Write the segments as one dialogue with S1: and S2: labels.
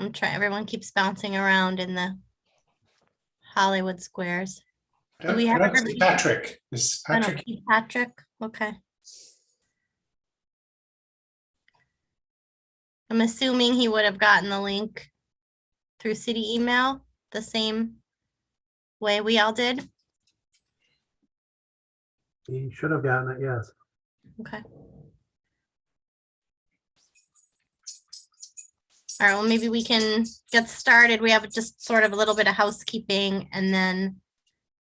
S1: I'm trying, everyone keeps bouncing around in the Hollywood squares. Do we have
S2: That's
S1: everybody?
S2: Patrick. Is
S1: I don't
S2: Patrick?
S1: see Patrick. Okay. I'm assuming he would have gotten the link through city email the same way we all did.
S3: He should have gotten it, yes.
S1: Okay. All right, well, maybe we can get started. We have just sort of a little bit of housekeeping, and then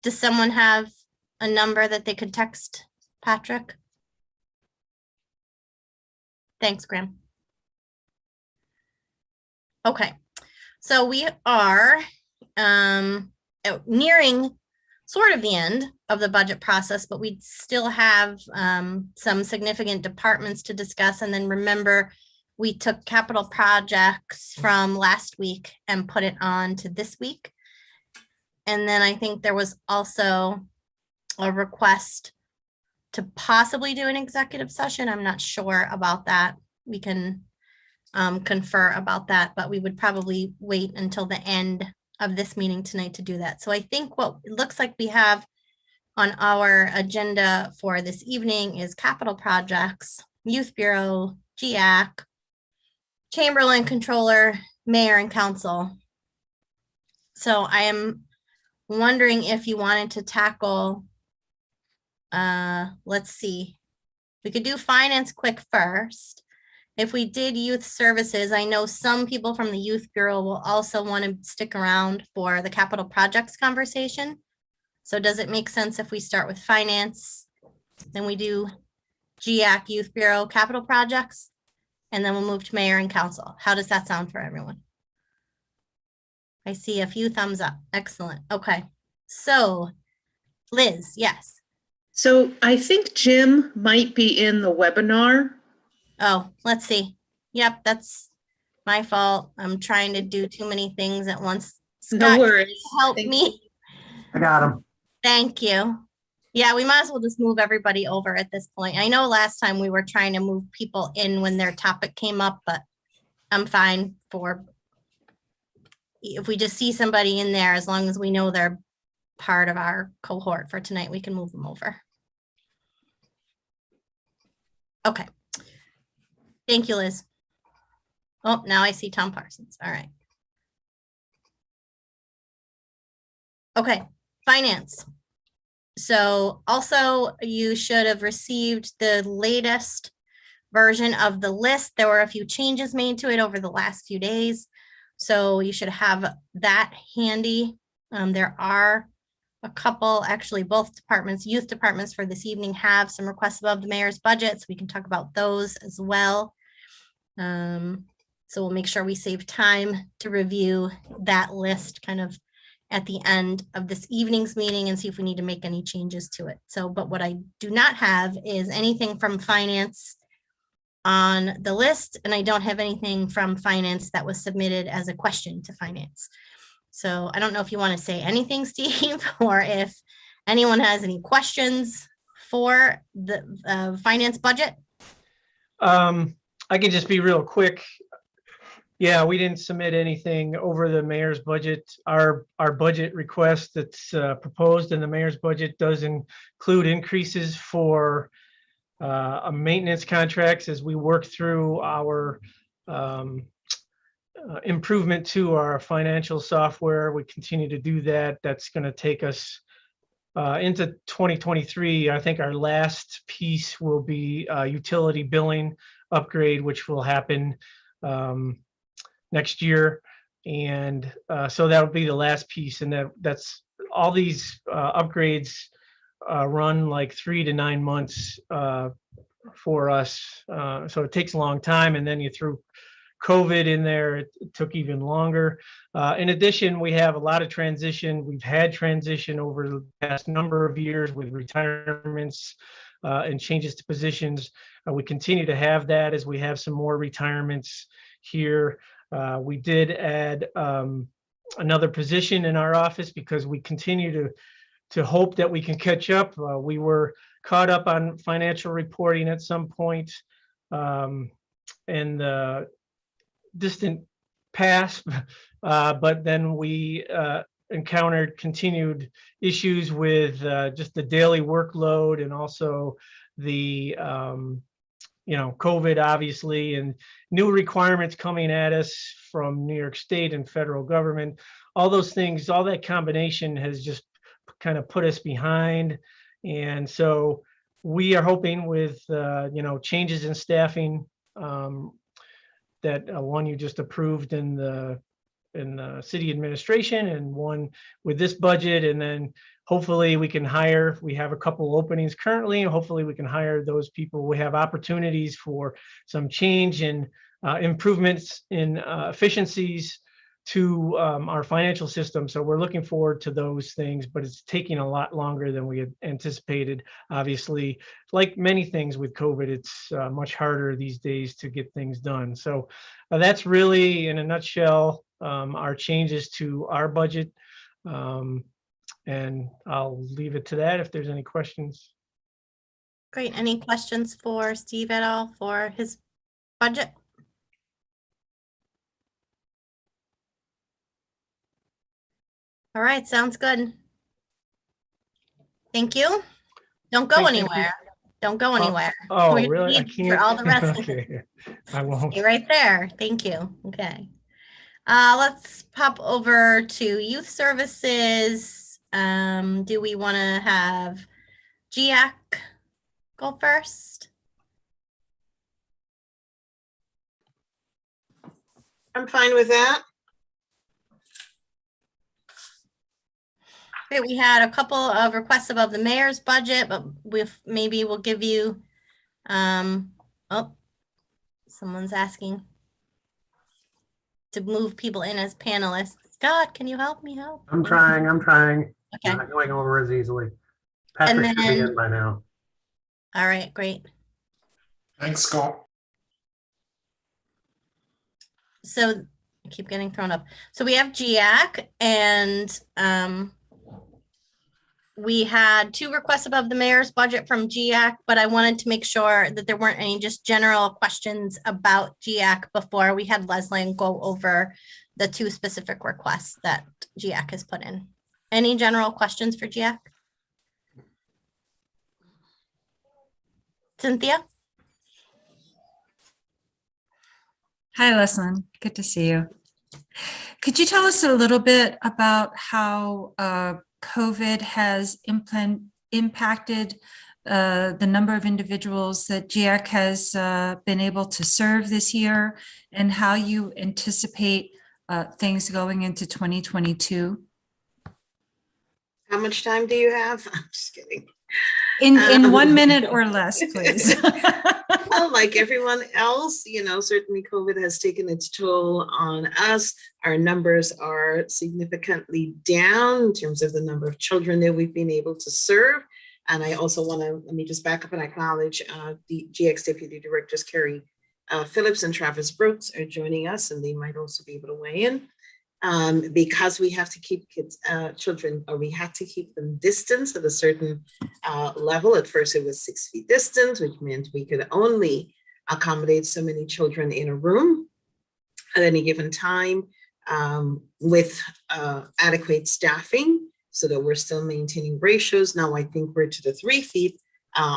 S1: does someone have a number that they could text Patrick? Thanks, Graham. Okay, so we are nearing sort of the end of the budget process, but we still have some significant departments to discuss. And then remember, we took capital projects from last week and put it on to this week. And then I think there was also a request to possibly do an executive session. I'm not sure about that. We can confer about that, but we would probably wait until the end of this meeting tonight to do that. So I think what it looks like we have on our agenda for this evening is capital projects, Youth Bureau, GIAC, Chamberlain Controller, Mayor, and Council. So I am wondering if you wanted to tackle, let's see, we could do finance quick first. If we did youth services, I know some people from the Youth Bureau will also want to stick around for the capital projects conversation. So does it make sense if we start with finance, then we do GIAC, Youth Bureau, capital projects, and then we'll move to mayor and council? How does that sound for everyone? I see a few thumbs up. Excellent. Okay. So Liz, yes.
S4: So I think Jim might be in the webinar.
S1: Oh, let's see. Yep, that's my fault. I'm trying to do too many things at once.
S4: No
S1: Scott,
S4: worries.
S1: help
S4: Thank
S1: me.
S3: I got him.
S1: Thank you. Yeah, we might as well just move everybody over at this point. I know last time we were trying to move people in when their topic came up, but I'm fine for if we just see somebody in there, as long as we know they're part of our cohort for tonight, we can move them over. Okay. Thank you, Liz. Oh, now I see Tom Parsons. All right. Okay, finance. So also you should have received the latest version of the list. There were a few changes made to it over the last few days. So you should have that handy. There are a couple, actually both departments, youth departments for this evening have some requests above the mayor's budget. So we can talk about those as well. So we'll make sure we save time to review that list kind of at the end of this evening's meeting and see if we need to make any changes to it. So, but what I do not have is anything from finance on the list, and I don't have anything from finance that was submitted as a question to finance. So I don't know if you want to say anything, Steve, or if anyone has any questions for the finance budget.
S5: I can just be real quick. Yeah, we didn't submit anything over the mayor's budget. Our budget request that's proposed in the mayor's budget does include increases for maintenance contracts as we work through our improvement to our financial software. We continue to do that. That's going to take us into 2023. I think our last piece will be utility billing upgrade, which will happen next year. And so that would be the last piece. And that's all these upgrades run like 3 to 9 months for us. So it takes a long time. And then you threw COVID in there, it took even longer. In addition, we have a lot of transition. We've had transition over the past number of years with retirements and changes to positions. We continue to have that as we have some more retirements here. We did add another position in our office because we continue to hope that we can catch up. We were caught up on financial reporting at some point in the distant pass, but then we encountered continued issues with just the daily workload and also the COVID, obviously, and new requirements coming at us from New York State and federal government. All those things, all that combination has just kind of put us behind. And so we are hoping with, changes in staffing that one you just approved in the city administration, and one with this budget, and then hopefully we can hire. We have a couple openings currently, and hopefully we can hire those people. We have opportunities for some change and improvements in efficiencies to our financial system. So we're looking forward to those things, but it's taking a lot longer than we had anticipated. Obviously, like many things with COVID, it's much harder these days to get things done. So that's really, in a nutshell, our changes to our budget. And I'll leave it to that if there's any questions.
S1: Great. Any questions for Steve at all for his budget? All right, sounds good. Thank you. Don't go
S5: Thank you.
S1: anywhere. Don't go anywhere.
S5: Oh,
S1: We're
S5: really? I
S1: need
S5: can't.
S1: For all the rest of it.
S5: Okay, I won't.
S1: Stay right there. Thank you. Okay. Let's pop over to youth services. Do we want to have GIAC go first?
S2: I'm fine with that.
S1: Okay, we had a couple of requests above the mayor's budget, but maybe we'll give you, oh, someone's asking to move people in as panelists. Scott, can you help me help?
S3: I'm trying.
S1: Okay.
S3: Not going over as easily. Patrick should be
S1: then-
S3: in by now.
S1: All right, great.
S6: Thanks, Scott.
S1: So I keep getting thrown up. So we have GIAC, and we had 2 requests above the mayor's budget from GIAC, but I wanted to make sure that there weren't any just general questions about GIAC before we had Leslie go over the 2 specific requests that GIAC has put in. Any general questions for GIAC? Cynthia?
S7: Hi, Leslyn. Good to see you. Could you tell us a little bit about how COVID has impacted the number of individuals that GIAC has been able to serve this year, and how you anticipate things going into 2022?
S2: How much time do you have? I'm just kidding.
S7: In 1 minute or less, please.
S2: Well, like everyone else, certainly COVID has taken its toll on us. Our numbers are significantly down in terms of the number of children that we've been able to serve. And I also let me just back up and acknowledge the GX Deputy Directors, Carrie Phillips and Travis Brooks, are joining us, and they might also be able to weigh in. Because we have to keep children, or we had to keep them distance at a certain level. At first, it was 6 feet distance, which meant we could only accommodate so many children in a room at any given time, with adequate staffing, so that we're still maintaining ratios. Now I think we're to the 3 feet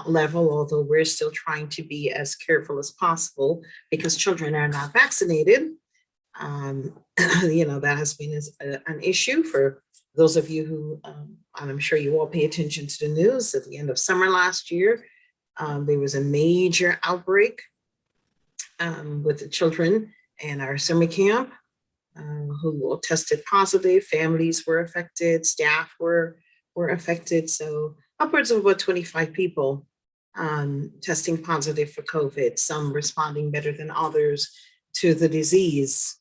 S2: level, although we're still trying to be as careful as possible because children are not vaccinated. That has been an issue for those of you who, and I'm sure you all pay attention to the news. At the end of summer last year, there was a major outbreak with the children in our summer camp who all tested positive. Families were affected, staff were affected. So upwards of about 25 people testing positive for COVID, some responding better than others to the disease.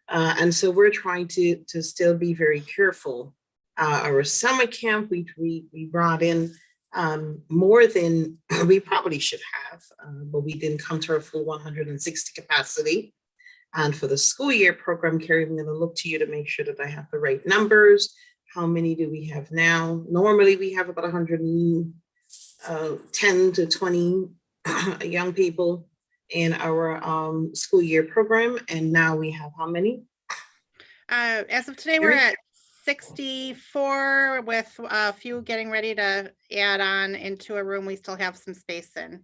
S2: And so we're trying to still be very careful. Our summer camp, we brought in more than we probably should have, but we didn't come to our full 160 capacity. And for the school year program, Carrie, I'm going to look to you to make sure that I have the right numbers. How many do we have now? Normally we have about 110 to 20 young people in our school year program, and now we have how many?
S8: As of today, we're at 64 with a few getting ready to add on into a room we still have some space in.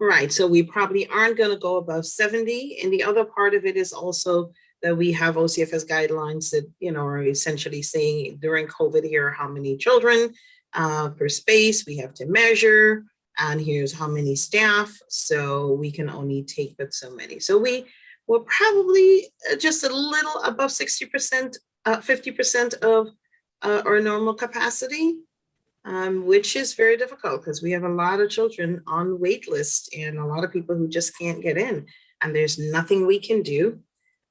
S2: Right, so we probably aren't going to go above 70. And the other part of it is also that we have OCFS guidelines that, are essentially saying during COVID here, how many children per space we have to measure, and here's how many staff. So we can only take but so many. So we will probably just a little above 60%, 50% of our normal capacity. Which is very difficult because we have a lot of children on wait list and a lot of people who just can't get in, and there's nothing we can do.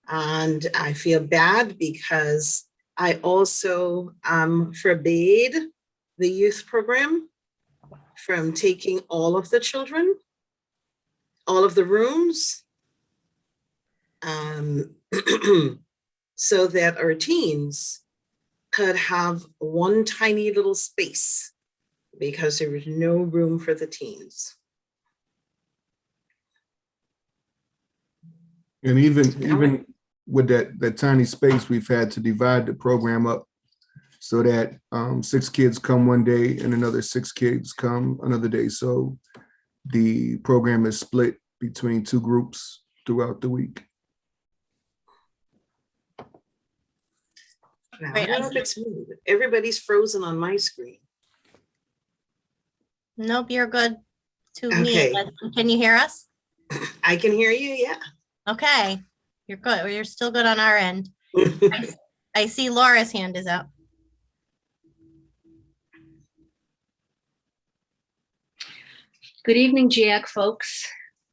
S2: And I feel bad because I also forbade the youth program from taking all of the children, all of the rooms, so that our teens could have one tiny little space because there was no room for the teens.
S9: And even
S2: Yeah.
S9: even with that tiny space, we've had to divide the program up so that 6 kids come one day and another 6 kids come another day. So the program is split between 2 groups throughout the week.
S2: Now,
S1: Right,
S2: I don't know if it's me, but everybody's frozen on my screen.
S1: Nope, you're good to me.
S2: Okay.
S1: Can you hear us?
S2: I can hear you, yeah.
S1: Okay, you're good. You're still good on our end. I see Laura's hand is up.
S4: Good evening, GIAC folks.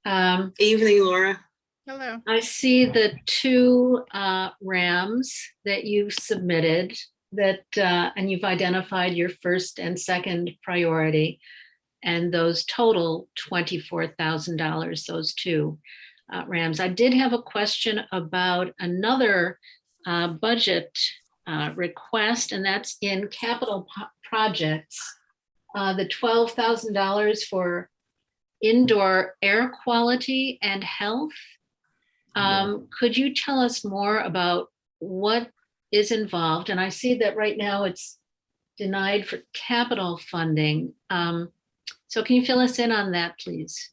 S2: Evening, Laura.
S8: Hello.
S4: I see the 2 RAMs that you've submitted that, and you've identified your first and second priority, and those total $24,000, those 2 RAMs. I did have a question about another budget request, and that's in capital projects. The $12,000 for indoor air quality and health. Could you tell us more about what is involved? And I see that right now it's denied for capital funding. So can you fill us in on that, please?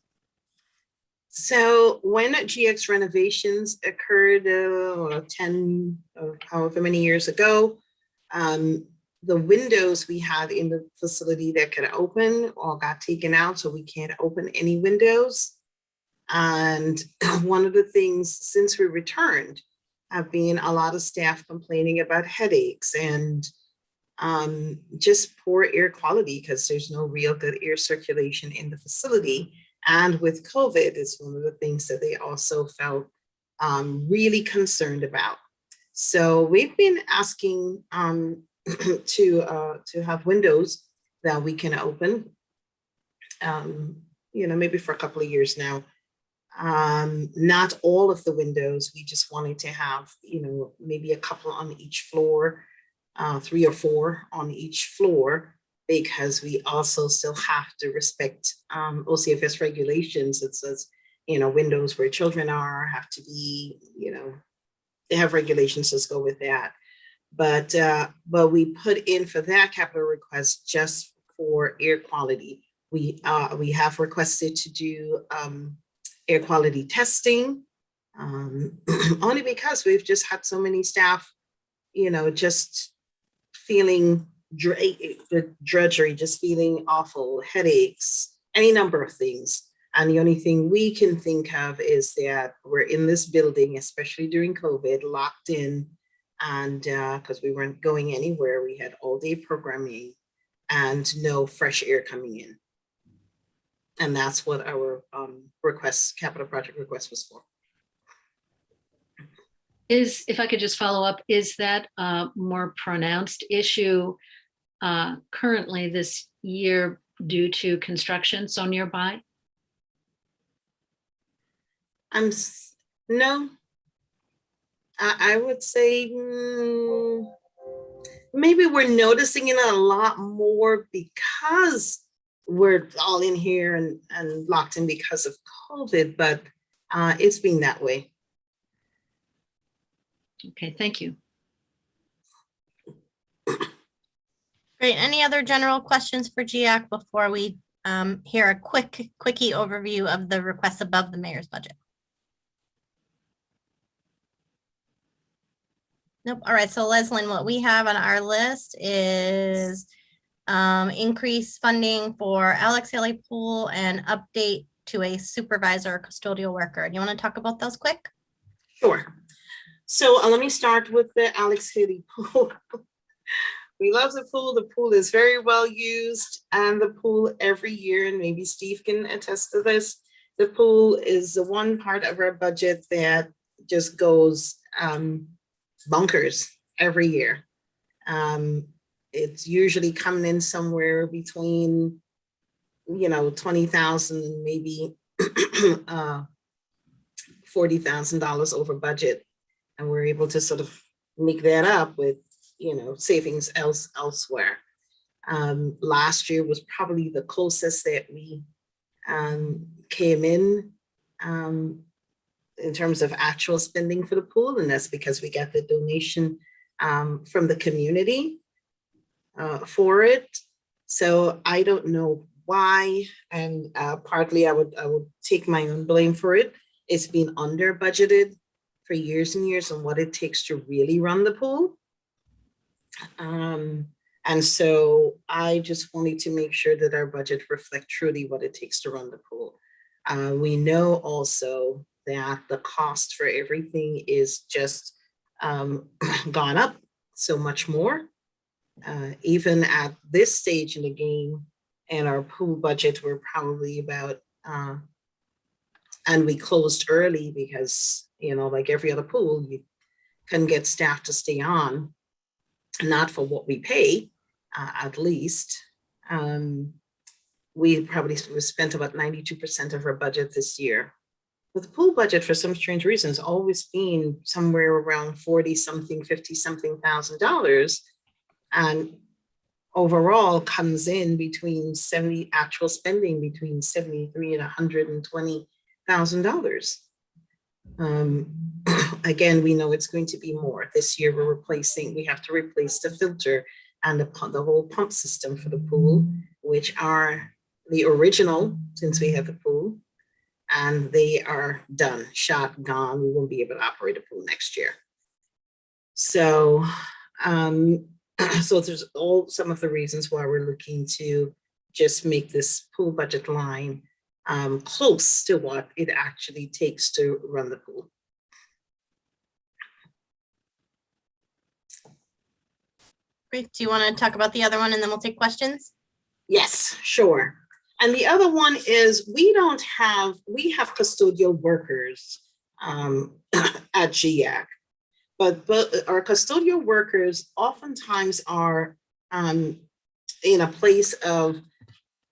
S2: So when GX renovations occurred 10 or however many years ago, the windows we had in the facility that could open all got taken out, so we can't open any windows. And one of the things since we returned have been a lot of staff complaining about headaches and just poor air quality because there's no real good air circulation in the facility. And with COVID, it's one of the things that they also felt really concerned about. So we've been asking to have windows that we can open, maybe for a couple of years now. Not all of the windows. We just wanted to have, maybe a couple on each floor, 3 or 4 on each floor, because we also still have to respect OCFS regulations. It says, windows where children are have to be, they have regulations that go with that. But we put in for that capital request just for air quality. We have requested to do air quality testing, only because we've just had so many staff, just feeling the drudgery, just feeling awful, headaches, any number of things. And the only thing we can think of is that we're in this building, especially during COVID, locked in. And because we weren't going anywhere, we had all day programming and no fresh air coming in. And that's what our capital project request was for.
S4: If I could just follow up, is that a more pronounced issue currently this year due to construction so nearby?
S2: No, I would say maybe we're noticing it a lot more because we're all in here and locked in because of COVID, but it's been that way.
S4: Okay, thank you.
S1: Great. Any other general questions for GIAC before we hear a quickie overview of the requests above the mayor's budget? Nope. All right. So Leslyn, what we have on our list is increase funding for Alex Haley Pool and update to a supervisor or custodial worker. Do you want to talk about those quick?
S2: Sure. So let me start with the Alex Haley Pool. We love the pool. The pool is very well used, and the pool every year, and maybe Steve can attest to this, the pool is the one part of our budget that just goes bonkers every year. It's usually coming in somewhere between, $20,000 and maybe $40,000 over budget. And we're able to sort of make that up with savings elsewhere. Last year was probably the closest that we came in terms of actual spending for the pool, and that's because we got the donation from the community for it. So I don't know why, and partly I would take my own blame for it. It's been under budgeted for years and years on what it takes to really run the pool. And so I just wanted to make sure that our budget reflect truly what it takes to run the pool. We know also that the cost for everything is just gone up so much more. Even at this stage in the game and our pool budget, we're probably about, and we closed early because, like every other pool, you can get staff to stay on, not for what we pay, at least. We probably spent about 92% of our budget this year. But the pool budget, for some strange reasons, always been somewhere around 40 something, 50 something $1,000. And overall comes in between actual spending between $73,000 and $120,000. Again, we know it's going to be more. This year we have to replace the filter and the whole pump system for the pool, which are the original since we have the pool, and they are done, shot, gone. We won't be able to operate a pool next year. So, so there's some of the reasons why we're looking to just make this pool budget line close to what it actually takes to run the pool.
S1: Great. Do you want to talk about the other one and then we'll take questions?
S2: Yes, sure. And the other one is we have custodial workers at GIAC, but our custodial workers oftentimes are in a place of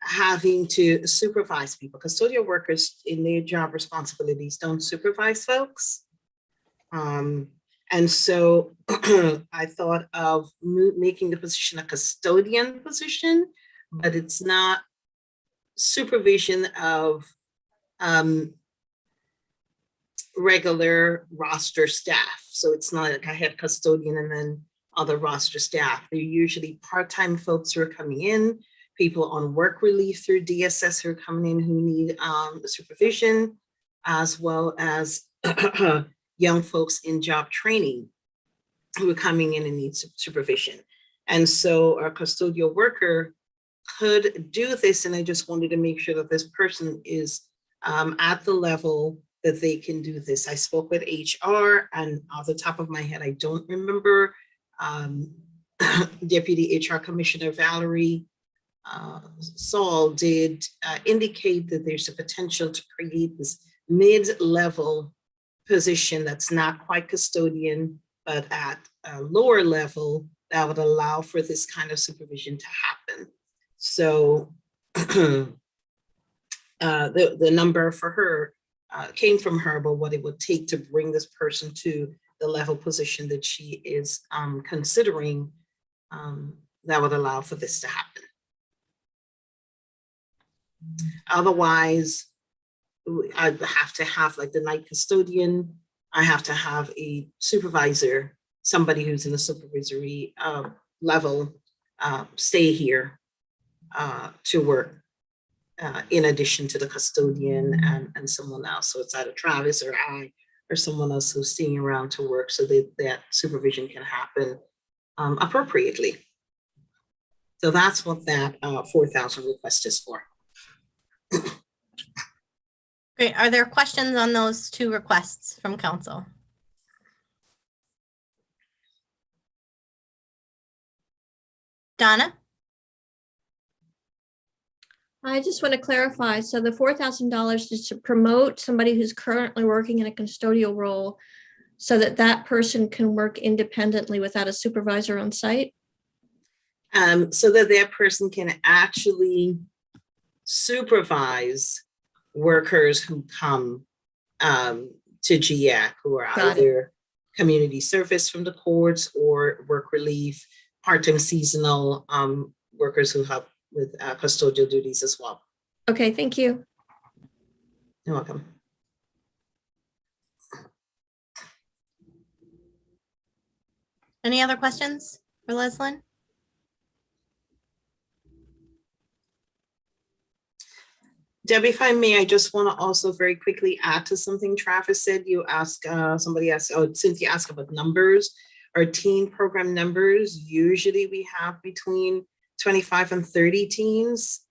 S2: having to supervise people. Custodial workers in their job responsibilities don't supervise folks. And so I thought of making the position a custodian position, but it's not supervision of regular roster staff. So it's not like I had custodian and then other roster staff. They're usually part-time folks who are coming in, people on work relief through DSS who are coming in who need supervision, as well as young folks in job training who are coming in and need supervision. And so our custodial worker could do this, and I just wanted to make sure that this person is at the level that they can do this. I spoke with HR, and off the top of my head, I don't remember, Deputy HR Commissioner Valerie Saul did indicate that there's a potential to create this mid-level position that's not quite custodian, but at a lower level that would allow for this kind of supervision to happen. So the number for her came from her, but what it would take to bring this person to the level position that she is considering, that would allow for this to happen. Otherwise, I'd have to have like the night custodian I have to have a supervisor, somebody who's in the supervisory level, stay here to work in addition to the custodian and someone else. So it's either Travis or I or someone else who's staying around to work so that that supervision can happen appropriately. So that's what that 4,000 request is for.
S1: Great. Are there questions on those two requests from council? Donna?
S10: I just want to clarify. So the $4,000 is to promote somebody who's currently working in a custodial role so that that person can work independently without a supervisor on site?
S2: So that that person can actually supervise workers who come to GIAC, who are
S10: Got it.
S2: either community service from the courts or work relief, part-time seasonal workers who help with custodial duties as well.
S10: Okay, thank you.
S2: You're welcome.
S1: Any other questions for Leslyn?
S2: Debbie, if I may, I just want to also very quickly add to something Travis said. You asked, somebody asked, oh, Cynthia asked about numbers. Our teen program numbers, usually we have between 25 and 30 teens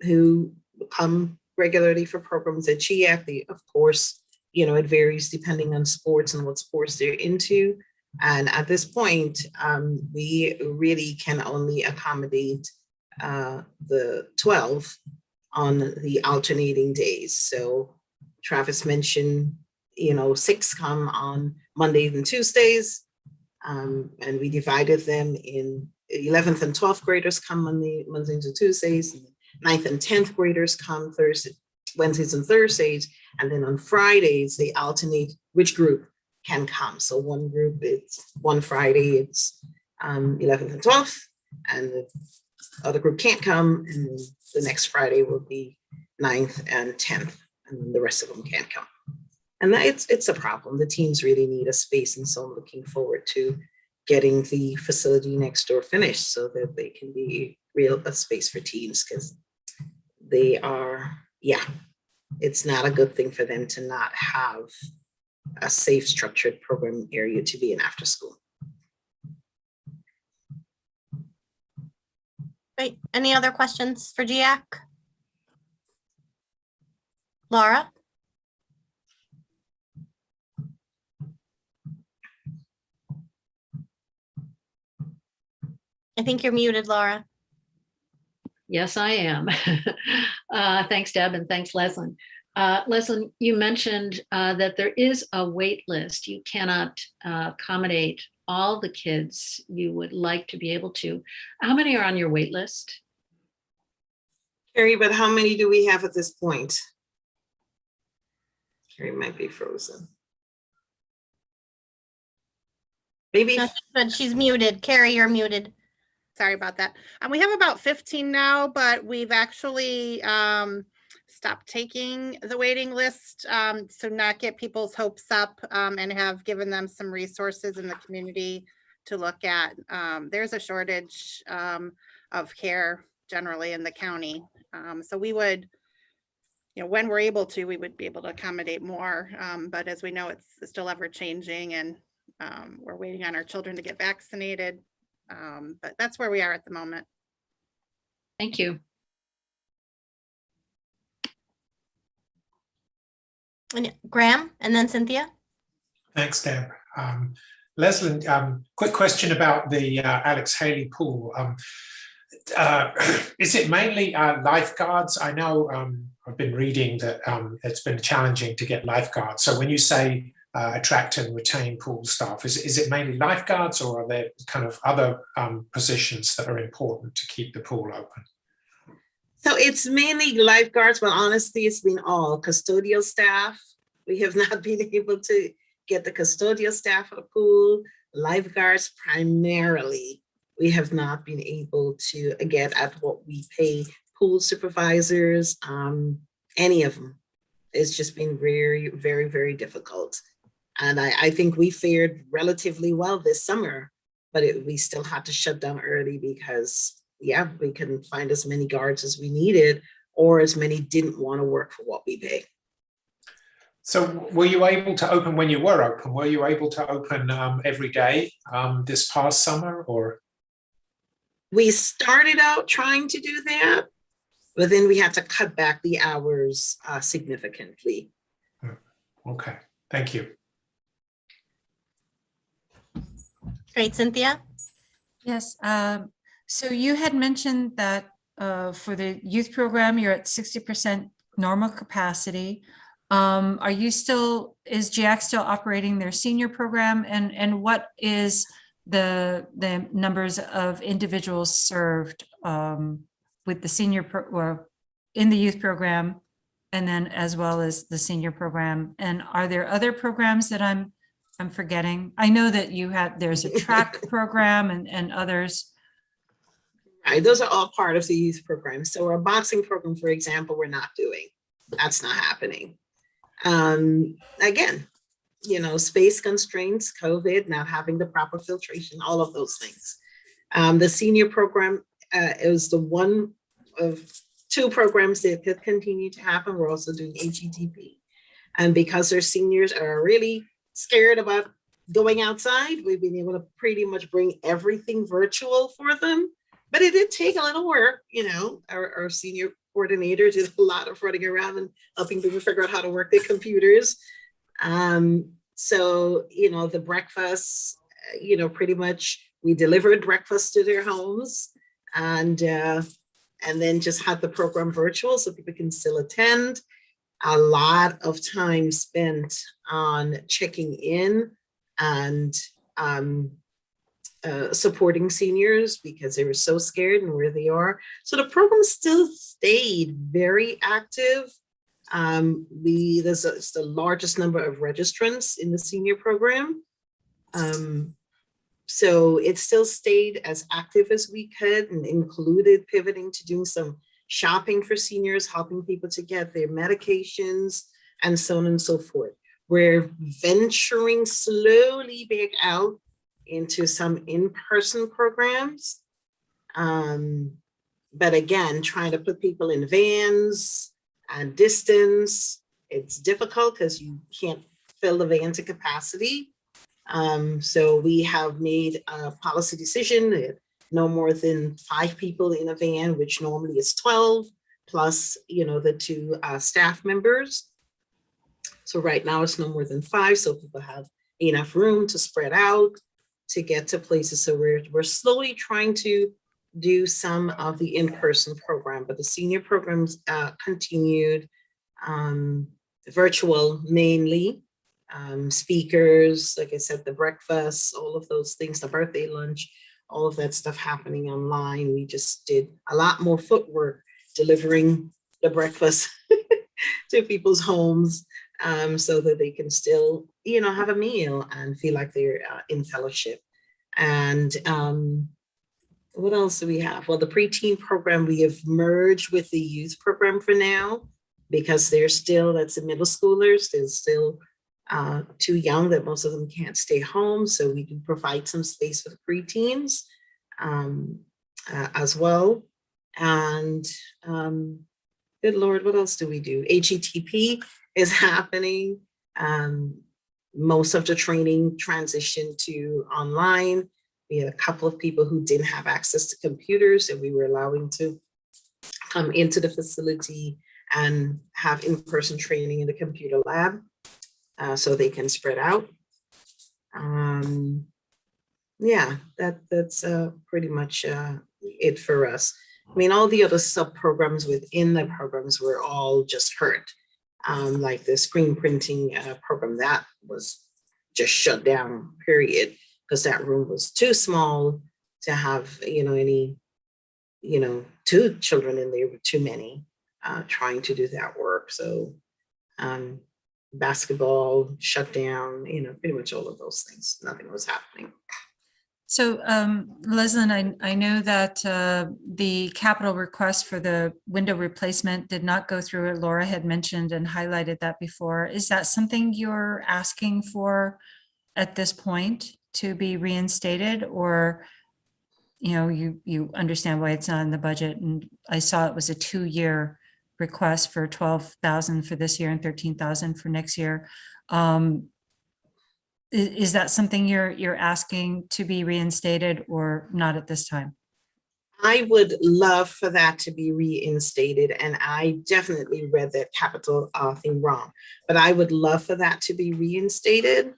S2: who come regularly for programs at GIAC. Of course, you know, it varies depending on sports and what sports they're into. And at this point, we really can only accommodate the 12 on the alternating days. So Travis mentioned, you know, 6 come on Mondays and Tuesdays, and we divided them in 11th and 12th graders come Mondays and Tuesdays, and 9th and 10th graders come Wednesdays and Thursdays, and then on Fridays they alternate which group can come. So one group, it's one Friday, it's 11th and 12th, and the other group can't come, and then the next Friday will be 9th and 10th, and then the rest of them can't come. And that it's a problem. The teams really need a space, and so I'm looking forward to getting the facility next door finished so that they can be a space for teens, because they are, yeah, it's not a good thing for them to not have a safe, structured program area to be in after school.
S1: Great. Any other questions for GIAC? Laura? I think you're muted, Laura.
S4: Yes, I am. Thanks, Deb, and thanks, Leslyn. Leslyn, you mentioned that there is a wait list. You cannot accommodate all the kids you would like to be able to. How many are on your wait list?
S2: Carrie, but how many do we have at this point? Carrie might be frozen. Maybe.
S1: But she's muted. Carrie, you're muted.
S8: Sorry about that. We have about 15 now, but we've actually stopped taking the waiting list, so not get people's hopes up, and have given them some resources in the community to look at. There's a shortage of care generally in the county. So we would, you know, when we're able to, we would be able to accommodate more. But as we know, it's still ever changing, and we're waiting on our children to get vaccinated. But that's where we are at the moment.
S4: Thank you.
S1: And Graham, and then Cynthia.
S6: Thanks, Deb. Leslyn, quick question about the Alex Haley pool. Is it mainly lifeguards? I know I've been reading that it's been challenging to get lifeguards. So when you say attract and retain pool staff, is it mainly lifeguards, or are there kind of other positions that are important to keep the pool open?
S2: So it's mainly lifeguards, but honestly, it's been all custodial staff. We have not been able to get the custodial staff at the pool. Lifeguards primarily, we have not been able to get at what we pay pool supervisors, any of them. It's just been very, very, very difficult And I think we fared relatively well this summer, but we still had to shut down early because, yeah, we couldn't find as many guards as we needed, or as many didn't want to work for what we pay.
S6: So were you able to open when you were open? Were you able to open every day this past summer, or?
S2: We started out trying to do that, but then we had to cut back the hours significantly.
S6: Okay, thank you.
S1: Great, Cynthia?
S7: Yes, so you had mentioned that for the youth program, you're at 60% normal capacity. Are you still, is GIAC still operating their senior program? And what is the numbers of individuals served with the senior or in the youth program, and then as well as the senior program? And are there other programs that I'm forgetting? I know that there's a track program and others.
S2: Right, those are all part of the youth program. So our boxing program, for example, we're not doing. That's not happening. Again, you know, space constraints, COVID, not having the proper filtration, all of those things. The senior program is the one of two programs that could continue to happen. We're also doing HETP. And because our seniors are really scared about going outside, we've been able to pretty much bring everything virtual for them. But it did take a little work, you know. Our senior coordinator did a lot of running around and helping people figure out how to work their computers. So, you know, the breakfast, you know, pretty much we delivered breakfast to their homes, and then just had the program virtual so people can still attend. A lot of time spent on checking in and supporting seniors because they were so scared and where they are. So the program still stayed very active. There's the largest number of registrants in the senior program. So it still stayed as active as we could, and included pivoting to doing some shopping for seniors, helping people to get their medications and so on and so forth. We're venturing slowly back out into some in-person programs. But again, trying to put people in vans and distance, it's difficult because you can't fill the van to capacity. So we have made a policy decision that no more than 5 people in a van, which normally is 12, plus, you know, the 2 staff members. So right now it's no more than 5, so people have enough room to spread out to get to places. So we're slowly trying to do some of the in-person program, but the senior programs continued, virtual mainly, speakers, like I said, the breakfast, all of those things, the birthday lunch, all of that stuff happening online. We just did a lot more footwork delivering the breakfast to people's homes, so that they can still, you know, have a meal and feel like they're in fellowship. And what else do we have? Well, the preteen program, we have merged with the youth program for now, because they're still, that's the middle schoolers, they're still too young that most of them can't stay home. So we can provide some space for the preteens as well. And good Lord, what else do we do? HETP is happening. Most of the training transitioned to online. We had a couple of people who didn't have access to computers, and we were allowing to come into the facility and have in-person training in the computer lab, so they can spread out. Yeah, that's pretty much it for us. I mean, all the other sub-programs within the programs were all just hurt. Like the screen printing program, that was just shut down, period, because that room was too small to have, you know, any, you know, 2 children in there were too many trying to do that work. So basketball shut down, you know, pretty much all of those things. Nothing was happening.
S7: So, Leslyn, I know that the capital request for the window replacement did not go through. Laura had mentioned and highlighted that before. Is that something you're asking for at this point to be reinstated, or you understand why it's not in the budget? And I saw it was a 2-year request for 12,000 for this year and 13,000 for next year. Is that something you're asking to be reinstated or not at this time?
S2: I would love for that to be reinstated, and I definitely read that capital thing wrong, but I would love for that to be reinstated.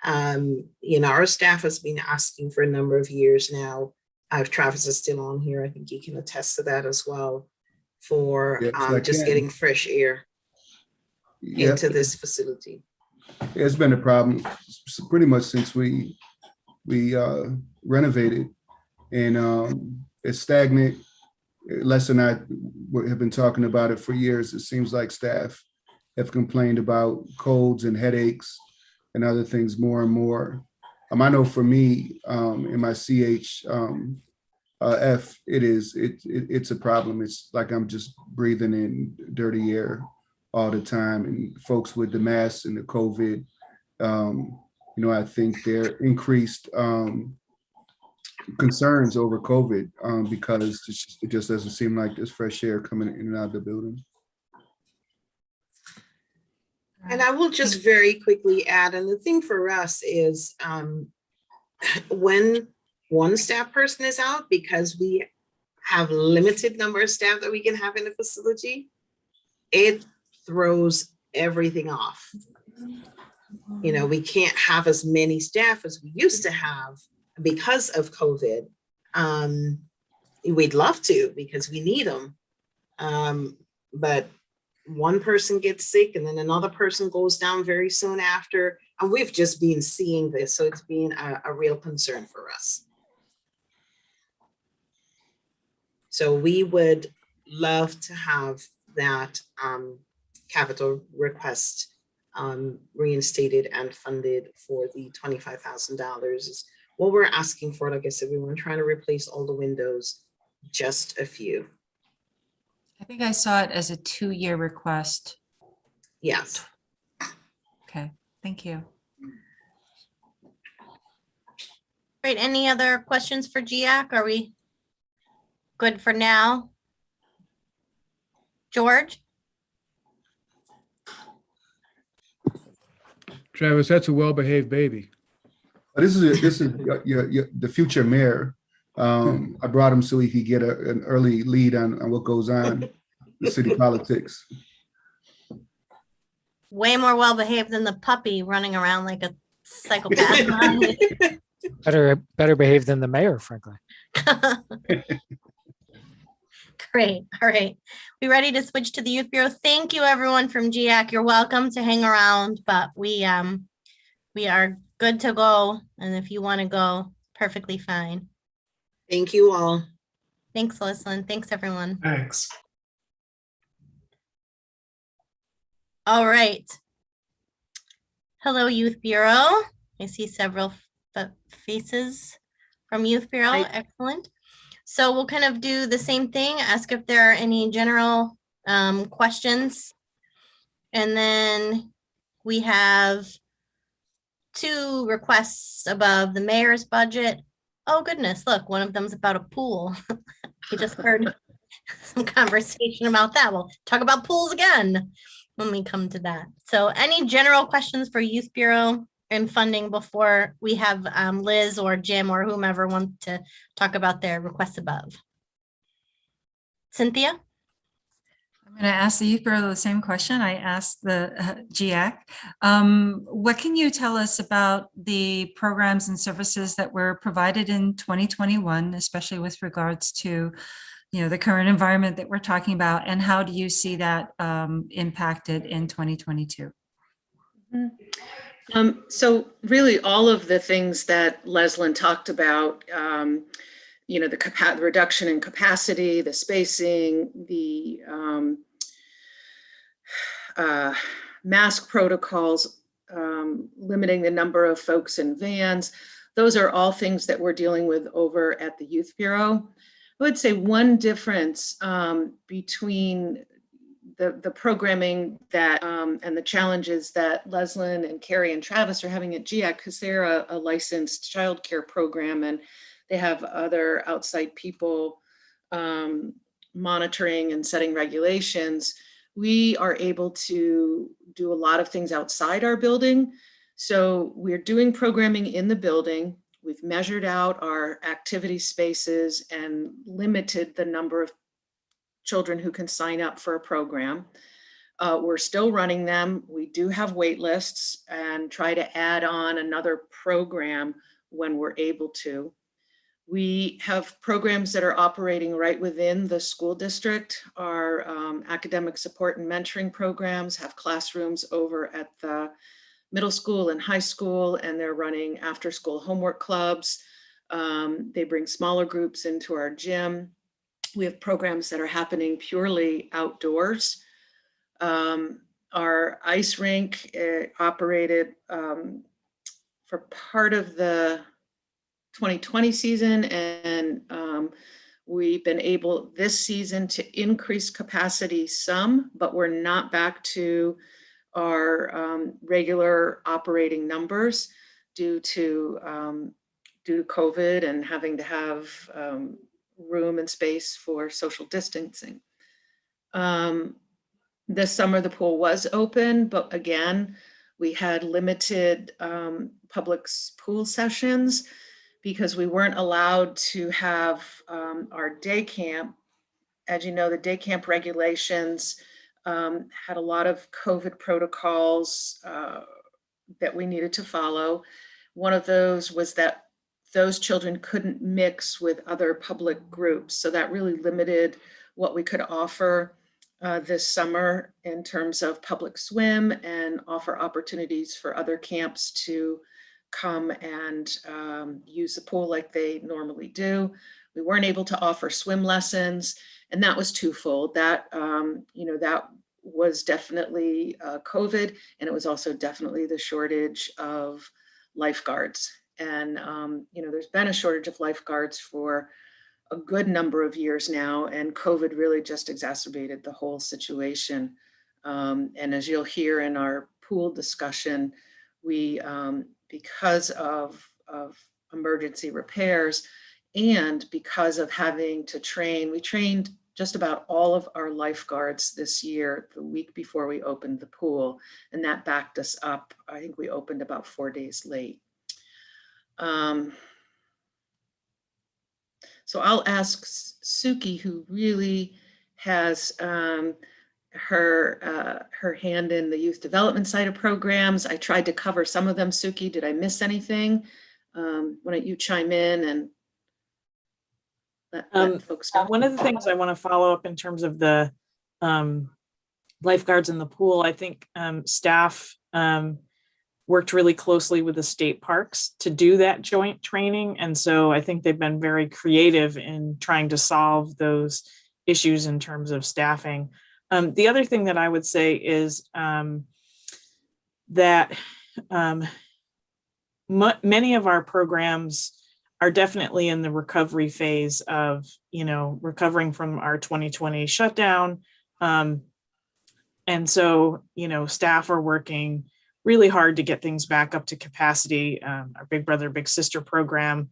S2: Our staff has been asking for a number of years now. If Travis is still on here, I think he can attest to that as well, for
S9: Yes, I
S2: just
S9: can.
S2: getting fresh air
S9: Yeah,
S2: into this facility.
S9: it's been a problem pretty much since we renovated, and it's stagnant. Les and I have been talking about it for years. It seems like staff have complained about colds and headaches and other things more and more. I know for me, in my CHF, it's a problem. It's like I'm just breathing in dirty air all the time. And folks with the masks and the COVID, I think there increased concerns over COVID because it just doesn't seem like there's fresh air coming in and out of the building.
S2: And I will just very quickly add, and the thing for us is when one staff person is out, because we have limited number of staff that we can have in the facility, it throws everything off. We can't have as many staff as we used to have because of COVID. We'd love to, because we need them. But one person gets sick and then another person goes down very soon after. And we've just been seeing this. So it's been a real concern for us. So we would love to have that capital request reinstated and funded for the $25,000 is what we're asking for. Like I said, we weren't trying to replace all the windows, just a few.
S7: I think I saw it as a 2-year request.
S2: Yes.
S7: Okay, thank you.
S1: Great. Any other questions for GIAC? Are we good for now? George?
S11: Travis, that's a well-behaved baby.
S9: This is the future mayor. I brought him so he could get an early lead on what goes on in city politics.
S1: Way more well-behaved than the puppy running around like a psychopath.
S12: Better behaved than the mayor, frankly.
S1: Great. All right. We ready to switch to the Youth Bureau? Thank you, everyone from GIAC. You're welcome to hang around, but we are good to go. And if you want to go, perfectly fine.
S2: Thank you all.
S1: Thanks, Leslyn. Thanks, everyone.
S6: Thanks.
S1: All right. Hello, Youth Bureau. I see several faces from Youth Bureau.
S8: Hi.
S1: Excellent. So we'll kind of do the same thing, ask if there are any general questions. And then we have 2 requests above the mayor's budget. Oh goodness, look, one of them's about a pool. We just heard some conversation about that. We'll talk about pools again when we come to that. So any general questions for Youth Bureau and funding before we have Liz or Jim or whomever wants to talk about their requests above? Cynthia?
S7: I'm going to ask the Youth Bureau the same question I asked the GIAC. What can you tell us about the programs and services that were provided in 2021, especially with regards to the current environment that we're talking about, and how do you see that impacted in 2022?
S13: So really all of the things that Leslyn talked about, the reduction in capacity, the spacing, the mask protocols, limiting the number of folks in vans, those are all things that we're dealing with over at the Youth Bureau. I would say one difference between the programming that and the challenges that Leslyn and Carrie and Travis are having at GIAC, because they're a licensed childcare program and they have other outside people monitoring and setting regulations. We are able to do a lot of things outside our building. So we're doing programming in the building. We've measured out our activity spaces and limited the number of children who can sign up for a program. We're still running them. We do have wait lists and try to add on another program when we're able to. We have programs that are operating right within the school district. Our academic support and mentoring programs have classrooms over at the middle school and high school, and they're running after school homework clubs. They bring smaller groups into our gym. We have programs that are happening purely outdoors. Our ice rink operated for part of the 2020 season, and we've been able this season to increase capacity some, but we're not back to our regular operating numbers due to COVID and having to have room and space for social distancing. This summer the pool was open, but again, we had limited public pool sessions because we weren't allowed to have our day camp. As you know, the day camp regulations had a lot of COVID protocols that we needed to follow. One of those was that those children couldn't mix with other public groups. So that really limited what we could offer this summer in terms of public swim and offer opportunities for other camps to come and use the pool like they normally do. We weren't able to offer swim lessons, and that was twofold. That, that was definitely COVID, and it was also definitely the shortage of lifeguards. And, there's been a shortage of lifeguards for a good number of years now, and COVID really just exacerbated the whole situation. And as you'll hear in our pool discussion, we, because of emergency repairs and because of having to train, we trained just about all of our lifeguards this year, the week before we opened the pool, and that backed us up. I think we opened about 4 days late. So I'll ask Suki, who really has her hand in the youth development side of programs. I tried to cover some of them. Suki, did I miss anything? Why don't you chime in and let folks know?
S12: One of the things I want to follow up in terms of the lifeguards in the pool, I think staff worked really closely with the state parks to do that joint training. And so I think they've been very creative in trying to solve those issues in terms of staffing. The other thing that I would say is that many of our programs are definitely in the recovery phase of, recovering from our 2020 shutdown. And so, staff are working really hard to get things back up to capacity. Our Big Brother, Big Sister program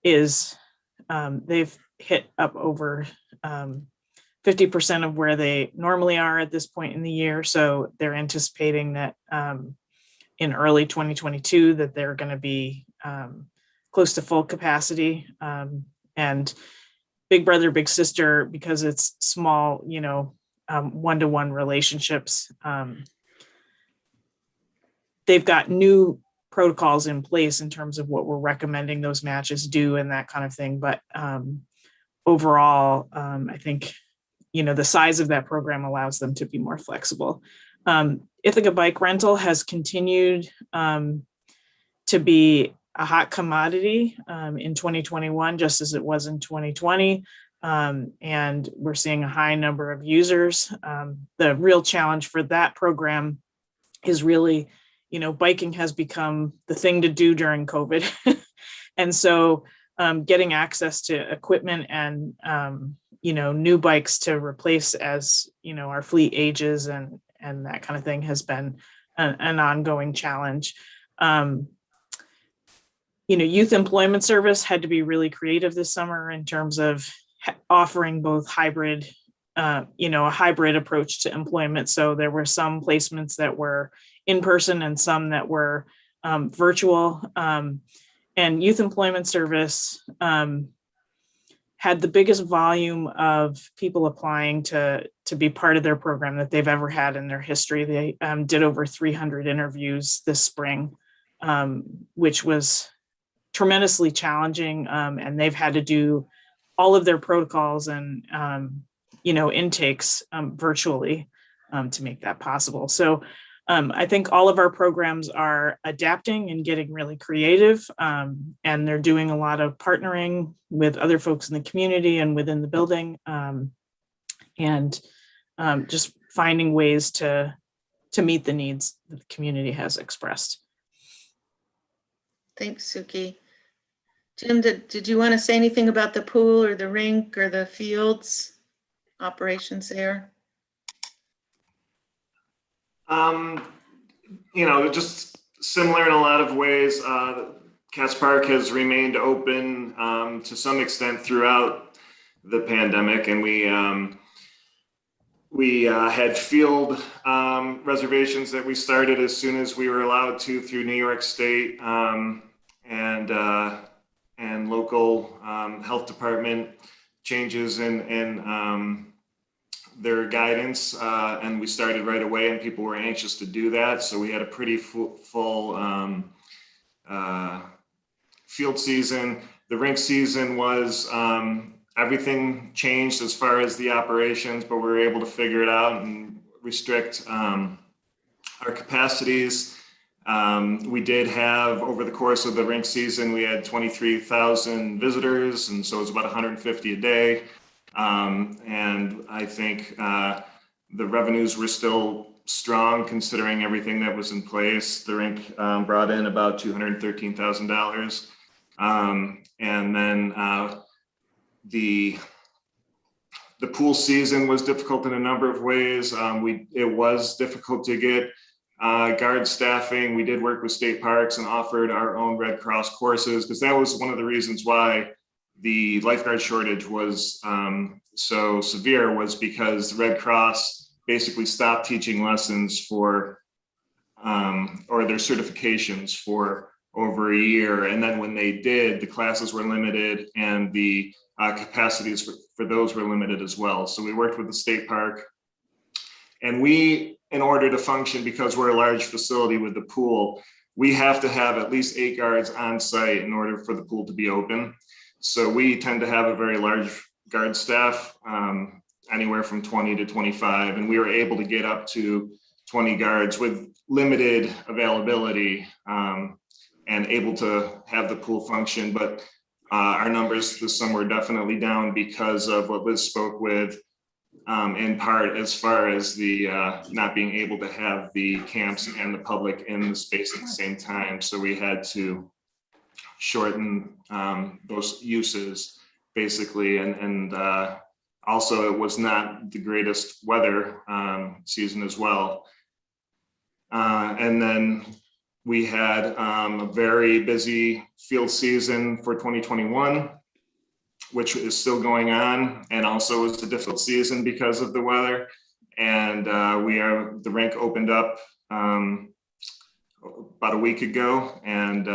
S12: they've hit up over 50% of where they normally are at this point in the year. So they're anticipating that in early 2022 that they're going to be close to full capacity. And Big Brother, Big Sister, because it's small, one-to-one relationships, they've got new protocols in place in terms of what we're recommending those matches do and that kind of thing. But overall, I think, the size of that program allows them to be more flexible. Ithaca Bike Rental has continued to be a hot commodity in 2021, just as it was in 2020. And we're seeing a high number of users. The real challenge for that program is really biking has become the thing to do during COVID. And so getting access to equipment and, new bikes to replace as, our fleet ages and that kind of thing has been an ongoing challenge. Youth Employment Service had to be really creative this summer in terms of offering both hybrid, a hybrid approach to employment. So there were some placements that were in person and some that were virtual. And Youth Employment Service had the biggest volume of people applying to be part of their program that they've ever had in their history. They did over 300 interviews this spring, which was tremendously challenging. And they've had to do all of their protocols and, intakes virtually to make that possible. So I think all of our programs are adapting and getting really creative, and they're doing a lot of partnering with other folks in the community and within the building, and just finding ways to meet the needs that the community has expressed.
S13: Thanks, Suki. Jim, did you want to say anything about the pool or the rink or the fields operations there?
S14: Just similar in a lot of ways. Katz Park has remained open to some extent throughout the pandemic, and we had field reservations that we started as soon as we were allowed to through New York State and local health department changes in their guidance, and we started right away, and people were anxious to do that. So we had a pretty full field season. The rink season was, everything changed as far as the operations, but we were able to figure it out and restrict our capacities. We did have, over the course of the rink season, we had 23,000 visitors, and so it was about 150 a day. And I think the revenues were still strong considering everything that was in place. The rink brought in about $213,000. And then the pool season was difficult in a number of ways. It was difficult to get guard staffing. We did work with state parks and offered our own Red Cross courses, because that was one of the reasons why the lifeguard shortage was so severe, was because the Red Cross basically stopped teaching lessons for or their certifications for over a year. And then when they did, the classes were limited and the capacities for those were limited as well. So we worked with the state park, and we, in order to function, because we're a large facility with the pool, we have to have at least 8 guards on site in order for the pool to be open. So we tend to have a very large guard staff, anywhere from 20 to 25, and we were able to get up to 20 guards with limited availability, and able to have the pool function. But our numbers this summer were definitely down because of what Liz spoke with, in part as far as the not being able to have the camps and the public in the space at the same time. So we had to shorten those uses basically, and also it was not the greatest weather season as well. And then we had a very busy field season for 2021, which is still going on, and also was a difficult season because of the weather. And the rink opened up about a week ago, and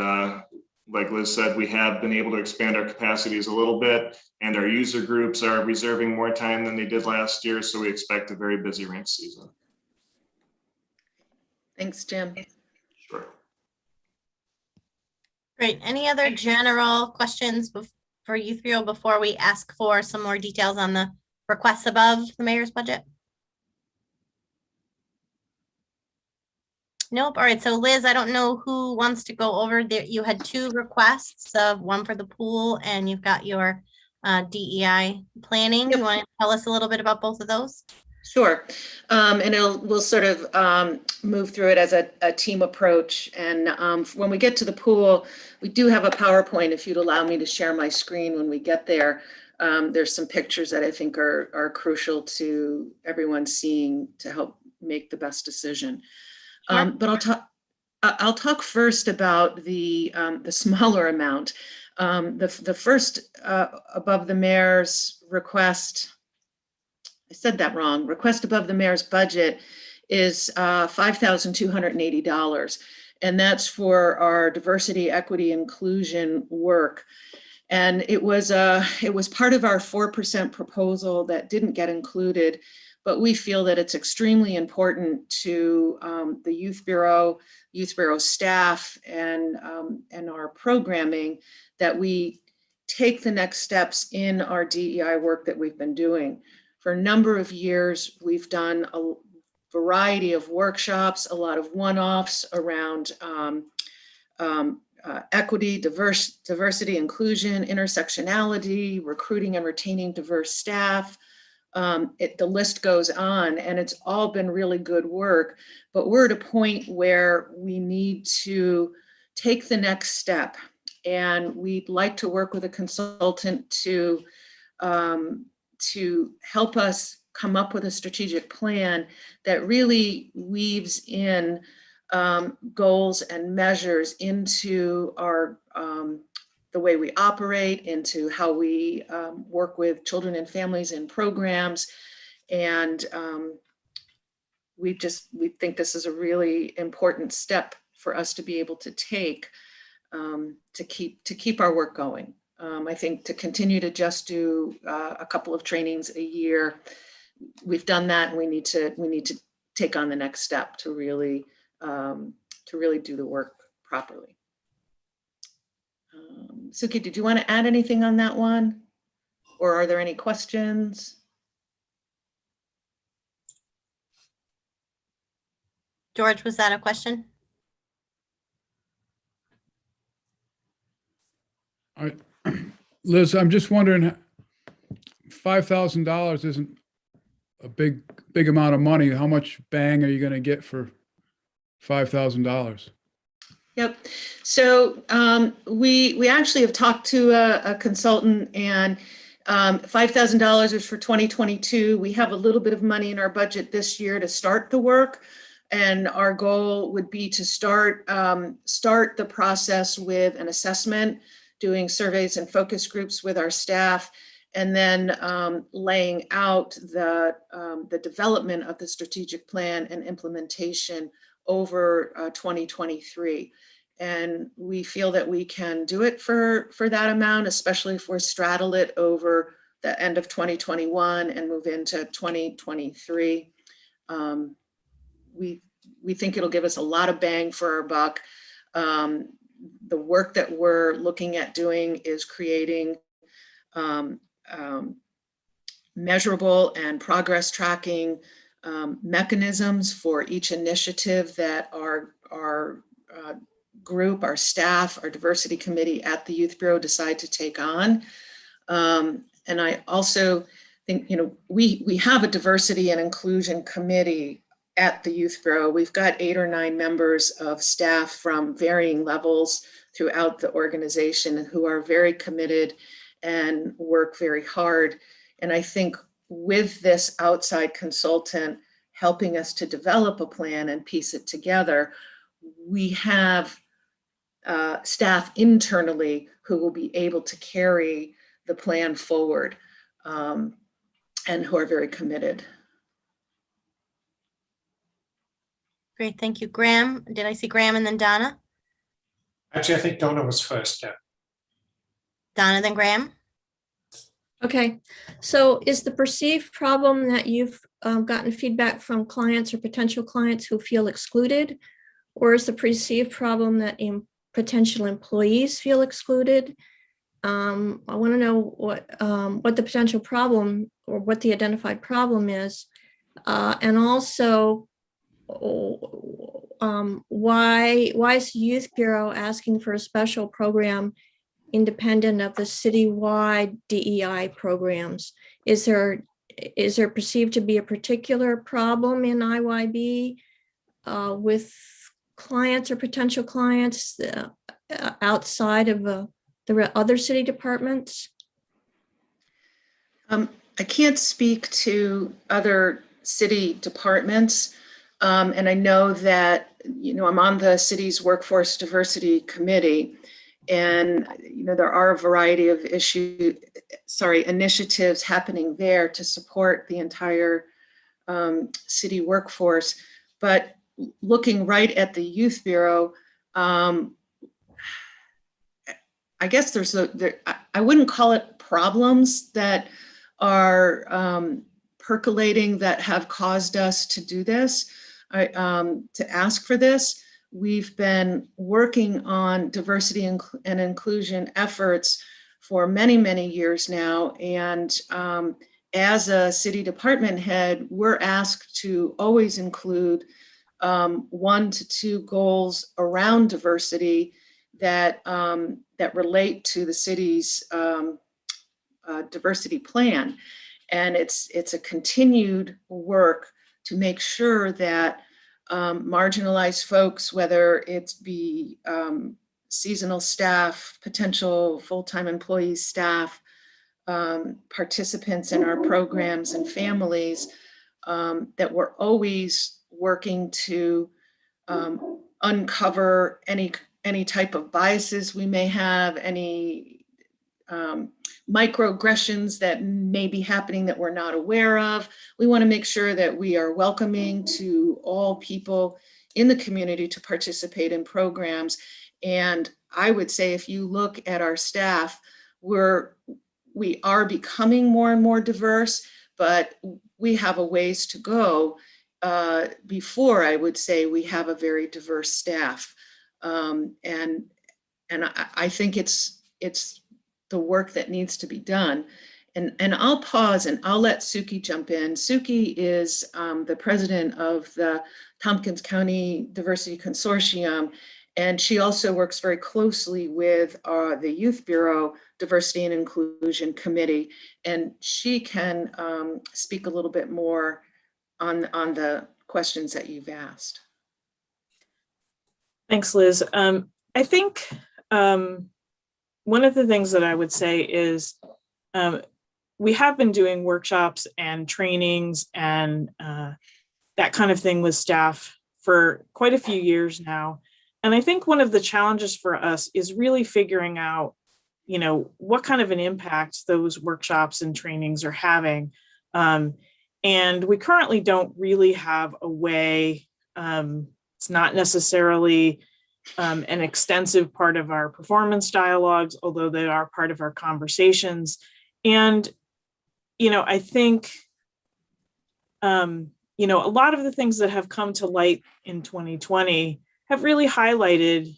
S14: like Liz said, we have been able to expand our capacities a little bit, and our user groups are reserving more time than they did last year. So we expect a very busy rink season.
S13: Thanks, Jim.
S14: Sure.
S1: Great. Any other general questions for you three before we ask for some more details on the requests above the mayor's budget? Nope. All right. So Liz, I don't know who wants to go over there. You had 2 requests, one for the pool, and you've got your DEI planning.
S8: Yep.
S1: You want to tell us a little bit about both of those?
S13: Sure. And we'll sort of move through it as a team approach. And when we get to the pool, we do have a PowerPoint. If you'd allow me to share my screen when we get there, there's some pictures that I think are crucial to everyone seeing to help make the best decision.
S1: Sure.
S13: But I'll talk first about the smaller amount. The first above the mayor's request. I said that wrong. Request above the mayor's budget is $5,280. And that's for our diversity, equity, inclusion work. And it was part of our 4% proposal that didn't get included, but we feel that it's extremely important to the Youth Bureau staff, and our programming, that we take the next steps in our DEI work that we've been doing. For a number of years, we've done a variety of workshops, a lot of one-offs around equity, diversity, inclusion, intersectionality, recruiting and retaining diverse staff. The list goes on, and it's all been really good work, but we're at a point where we need to take the next step. And we'd like to work with a consultant to help us come up with a strategic plan that really weaves in goals and measures into our the way we operate, into how we work with children and families in programs. And we think this is a really important step for us to be able to take to keep our work going. I think to continue to just do a couple of trainings a year, we've done that, and we need to take on the next step to really do the work properly. Suki, did you want to add anything on that one, or are there any questions?
S1: George, was that a question?
S11: All right. Liz, I'm just wondering, $5,000 isn't a big amount of money. How much bang are you going to get for $5,000?
S13: Yep. So we actually have talked to a consultant, and $5,000 is for 2022. We have a little bit of money in our budget this year to start the work. And our goal would be to start the process with an assessment, doing surveys and focus groups with our staff, and then laying out the development of the strategic plan and implementation over 2023. And we feel that we can do it for that amount, especially if we straddle it over the end of 2021 and move into 2023. We think it'll give us a lot of bang for our buck. The work that we're looking at doing is creating measurable and progress tracking mechanisms for each initiative that our group, our staff, our diversity committee at the Youth Bureau decide to take on. And I also think, we have a diversity and inclusion committee at the Youth Bureau. We've got 8 or 9 members of staff from varying levels throughout the organization who are very committed and work very hard. And I think with this outside consultant helping us to develop a plan and piece it together, we have staff internally who will be able to carry the plan forward and who are very committed.
S1: Great, thank you. Graham, did I see Graham and then Donna?
S6: Actually, I think Donna was first. Yeah.
S1: Donna, then Graham?
S10: Okay, so is the perceived problem that you've gotten feedback from clients or potential clients who feel excluded? Or is the perceived problem that potential employees feel excluded? I want to know what the potential problem or what the identified problem is. And also, why is the Youth Bureau asking for a special program independent of the citywide DEI programs? Is there is there perceived to be a particular problem in IYB with clients or potential clients outside of the other city departments?
S13: I can't speak to other city departments. And I know that, I'm on the city's Workforce Diversity Committee. And, there are a variety of initiatives happening there to support the entire city workforce. But looking right at the Youth Bureau, I guess I wouldn't call it problems that are percolating that have caused us to do this, to ask for this. We've been working on diversity and inclusion efforts for many, many years now. And as a city department head, we're asked to always include 1 to 2 goals around diversity that relate to the city's diversity plan. And it's a continued work to make sure that marginalized folks, whether it be seasonal staff, potential full-time employees, staff, participants in our programs and families, that we're always working to uncover any type of biases we may have, any microaggressions that may be happening that we're not aware of. We want to make sure that we are welcoming to all people in the community to participate in programs. And I would say if you look at our staff, we are becoming more and more diverse, but we have a ways to go before I would say we have a very diverse staff. And I think it's the work that needs to be done. And I'll pause and I'll let Suki jump in. Suki is the president of the Tompkins County Diversity Consortium, and she also works very closely with the Youth Bureau Diversity and Inclusion Committee, and she can speak a little bit more on the questions that you've asked.
S12: Thanks, Liz. I think one of the things that I would say is we have been doing workshops and trainings and that kind of thing with staff for quite a few years now. And I think one of the challenges for us is really figuring out, what kind of an impact those workshops and trainings are having. And we currently don't really have a way, it's not necessarily an extensive part of our performance dialogues, although they are part of our conversations. And, I think, a lot of the things that have come to light in 2020 have really highlighted,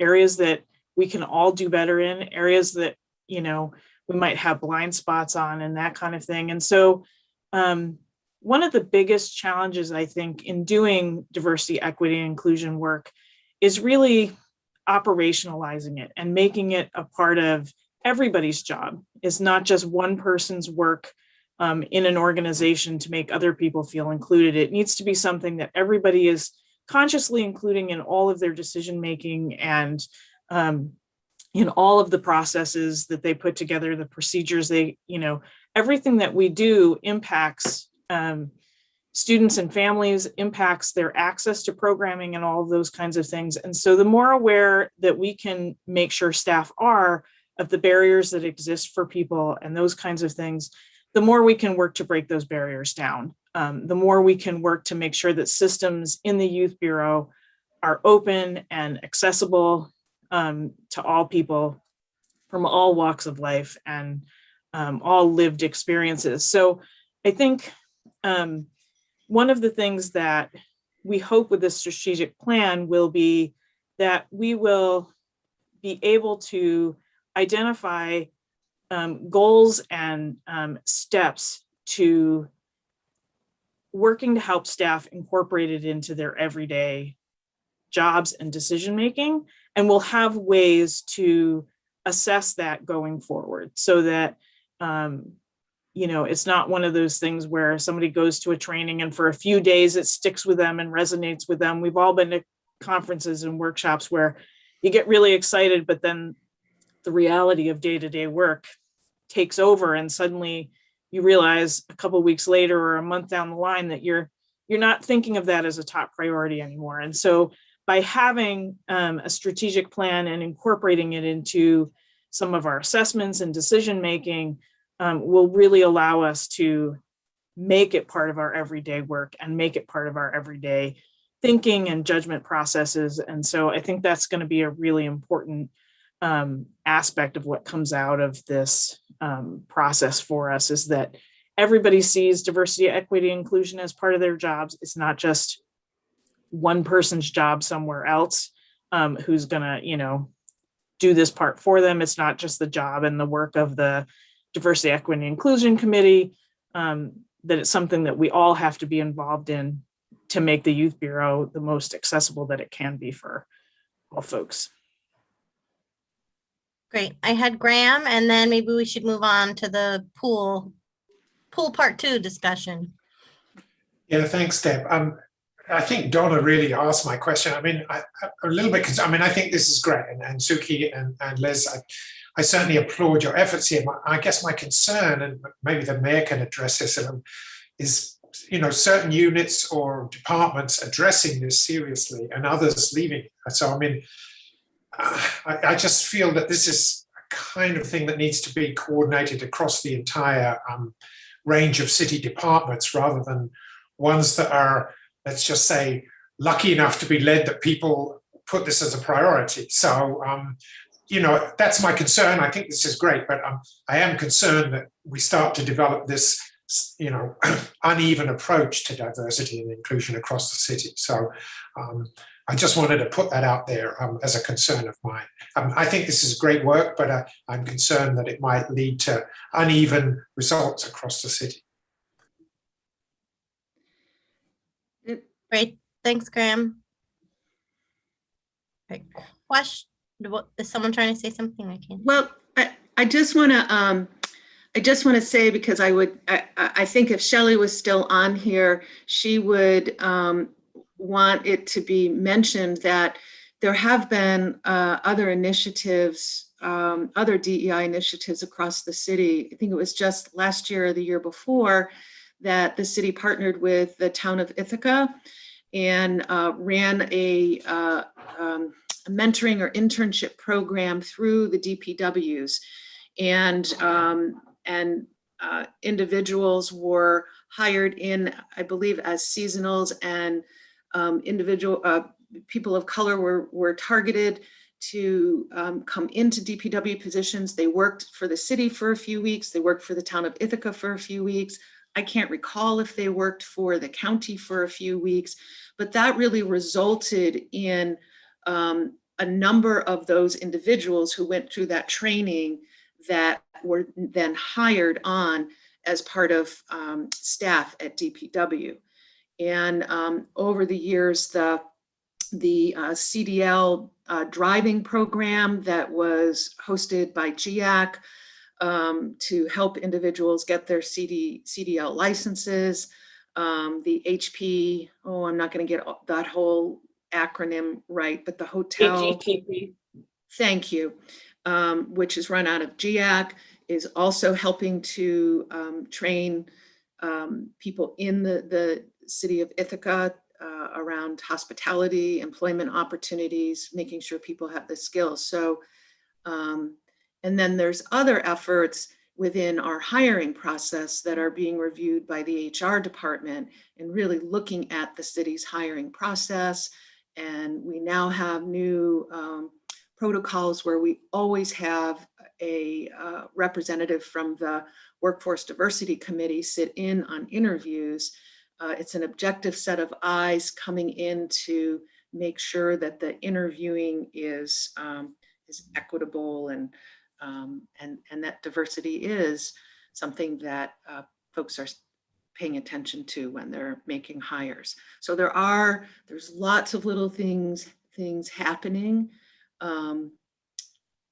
S12: areas that we can all do better in, areas that, we might have blind spots on and that kind of thing. And so one of the biggest challenges, I think, in doing diversity, equity, and inclusion work is really operationalizing it and making it a part of everybody's job. It's not just one person's work in an organization to make other people feel included. It needs to be something that everybody is consciously including in all of their decision-making and in all of the processes that they put together, the procedures everything that we do impacts students and families, impacts their access to programming and all of those kinds of things. And so the more aware that we can make sure staff are of the barriers that exist for people and those kinds of things, the more we can work to break those barriers down. The more we can work to make sure that systems in the Youth Bureau are open and accessible to all people from all walks of life and all lived experiences. So I think one of the things that we hope with this strategic plan will be that we will be able to identify goals and steps to working to help staff incorporate it into their everyday jobs and decision-making. And we'll have ways to assess that going forward so that you know, it's not one of those things where somebody goes to a training and for a few days it sticks with them and resonates with them. We've all been to conferences and workshops where you get really excited, but then the reality of day-to-day work takes over, and suddenly you realize a couple of weeks later or a month down the line that you're not thinking of that as a top priority anymore. And so by having a strategic plan and incorporating it into some of our assessments and decision making will really allow us to make it part of our everyday work and make it part of our everyday thinking and judgment processes. And so I think that's going to be a really important aspect of what comes out of this process for us, is that everybody sees diversity, equity, inclusion as part of their jobs. It's not just one person's job somewhere else who's gonna, you know, do this part for them. It's not just the job and the work of the Diversity, Equity, and Inclusion Committee, that it's something that we all have to be involved in to make the Youth Bureau the most accessible that it can be for all folks.
S1: Great. I had Graham, and then maybe we should move on to the pool part 2 discussion.
S6: Yeah, thanks, Deb. I think Donna really asked my question. I mean, I'm a little bit concerned. I mean, I think this is great. And Suki and Liz, I certainly applaud your efforts here. I guess my concern, and maybe the mayor can address this, is, you know, certain units or departments addressing this seriously and others leaving. So, I mean, I just feel that this is a kind of thing that needs to be coordinated across the entire range of city departments, rather than ones that are, let's just say, lucky enough to be led that people put this as a priority. So, you know, that's my concern. I think this is great, but I am concerned that we start to develop this, you know, uneven approach to diversity and inclusion across the city. So I just wanted to put that out there as a concern of mine. I think this is great work, but I'm concerned that it might lead to uneven results across the city.
S1: Great. Thanks, Graham. Great. Question. Is someone trying to say something? I can't.
S13: Well, I just want to say, because I think if Shelley was still on here, she would want it to be mentioned that there have been other initiatives, other DEI initiatives across the city. I think it was just last year or the year before that the city partnered with the town of Ithaca and ran a mentoring or internship program through the DPWs, and individuals were hired in, I believe, as seasonals, and people of color were targeted to come into DPW positions. They worked for the city for a few weeks. They worked for the town of Ithaca for a few weeks. I can't recall if they worked for the county for a few weeks, but that really resulted in a number of those individuals who went through that training that were then hired on as part of staff at DPW. And over the years, the CDL driving program that was hosted by GIAC to help individuals get their CDL licenses, the HP, I'm not going to get that whole acronym right, but the hotel,
S12: HGTP.
S13: Thank you, which is run out of GIAC, is also helping to train people in the city of Ithaca around hospitality, employment opportunities, making sure people have the skills. So, and then there's other efforts within our hiring process that are being reviewed by the HR department and really looking at the city's hiring process. And we now have new protocols where we always have a representative from the Workforce Diversity Committee sit in on interviews. It's an objective set of eyes coming in to make sure that the interviewing is equitable, and that diversity is something that folks are paying attention to when they're making hires. So there's lots of little things happening. And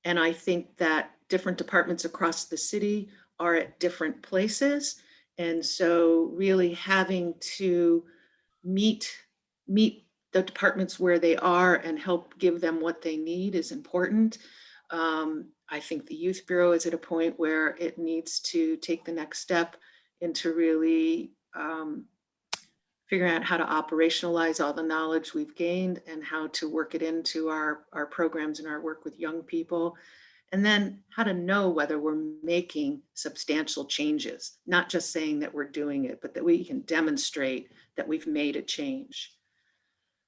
S13: I think that different departments across the city are at different places. And so really having to meet the departments where they are and help give them what they need is important. I think the Youth Bureau is at a point where it needs to take the next step into really figuring out how to operationalize all the knowledge we've gained and how to work it into our programs and our work with young people. And then how to know whether we're making substantial changes, not just saying that we're doing it, but that we can demonstrate that we've made a change.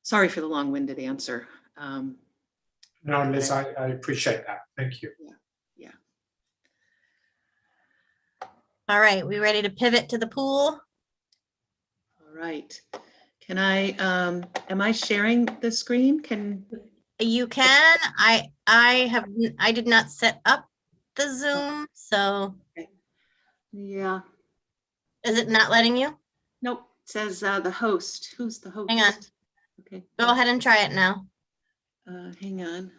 S13: Sorry for the long-winded answer.
S6: No, Liz, I appreciate that. Thank you.
S13: Yeah.
S1: All right, we ready to pivot to the pool?
S13: All right. Can I, am I sharing the screen?
S1: You can. I did not set up the Zoom, so
S13: Yeah.
S1: is it not letting you?
S13: Nope. It says the host. Who's the host?
S1: Hang on.
S13: Okay.
S1: Go ahead and try it now.
S13: Hang on.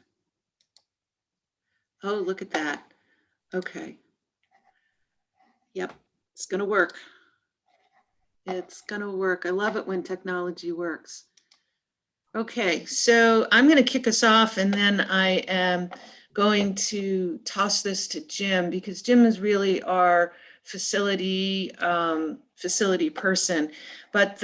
S13: Oh, look at that. Okay. Yep. It's going to work. It's going to work. I love it when technology works. Okay, so I'm going to kick us off, and then I am going to toss this to Jim, because Jim is really our facility person. But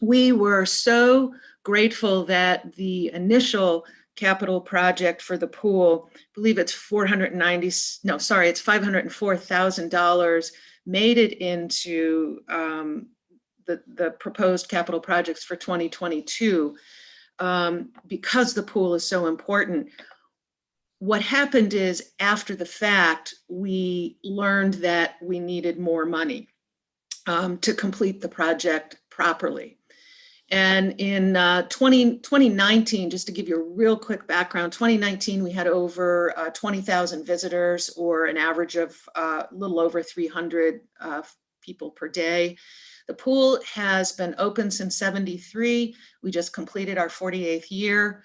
S13: we were so grateful that the initial capital project for the pool, I believe it's $504,000, made it into the proposed capital projects for 2022, because the pool is so important. What happened is, after the fact, we learned that we needed more money to complete the project properly. And in 2019, just to give you a real quick background, 2019, we had over 20,000 visitors, or an average of a little over 300 people per day. The pool has been open since '73. We just completed our 48th year.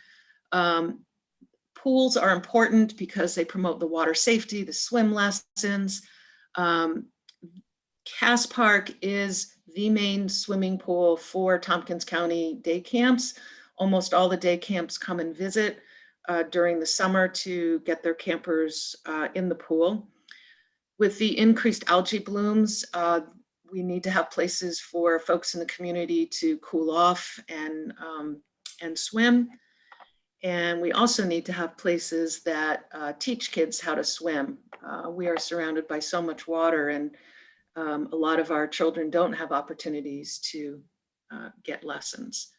S13: Pools are important because they promote the water safety, the swim lessons. Cass Park is the main swimming pool for Tompkins County day camps. Almost all the day camps come and visit during the summer to get their campers in the pool. With the increased algae blooms, we need to have places for folks in the community to cool off and swim. And we also need to have places that teach kids how to swim. We are surrounded by so much water, and a lot of our children don't have opportunities to get lessons.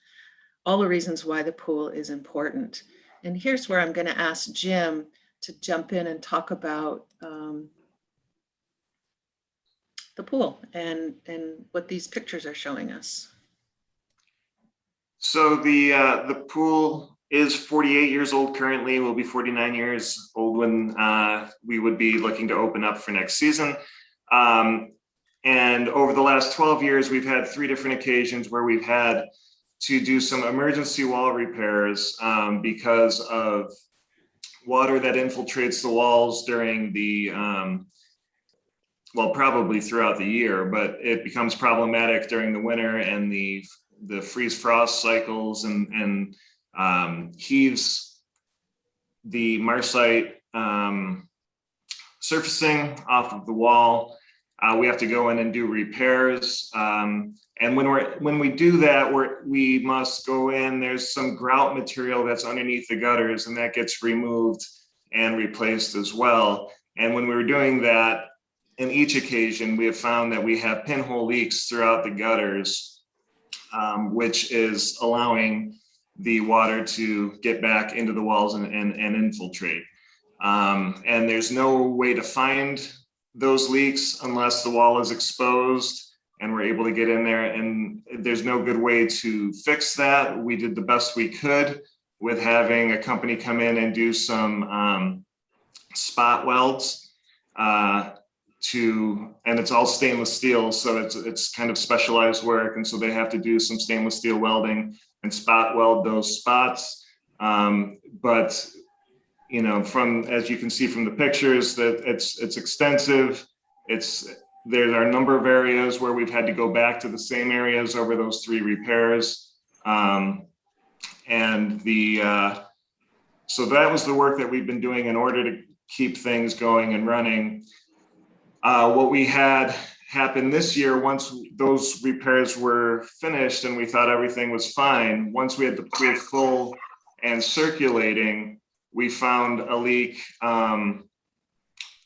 S13: All the reasons why the pool is important. And here's where I'm going to ask Jim to jump in and talk about the pool and what these pictures are showing us.
S14: So the pool is 48 years old currently. Will be 49 years old when we would be looking to open up for next season. And over the last 12 years, we've had 3 different occasions where we've had to do some emergency wall repairs because of water that infiltrates the walls during the well, probably throughout the year, but it becomes problematic during the winter and the freeze frost cycles and heaves the marsite surfacing off of the wall. We have to go in and do repairs. And when we do that, we must go in, there's some grout material that's underneath the gutters, and that gets removed and replaced as well. And when we were doing that, in each occasion, we have found that we have pinhole leaks throughout the gutters, which is allowing the water to get back into the walls and infiltrate. And there's no way to find those leaks unless the wall is exposed and we're able to get in there, and there's no good way to fix that. We did the best we could with having a company come in and do some spot welds and it's all stainless steel, so it's kind of specialized work, and so they have to do some stainless steel welding and spot weld those spots. But you know, as you can see from the pictures, that it's extensive. there are a number of areas where we've had to go back to the same areas over those 3 repairs. So that was the work that we've been doing in order to keep things going and running. What we had happen this year, once those repairs were finished and we thought everything was fine, once we had the pool full and circulating, we found a leak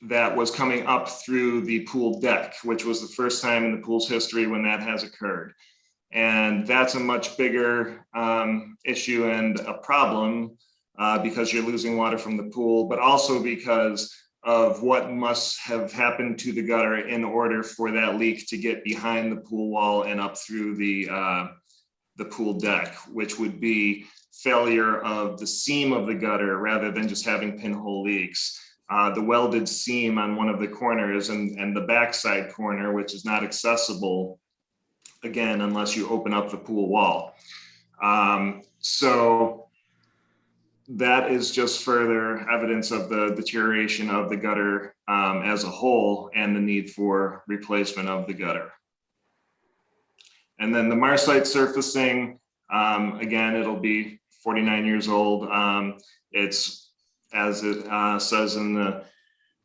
S14: that was coming up through the pool deck, which was the first time in the pool's history when that has occurred. And that's a much bigger issue and a problem because you're losing water from the pool, but also because of what must have happened to the gutter in order for that leak to get behind the pool wall and up through the pool deck, which would be failure of the seam of the gutter rather than just having pinhole leaks. The welded seam on one of the corners and the backside corner, which is not accessible, again, unless you open up the pool wall. So that is just further evidence of the deterioration of the gutter as a whole and the need for replacement of the gutter. And then the Marsite surfacing, again, it'll be 49 years old. It's, as it says in the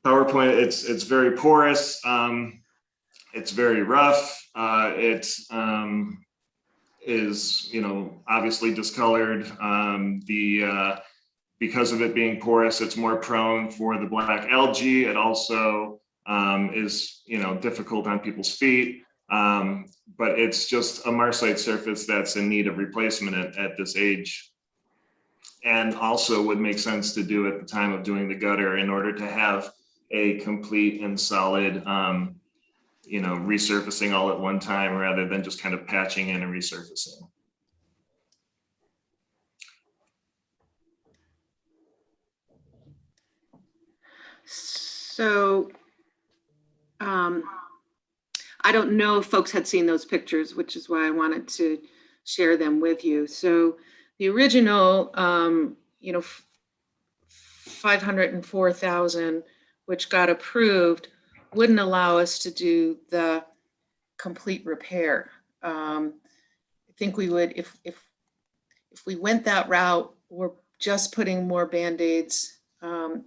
S14: PowerPoint, it's very porous. It's very rough. It is, obviously discolored. Because of it being porous, it's more prone for the black algae. It also is, difficult on people's feet. But it's just a Marsite surface that's in need of replacement at this age. And also would make sense to do at the time of doing the gutter in order to have a complete and solid, resurfacing all at one time rather than just kind of patching in and resurfacing.
S13: So I don't know if folks had seen those pictures, which is why I wanted to share them with you. So the original, $504,000, which got approved, wouldn't allow us to do the complete repair. I think we would, if we went that route, we're just putting more Band-Aids on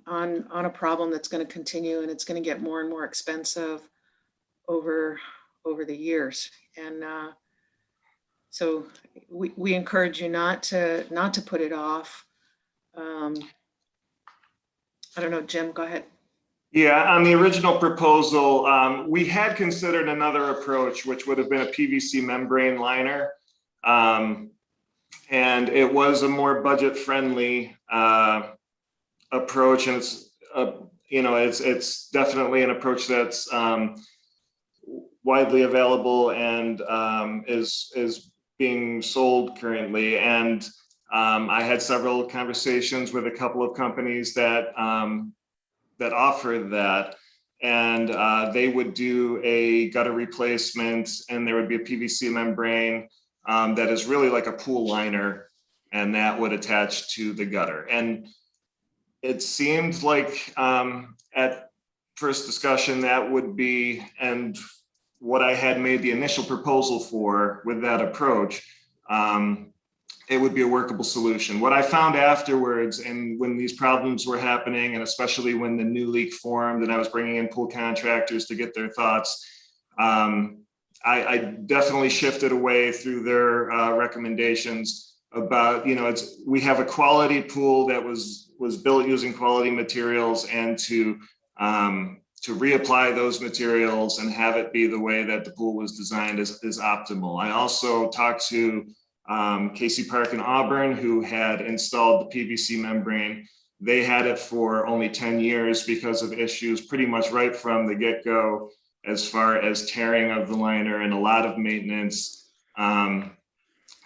S13: a problem that's going to continue, and it's going to get more and more expensive over the years. And so we encourage you not to put it off. I don't know, Jim, go ahead.
S14: Yeah, on the original proposal, we had considered another approach, which would have been a PVC membrane liner. And it was a more budget-friendly approach. And it's definitely an approach that's widely available and is being sold currently. And I had several conversations with a couple of companies that offered that, and they would do a gutter replacement, and there would be a PVC membrane that is really like a pool liner, and that would attach to the gutter. And it seemed like at first discussion that would be, and what I had made the initial proposal for with that approach, it would be a workable solution. What I found afterwards, and when these problems were happening, and especially when the new leak formed and I was bringing in pool contractors to get their thoughts, I definitely shifted away through their recommendations about, we have a quality pool that was built using quality materials, and to reapply those materials and have it be the way that the pool was designed is optimal. I also talked to Casey Park in Auburn, who had installed the PVC membrane. They had it for only 10 years because of issues pretty much right from the get-go, as far as tearing of the liner and a lot of maintenance.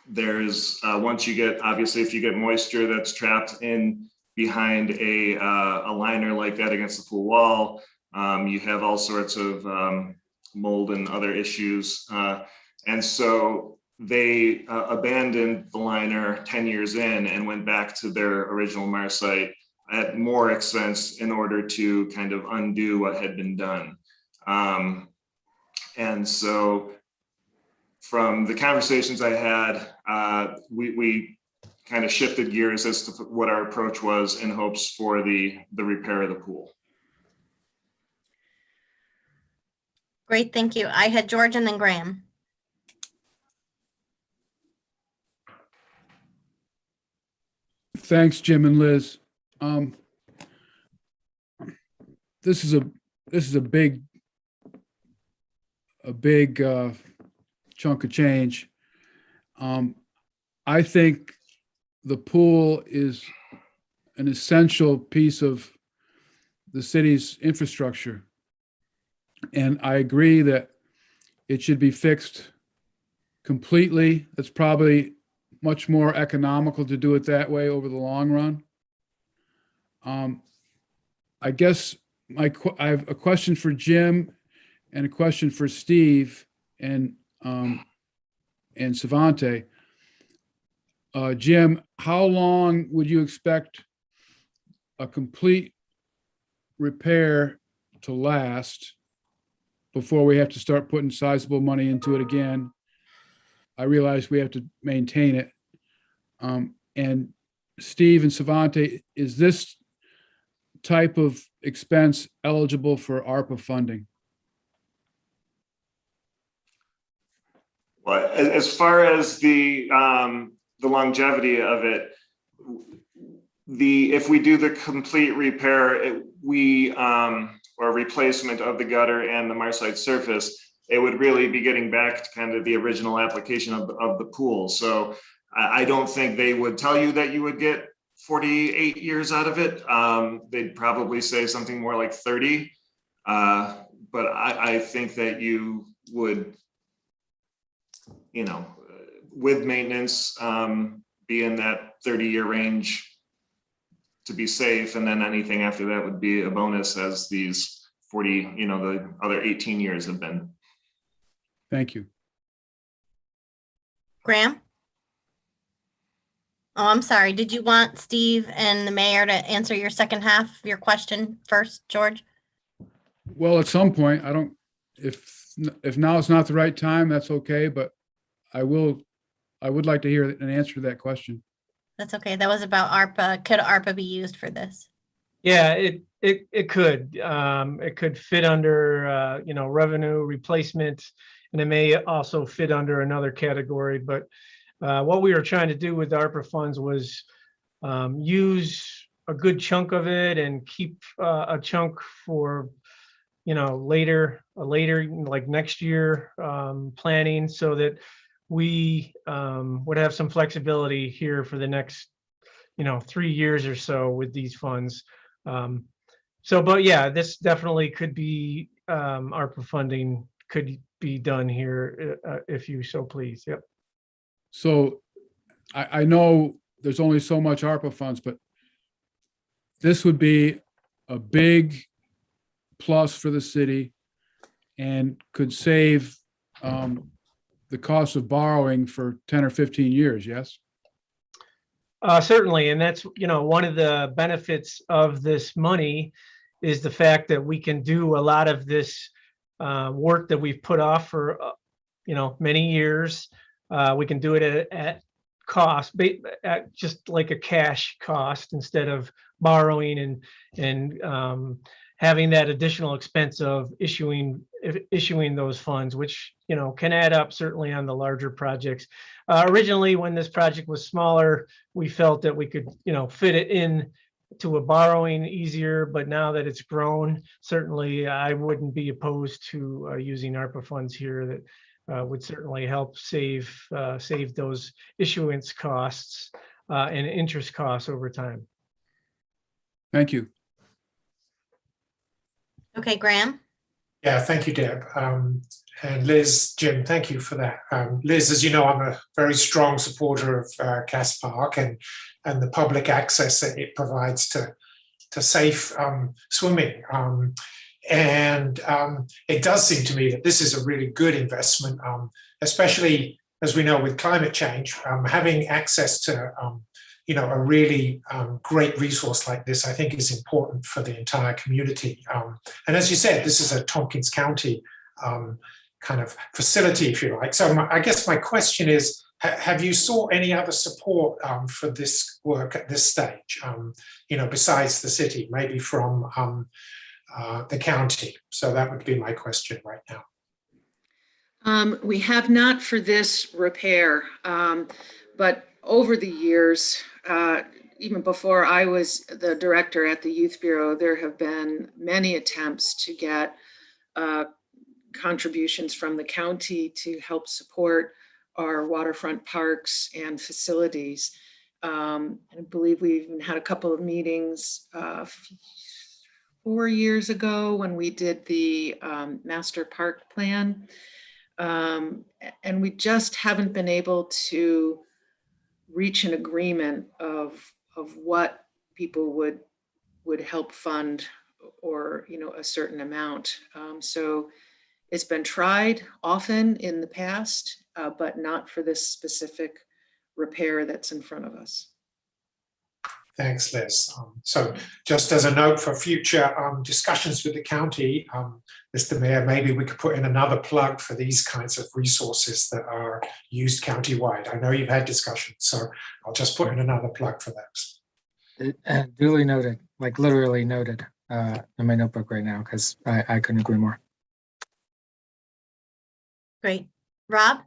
S14: There's once you get, obviously, if you get moisture that's trapped in behind a liner like that against the pool wall, you have all sorts of mold and other issues. And so they abandoned the liner 10 years in and went back to their original Marsite at more expense in order to kind of undo what had been done. And so from the conversations I had, we kind of shifted gears as to what our approach was in hopes for the repair of the pool.
S1: Great, thank you. I had George and then Graham.
S11: Thanks, Jim and Liz. This is a big chunk of change. I think the pool is an essential piece of the city's infrastructure. And I agree that it should be fixed completely. It's probably much more economical to do it that way over the long run. I guess I have a question for Jim and a question for Steve and Savante. Jim, how long would you expect a complete repair to last before we have to start putting sizable money into it again? I realize we have to maintain it. And Steve and Savante, is this type of expense eligible for ARPA funding?
S14: Well, as far as the longevity of it, if we do the complete repair, or replacement of the gutter and the marsite surface, it would really be getting back to kind of the original application of the pool. So I don't think they would tell you that you would get 48 years out of it. They'd probably say something more like 30. But I think that you would, with maintenance, be in that 30-year range to be safe. And then anything after that would be a bonus, as these 40, the other 18 years have been.
S11: Thank you.
S1: Graham? Oh, I'm sorry. Did you want Steve and the mayor to answer your second half of your question first, George?
S11: Well, at some point, if now is not the right time, that's okay, but I would like to hear an answer to that question.
S1: That's okay. That was about ARPA. Could ARPA be used for this?
S5: Yeah, it could. It could fit under, revenue replacement, and it may also fit under another category. But what we were trying to do with ARPA funds was use a good chunk of it and keep a chunk for, later like next year planning, so that we would have some flexibility here for the next, 3 years or so with these funds. But yeah, this definitely could be ARPA funding could be done here if you so please. Yep.
S11: So I know there's only so much ARPA funds, but this would be a big plus for the city and could save the cost of borrowing for 10 or 15 years, yes?
S5: Certainly, and that's, one of the benefits of this money is the fact that we can do a lot of this work that we've put off for, many years. We can do it at cost, at just like a cash cost, instead of borrowing and having that additional expense of issuing those funds, which, can add up certainly on the larger projects. Originally, when this project was smaller, we felt that we could, fit it in to a borrowing easier, but now that it's grown, certainly I wouldn't be opposed to using ARPA funds here. That would certainly help save those issuance costs and interest costs over time.
S11: Thank you.
S1: Okay, Graham?
S6: Yeah, thank you, Deb. And Liz, Jim, thank you for that. Liz, as you know, I'm a very strong supporter of Cass Park and the public access that it provides to safe swimming. And it does seem to me that this is a really good investment, especially as we know with climate change, having access to a really great resource like this, I think, is important for the entire community. And as you said, this is a Tompkins County kind of facility, if you like. So I guess my question is, have you sought any other support for this work at this stage, besides the city, maybe from the county? So that would be my question right now.
S13: We have not for this repair, but over the years, even before I was the director at the Youth Bureau, there have been many attempts to get contributions from the county to help support our waterfront parks and facilities. I believe we even had a couple of meetings 4 years ago when we did the master park plan. And we just haven't been able to reach an agreement of what people would help fund, or a certain amount. So it's been tried often in the past, but not for this specific repair that's in front of us.
S6: Thanks, Liz. So just as a note for future discussions with the county, Mr. Mayor, maybe we could put in another plug for these kinds of resources that are used countywide. I know you've had discussions, so I'll just put in another plug for those.
S15: Duly noted, like literally noted in my notebook right now, because I couldn't agree more.
S1: Great. Rob?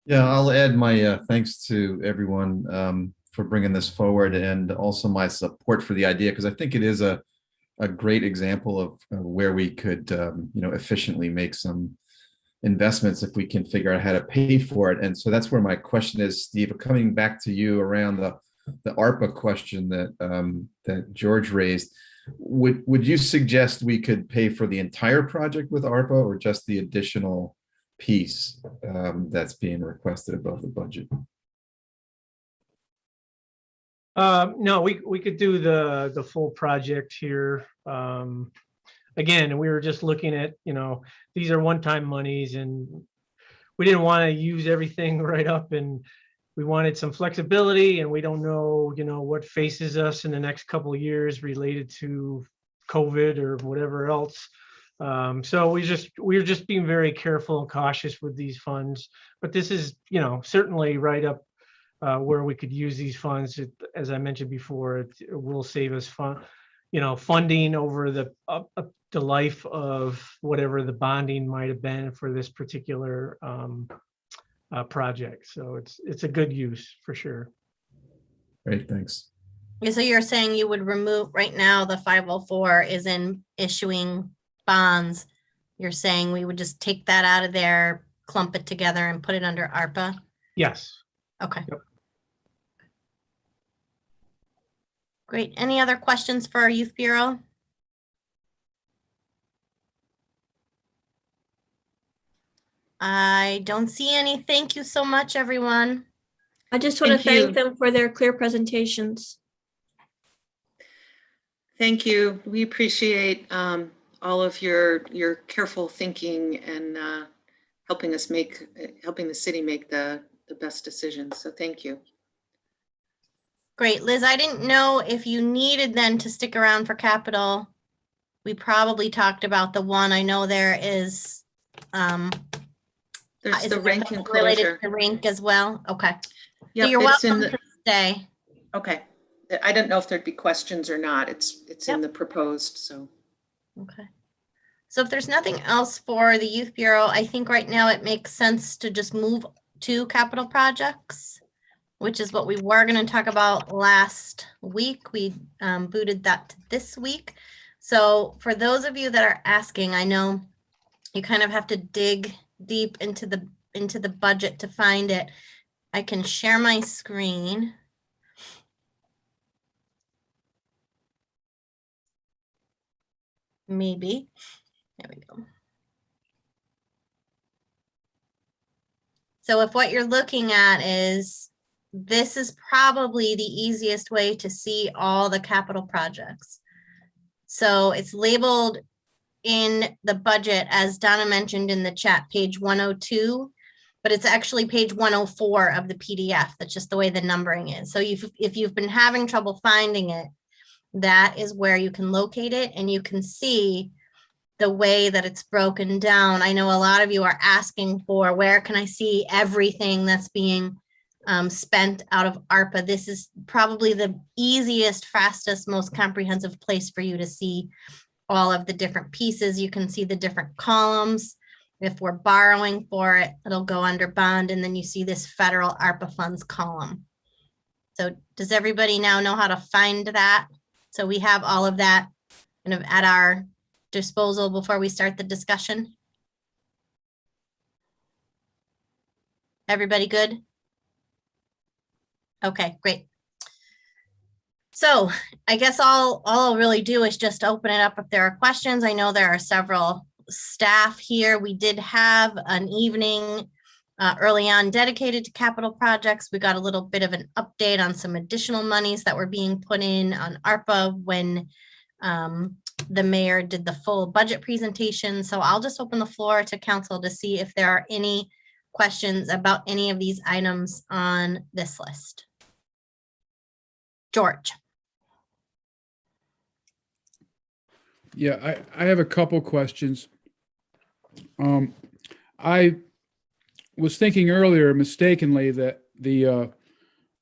S16: Yeah, I'll add my thanks to everyone for bringing this forward, and also my support for the idea, because I think it is a great example of where we could efficiently make some investments if we can figure out how to pay for it. And so that's where my question is, Steve, coming back to you around the ARPA question that George raised. Would you suggest we could pay for the entire project with ARPA, or just the additional piece that's being requested above the budget?
S5: No, we could do the full project here. Again, we were just looking at, these are one-time monies, and we didn't want to use everything right up, and we wanted some flexibility, and we don't know, what faces us in the next couple of years related to COVID or whatever else. So we're just being very careful and cautious with these funds, but this is, certainly right up where we could use these funds. As I mentioned before, it will save us funding over the life of whatever the bonding might have been for this particular project. So it's a good use for sure.
S16: Great, thanks.
S1: So you're saying you would remove, right now the 504 is in issuing bonds. You're saying we would just take that out of there, clump it together and put it under ARPA?
S5: Yes.
S1: Okay.
S5: Yep.
S1: Great. Any other questions for our Youth Bureau? I don't see any. Thank you so much, everyone.
S10: I just want to thank them for their clear presentations.
S13: Thank you. We appreciate all of your careful thinking and helping the city make the best decisions. So thank you.
S1: Great. Liz, I didn't know if you needed then to stick around for capital. We probably talked about the one. I know there is
S13: there's the rink enclosure
S1: related to rink as well. Okay.
S13: Yep,
S1: so you're welcome to stay.
S13: Okay. I don't know if there'd be questions or not. It's
S1: Yep.
S13: in the proposed, so.
S1: Okay. So if there's nothing else for the Youth Bureau, I think right now it makes sense to just move to capital projects, which is what we were going to talk about last week. We booted that to this week. So for those of you that are asking, I know you kind of have to dig deep into the budget to find it. I can share my screen. Maybe. There we go. So if what you're looking at is, this is probably the easiest way to see all the capital projects. So it's labeled in the budget, as Donna mentioned in the chat, page 102, but it's actually page 104 of the PDF. That's just the way the numbering is. So if you've been having trouble finding it, that is where you can locate it, and you can see the way that it's broken down. I know a lot of you are asking for, where can I see everything that's being spent out of ARPA? This is probably the easiest, fastest, most comprehensive place for you to see all of the different pieces. You can see the different columns. If we're borrowing for it, it'll go under bond, and then you see this federal ARPA funds column. So does everybody now know how to find that? So we have all of that kind of at our disposal before we start the discussion. Everybody good? Okay, great. So I guess all I'll really do is just open it up if there are questions. I know there are several staff here. We did have an evening early on dedicated to capital projects. We got a little bit of an update on some additional monies that were being put in on ARPA when the mayor did the full budget presentation. So I'll just open the floor to council to see if there are any questions about any of these items on this list. George.
S11: Yeah, I have a couple questions. I was thinking earlier mistakenly that the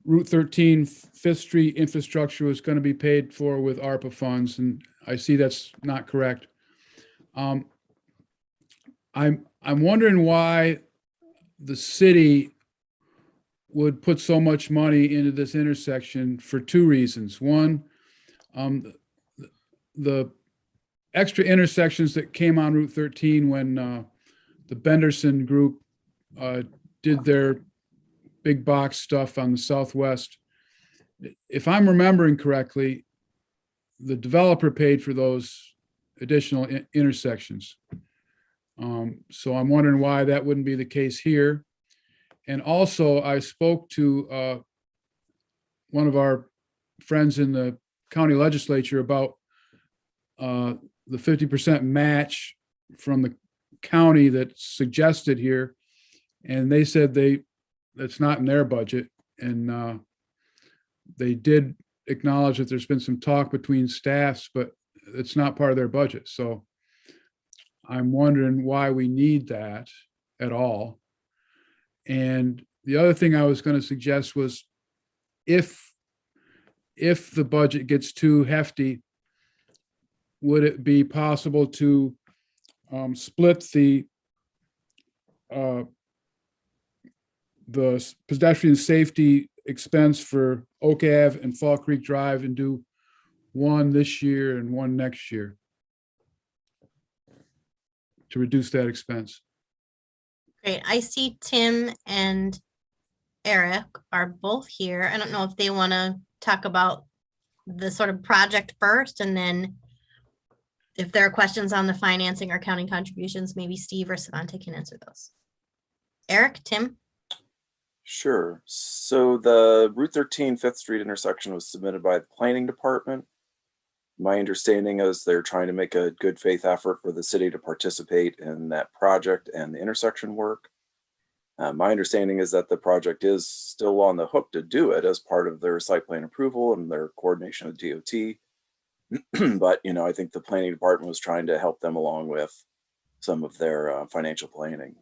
S11: Route 13 Fifth Street infrastructure was going to be paid for with ARPA funds, and I see that's not correct. I'm wondering why the city would put so much money into this intersection for two reasons. One, the extra intersections that came on Route 13 when the Benderson group did their big box stuff on the southwest. If I'm remembering correctly, the developer paid for those additional intersections. So I'm wondering why that wouldn't be the case here. And also, I spoke to one of our friends in the county legislature about the 50% match from the county that's suggested here. And they said that's not in their budget. And they did acknowledge that there's been some talk between staffs, but it's not part of their budget. So I'm wondering why we need that at all. And the other thing I was going to suggest was if the budget gets too hefty, would it be possible to split the pedestrian safety expense for Oak Ave and Fall Creek Drive and do one this year and one next year to reduce that expense?
S1: Great. I see Tim and Eric are both here. I don't know if they want to talk about the sort of project first, and then if there are questions on the financing or county contributions, maybe Steve or Savante can answer those. Eric, Tim?
S17: Sure. So the Route 13 Fifth Street intersection was submitted by the planning department. My understanding is they're trying to make a good faith effort for the city to participate in that project and the intersection work. My understanding is that the project is still on the hook to do it as part of their site plan approval and their coordination with DOT. But, I think the planning department was trying to help them along with some of their financial planning.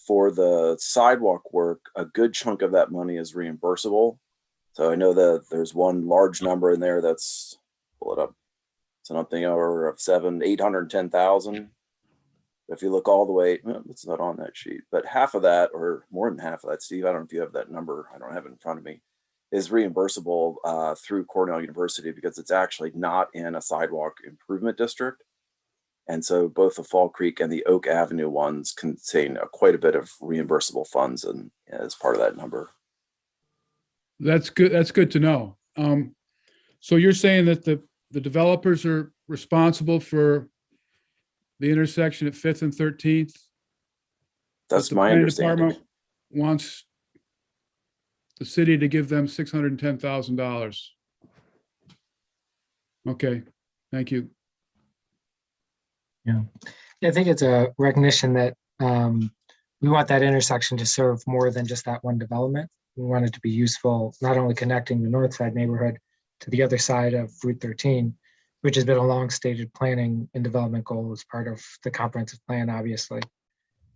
S17: For the sidewalk work, a good chunk of that money is reimbursable. So I know that there's one large number in there that's, pull it up, something over of $810,000. If you look all the way, it's not on that sheet, but half of that, or more than half of that, Steve, I don't know if you have that number, I don't have it in front of me, is reimbursable through Cornell University because it's actually not in a sidewalk improvement district. And so both the Fall Creek and the Oak Avenue ones contain quite a bit of reimbursable funds and as part of that number.
S11: That's good. That's good to know. So you're saying that the developers are responsible for the intersection at 5th and 13th?
S17: That's my understanding.
S11: Department wants the city to give them $610,000. Okay, thank you.
S15: Yeah, I think it's a recognition that We want that intersection to serve more than just that one development. We want it to be useful, not only connecting the north side neighborhood to the other side of Route 13, which has been a long-stated planning and development goal as part of the comprehensive plan, obviously,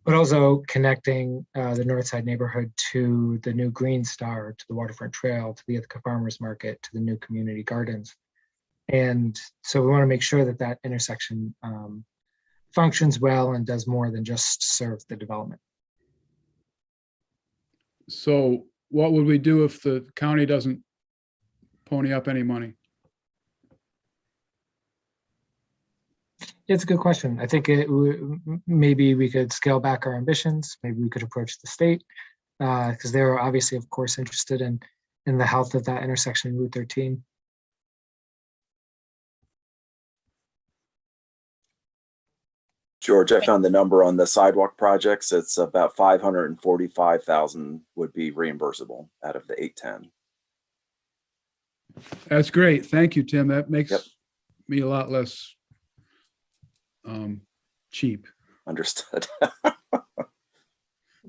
S15: but also connecting the north side neighborhood to the new Green Star, to the Waterfront Trail, to the Ithaca Farmers Market, to the new community gardens. And so we want to make sure that that intersection functions well and does more than just serve the development.
S11: So what would we do if the county doesn't pony up any money?
S15: It's a good question. I think maybe we could scale back our ambitions. Maybe we could approach the state because they're obviously, of course, interested in the health of that intersection in Route 13.
S17: George, I found the number on the sidewalk projects. It's about 545,000 would be reimbursable out of the 810.
S11: That's great. Thank you, Tim. That makes me a lot less cheap.
S17: Understood.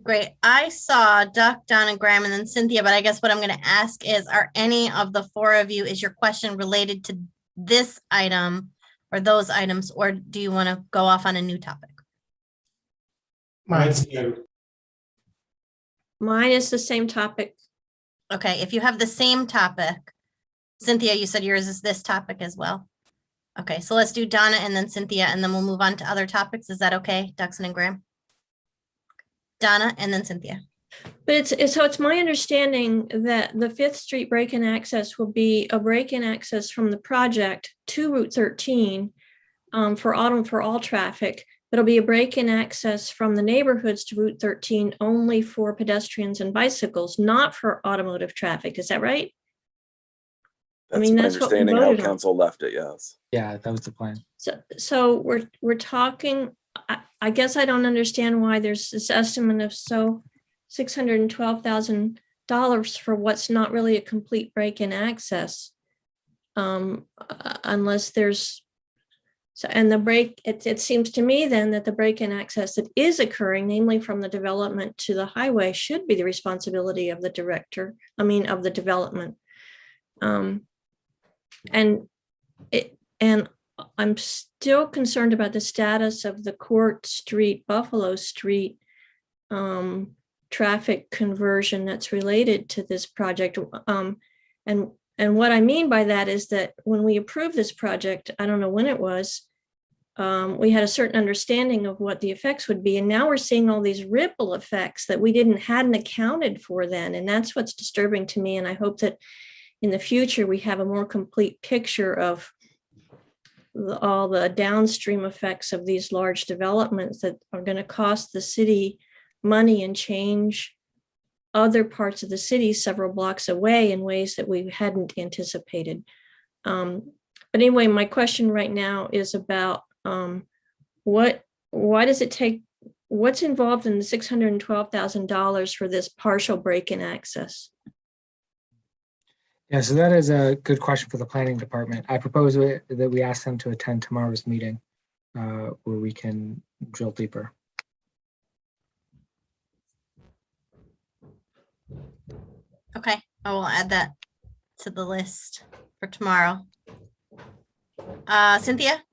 S1: Great. I saw Duck, Don, and Graham, and then Cynthia, but I guess what I'm going to ask is, are any of the four of you, is your question related to this item or those items, or do you want to go off on a new topic?
S6: Mine's new.
S10: Mine is the same topic.
S1: Okay, if you have the same topic, Cynthia, you said yours is this topic as well. Okay, so let's do Donna and then Cynthia, and then we'll move on to other topics. Is that okay, Duxon and Graham? Donna and then Cynthia.
S10: But it's my understanding that the 5th Street break-in access will be a break-in access from the project to Route 13 for all traffic. It'll be a break-in access from the neighborhoods to Route 13 only for pedestrians and bicycles, not for automotive traffic. Is that right?
S17: That's my understanding how council left it. Yes.
S15: Yeah, that was the plan.
S10: So we're talking. I guess I don't understand why there's this estimate of $612,000 for what's not really a complete break-in access, unless there's. So, and the break, it seems to me then that the break-in access that is occurring, namely from the development to the highway, should be the responsibility of the director. I mean, of the development. And I'm still concerned about the status of the Court Street, Buffalo Street traffic conversion that's related to this project. And what I mean by that is that when we approved this project, I don't know when it was, we had a certain understanding of what the effects would be. And now we're seeing all these ripple effects that we hadn't accounted for then. And that's what's disturbing to me. And I hope that in the future, we have a more complete picture of all the downstream effects of these large developments that are going to cost the city money and change other parts of the city several blocks away in ways that we hadn't anticipated. But anyway, my question right now is about why does it take, what's involved in the $612,000 for this partial break-in access?
S15: Yeah, so that is a good question for the planning department. I propose that we ask them to attend tomorrow's meeting where we can drill deeper.
S1: Okay, I will add that to the list for tomorrow. Cynthia?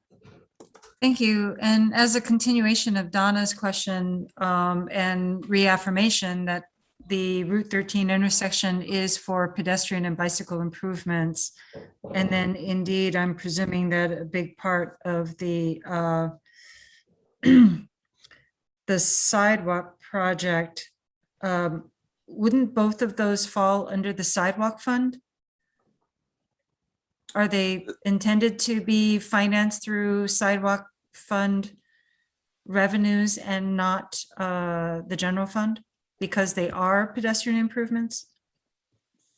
S7: Thank you. And as a continuation of Donna's question and reaffirmation that the Route 13 intersection is for pedestrian and bicycle improvements. And then indeed, I'm presuming that a big part of the the sidewalk project, wouldn't both of those fall under the sidewalk fund? Are they intended to be financed through sidewalk fund revenues and not the general fund? Because they are pedestrian improvements?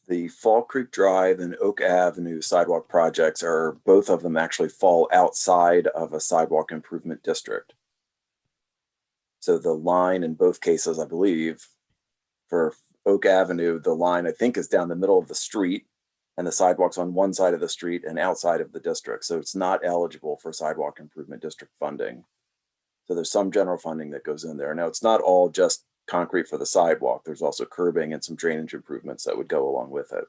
S17: The Fall Creek Drive and Oak Avenue sidewalk projects are, both of them actually fall outside of a sidewalk improvement district. So the line in both cases, I believe, for Oak Avenue, the line I think is down the middle of the street and the sidewalk's on one side of the street and outside of the district. So it's not eligible for sidewalk improvement district funding. So there's some general funding that goes in there. Now, it's not all just concrete for the sidewalk. There's also curbing and some drainage improvements that would go along with it.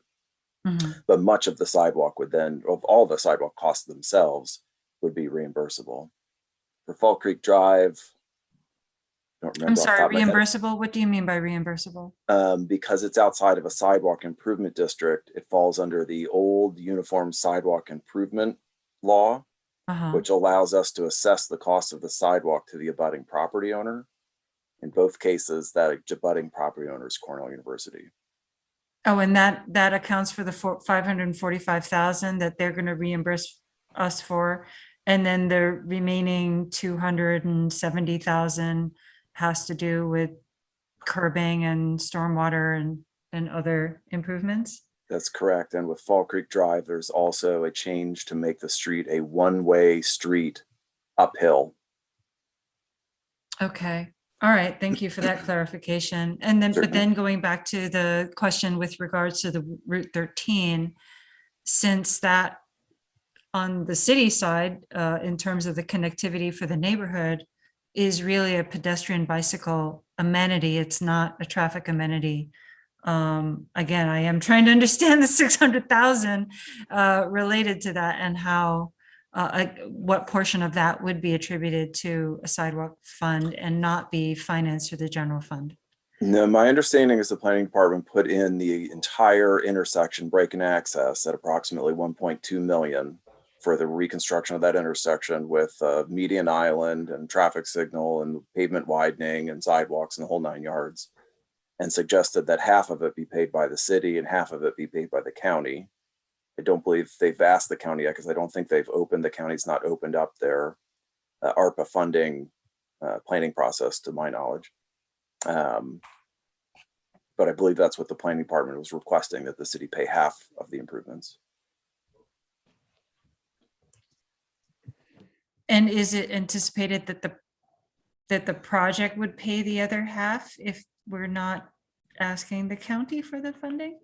S17: But much of the sidewalk would then, of all the sidewalk costs themselves, would be reimbursable. For Fall Creek Drive, I don't remember.
S7: I'm
S17: off the
S7: sorry,
S17: top of my head.
S7: reimbursable? What do you mean by reimbursable?
S17: Because it's outside of a sidewalk improvement district, it falls under the old uniform sidewalk improvement law, which allows us to assess the cost of the sidewalk to the abutting property owner. In both cases, that abutting property owner is Cornell University.
S7: Oh, and that accounts for the 545,000 that they're going to reimburse us for. And then the remaining 270,000 has to do with curbing and stormwater and other improvements.
S17: That's correct. And with Fall Creek Drive, there's also a change to make the street a one-way street uphill.
S7: Okay. All right. Thank you for that clarification. And then, but then going back to the question with regards to the Route 13, since that on the city side, in terms of the connectivity for the neighborhood, is really a pedestrian bicycle amenity. It's not a traffic amenity. Again, I am trying to understand the 600,000 related to that and how, what portion of that would be attributed to a sidewalk fund and not be financed through the general fund.
S17: No, my understanding is the planning department put in the entire intersection break and access at approximately 1.2 million for the reconstruction of that intersection with median island and traffic signal and pavement widening and sidewalks and the whole 9 yards, and suggested that half of it be paid by the city and half of it be paid by the county. I don't believe they've asked the county yet because I don't think they've opened, the county's not opened up their ARPA funding planning process to my knowledge. But I believe that's what the planning department was requesting, that the city pay half of the improvements.
S7: And is it anticipated that the project would pay the other half if we're not asking the county for the funding?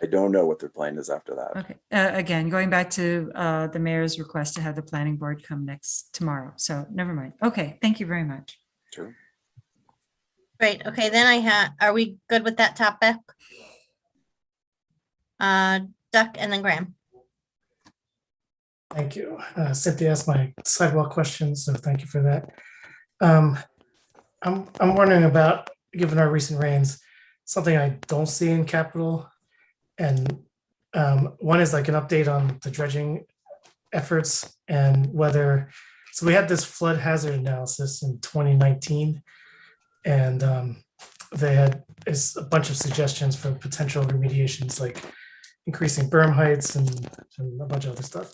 S17: I don't know what their plan is after that.
S7: Okay, again, going back to the mayor's request to have the planning board come tomorrow. So never mind. Okay, thank you very much.
S17: Sure.
S1: Great. Okay, then are we good with that topic? Duck and then Graham.
S18: Thank you. Cynthia asked my sidewalk questions, so thank you for that. I'm wondering about, given our recent rains, something I don't see in capital. And one is like an update on the dredging efforts and whether, so we had this flood hazard analysis in 2019, and they had a bunch of suggestions for potential remediations, like increasing berm heights and a bunch of other stuff,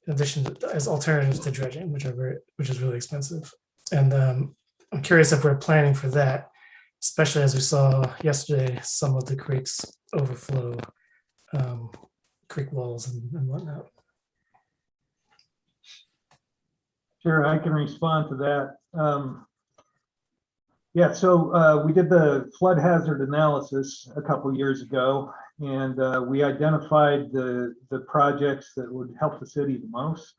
S18: in addition to, as alternatives to dredging, which is really expensive. And I'm curious if we're planning for that, especially as we saw yesterday, some of the creeks overflow, creek walls and whatnot.
S5: Sure, I can respond to that. Yeah, so we did the flood hazard analysis a couple years ago, and we identified the projects that would help the city the most.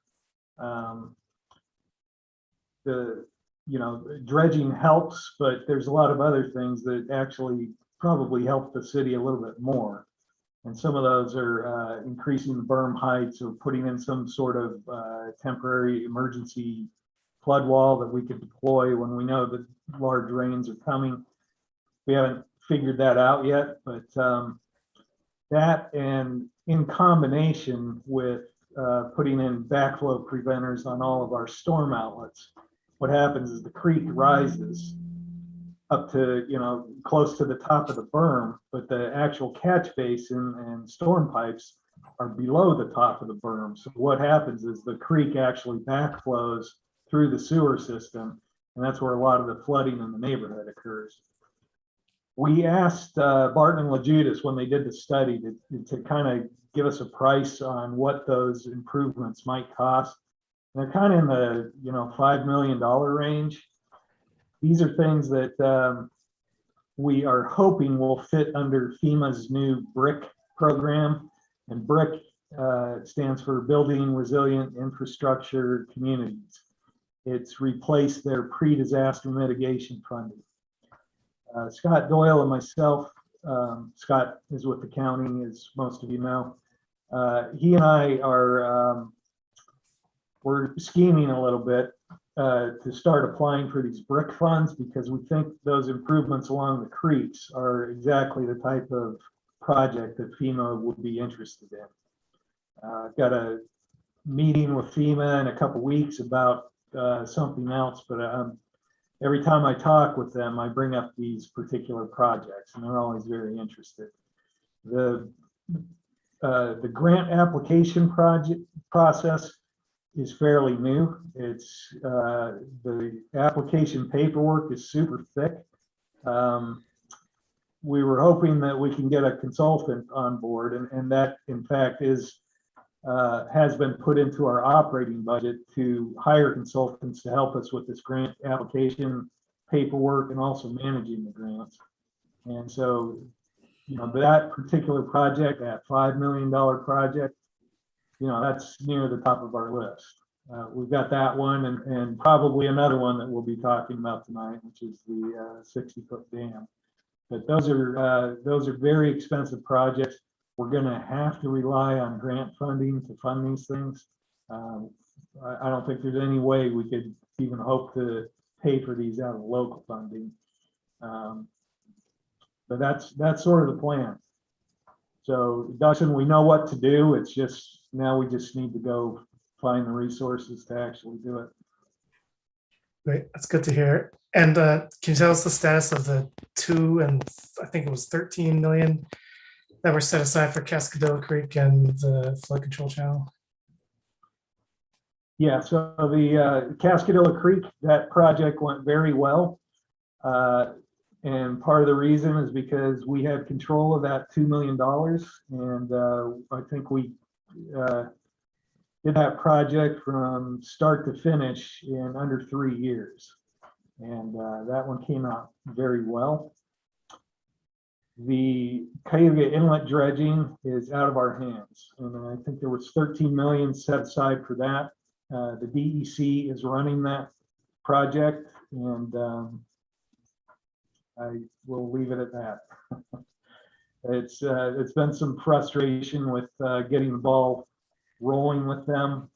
S5: Dredging helps, but there's a lot of other things that actually probably help the city a little bit more. And some of those are increasing the berm heights or putting in some sort of temporary emergency flood wall that we could deploy when we know that large rains are coming. We haven't figured that out yet, but that, and in combination with putting in backflow preventers on all of our storm outlets, what happens is the creek rises up to, close to the top of the berm, but the actual catch basin and storm pipes are below the top of the berm. So what happens is the creek actually backflows through the sewer system, and that's where a lot of the flooding in the neighborhood occurs. We asked Barton and LaJudas when they did the study to kind of give us a price on what those improvements might cost. And they're kind of in the $5 million range. These are things that we are hoping will fit under FEMA's new BRIC program. And BRIC stands for Building Resilient Infrastructure Communities. It's replaced their pre-disaster mitigation funding. Scott Doyle and myself, Scott is with the county, as most of you know. He and I are, we're scheming a little bit to start applying for these brick funds, because we think those improvements along the creeks are exactly the type of project that FEMA would be interested in. I've got a meeting with FEMA in a couple weeks about something else, but every time I talk with them, I bring up these particular projects, and they're always very interested. The grant application process is fairly new. It's the application paperwork is super thick. We were hoping that we can get a consultant on board, and that in fact is has been put into our operating budget to hire consultants to help us with this grant application paperwork and also managing the grants. And so, you know, that particular project, that $5 million project, you know, that's near the top of our list. We've got that one and probably another one that we'll be talking about tonight, which is the 60-foot dam. But those are very expensive projects. We're going to have to rely on grant funding to fund these things. I don't think there's any way we could even hope to pay for these out of local funding. But that's sort of the plan. So Dustin, we know what to do. It's just now we just need to go find the resources to actually do it.
S18: Great, that's good to hear. And can you tell us the status of the 2 and I think it was 13 million that were set aside for Cascadilla Creek and the flood control channel?
S5: Yeah, so the Cascadilla Creek, that project went very well. And part of the reason is because we had control of that $2 million. And I think we did that project from start to finish in under 3 years. And that one came out very well. The Cayuga Inlet dredging is out of our hands. And I think there was 13 million set aside for that. The DEC is running that project, and I will leave it at that. It's been some frustration with getting the ball rolling with them.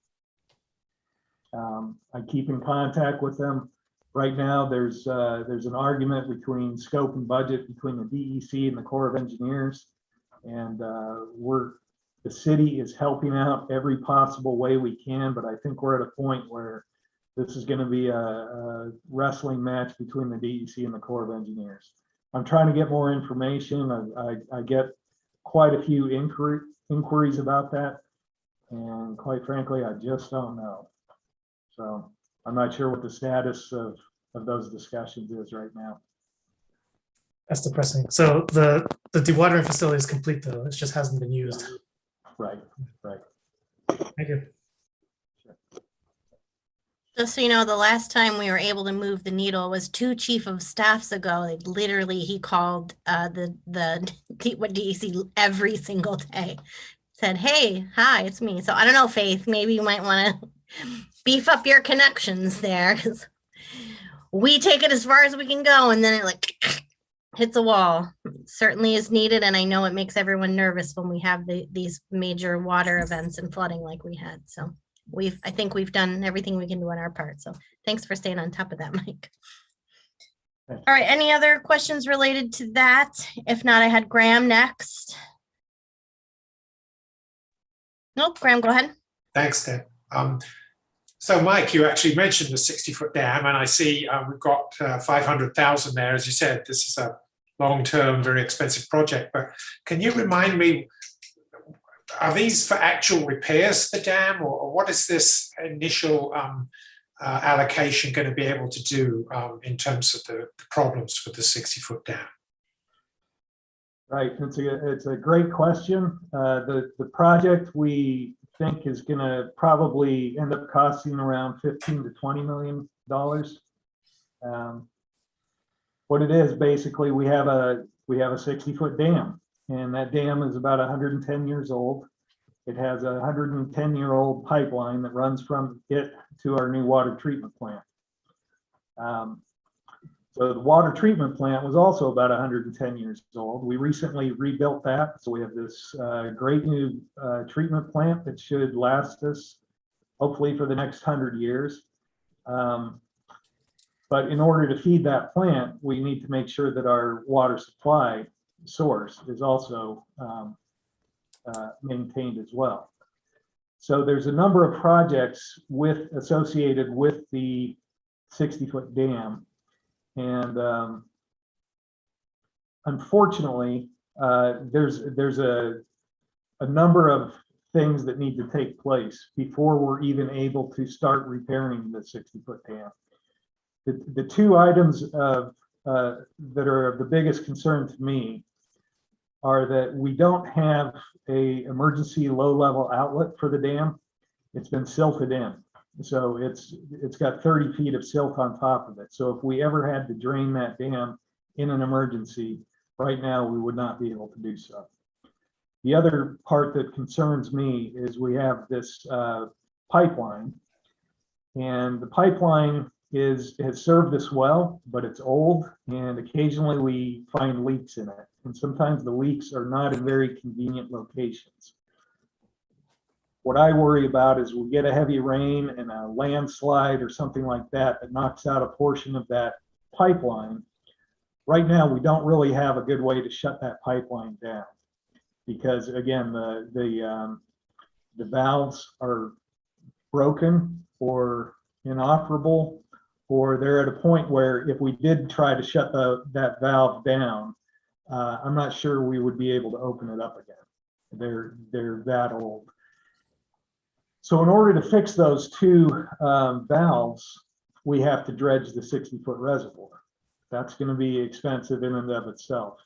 S5: I keep in contact with them. Right now, there's an argument between scope and budget between the DEC and the Corps of Engineers, and the city is helping out every possible way we can, but I think we're at a point where this is going to be a wrestling match between the DEC and the Corps of Engineers. I'm trying to get more information. I get quite a few inquiries about that, and quite frankly, I just don't know. So I'm not sure what the status of those discussions is right now.
S18: That's depressing. So the dewatering facility is complete though. It just hasn't been used.
S5: Right, right.
S18: Thank you.
S1: Just so you know, the last time we were able to move the needle was 2 chief of staffs ago. Like, literally, he called the DEC every single day. Said, "Hey, hi, it's me." So I don't know, Faith. Maybe you might want to beef up your connections there, because we take it as far as we can go, and then it like hits a wall. It certainly is needed, and I know it makes everyone nervous when we have these major water events and flooding like we had. So I think we've done everything we can do on our part. So thanks for staying on top of that, Mike. All right, any other questions related to that? If not, I had Graham next. Nope, Graham, go ahead.
S6: Thanks, Deb. So Mike, you actually mentioned the 60-foot dam, and I see we've got 500,000 there. As you said, this is a long-term, very expensive project, but can you remind me, are these for actual repairs to the dam, or what is this initial allocation going to be able to do in terms of the problems with the 60-foot dam?
S5: Right, it's a great question. The project we think is going to probably end up costing around $15 to $20 million. What it is, basically, we have a 60-foot dam, and that dam is about 110 years old.
S19: It has a 110-year-old pipeline that runs from it to our new water treatment plant. So the water treatment plant was also about 110 years old. We recently rebuilt that. So we have this great new treatment plant that should last us hopefully for the next 100 years. But in order to feed that plant, we need to make sure that our water supply source is also maintained as well. So there's a number of projects associated with the 60-foot dam. And unfortunately, there's a number of things that need to take place before we're even able to start repairing the 60-foot dam. The two items that are of the biggest concern to me are that we don't have a emergency low-level outlet for the dam. It's been silted in. So it's got 30 feet of silt on top of it. So if we ever had to drain that dam in an emergency, right now we would not be able to do so. The other part that concerns me is we have this pipeline, and the pipeline has served us well, but it's old, and occasionally we find leaks in it. And sometimes the leaks are not in very convenient locations. What I worry about is we get a heavy rain and a landslide or something like that that knocks out a portion of that pipeline. Right now, we don't really have a good way to shut that pipeline down because, again, the valves are broken or inoperable, or they're at a point where if we did try to shut that valve down, I'm not sure we would be able to open it up again. They're that old. So in order to fix those two valves, we have to dredge the 60-foot reservoir. That's going to be expensive in and of itself.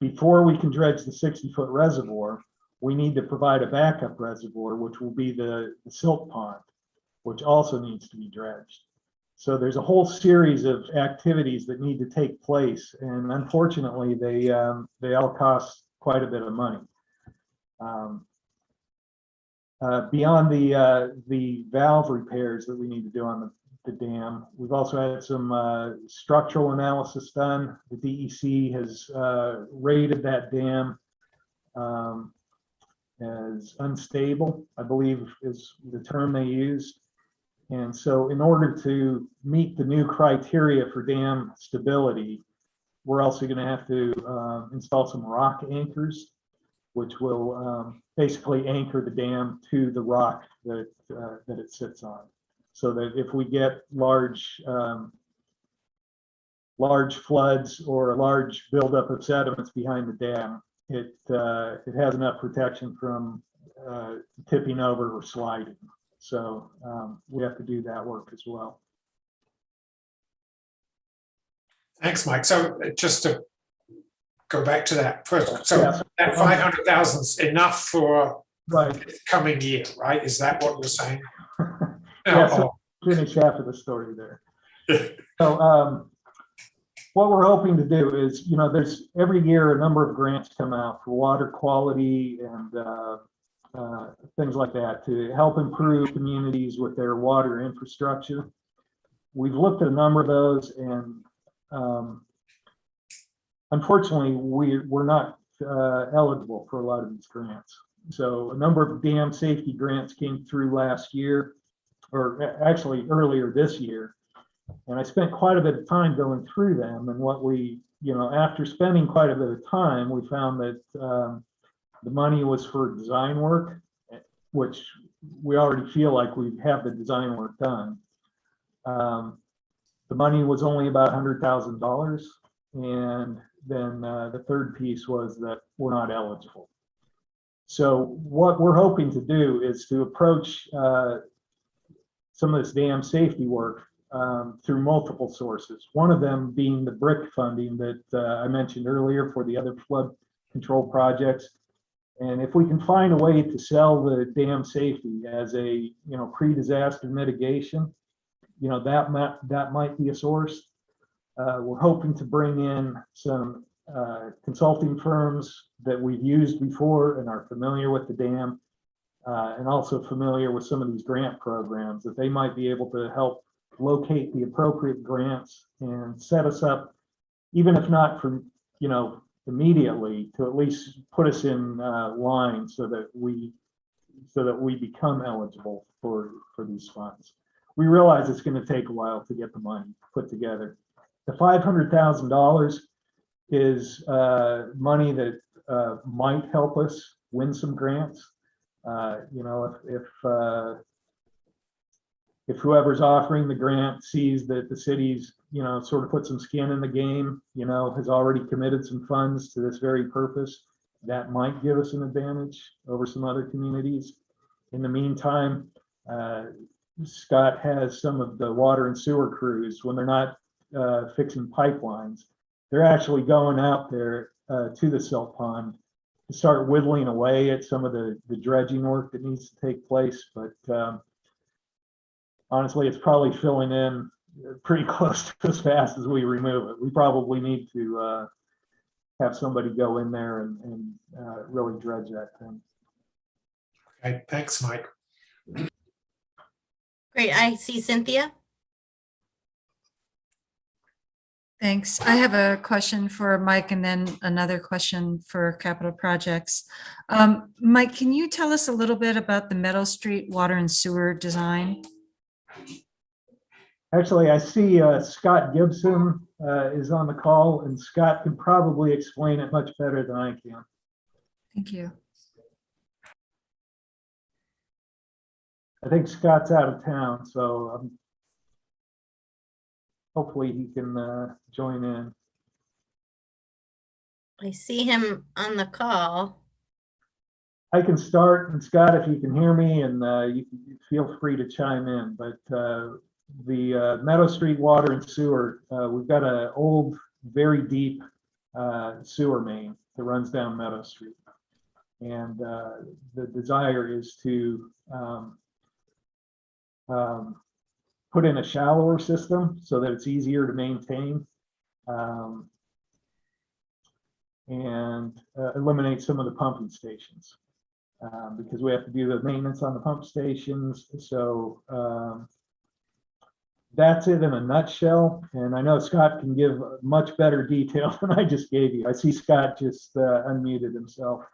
S19: Before we can dredge the 60-foot reservoir, we need to provide a backup reservoir, which will be the silt pond, which also needs to be dredged. So there's a whole series of activities that need to take place, and unfortunately, they all cost quite a bit of money. Beyond the valve repairs that we need to do on the dam, we've also had some structural analysis done. The DEC has rated that dam as unstable, I believe is the term they used. And so in order to meet the new criteria for dam stability, we're also going to have to install some rock anchors, which will basically anchor the dam to the rock that it sits on, so that if we get large floods or a large buildup of sediments behind the dam, it has enough protection from tipping over or sliding. So we have to do that work as well.
S6: Thanks, Mike. So just to go back to that first, so
S19: Yes.
S6: that 500,000 is enough for
S19: Right.
S6: this coming year, right? Is that what you're saying?
S19: Yeah, so finish half of the story there. So what we're hoping to do is, there's every year a number of grants come out for water quality and things like that to help improve communities with their water infrastructure. We've looked at a number of those, and unfortunately, we're not eligible for a lot of these grants. So a number of dam safety grants came through last year, or actually earlier this year. And I spent quite a bit of time going through them. And what we, after spending quite a bit of time, we found that the money was for design work, which we already feel like we have the design work done. The money was only about $100,000. And then the third piece was that we're not eligible. So what we're hoping to do is to approach some of this dam safety work through multiple sources. One of them being the BRIC funding that I mentioned earlier for the other flood control projects. And if we can find a way to sell the dam safety as a pre-disaster mitigation, that might be a source. We're hoping to bring in some consulting firms that we've used before and are familiar with the dam, and also familiar with some of these grant programs, that they might be able to help locate the appropriate grants and set us up, even if not for, immediately, to at least put us in line so that we become eligible for these funds. We realize it's going to take a while to get the money put together. The $500,000 is money that might help us win some grants. If whoever's offering the grant sees that the city's, sort of put some skin in the game, has already committed some funds to this very purpose, that might give us an advantage over some other communities. In the meantime, Scott has some of the water and sewer crews, when they're not fixing pipelines, they're actually going out there to the silt pond to start whittling away at some of the dredging work that needs to take place. But honestly, it's probably filling in pretty close to as fast as we remove it. We probably need to have somebody go in there and really dredge that thing.
S6: Okay, thanks, Mike.
S1: Great. I see Cynthia.
S7: Thanks. I have a question for Mike and then another question for capital projects. Mike, can you tell us a little bit about the Meadow Street water and sewer design?
S19: Actually, I see Scott Gibson is on the call, and Scott can probably explain it much better than I can.
S7: Thank you.
S19: I think Scott's out of town, so hopefully he can join in.
S1: I see him on the call.
S19: I can start, and Scott, if you can hear me, and you can feel free to chime in. But the Meadow Street water and sewer, we've got an old, very deep sewer main that runs down Meadow Street, and the desire is to put in a shallower system so that it's easier to maintain, and eliminate some of the pumping stations, because we have to do the maintenance on the pump stations. So that's it in a nutshell. And I know Scott can give much better detail than I just gave you. I see Scott just unmuted himself.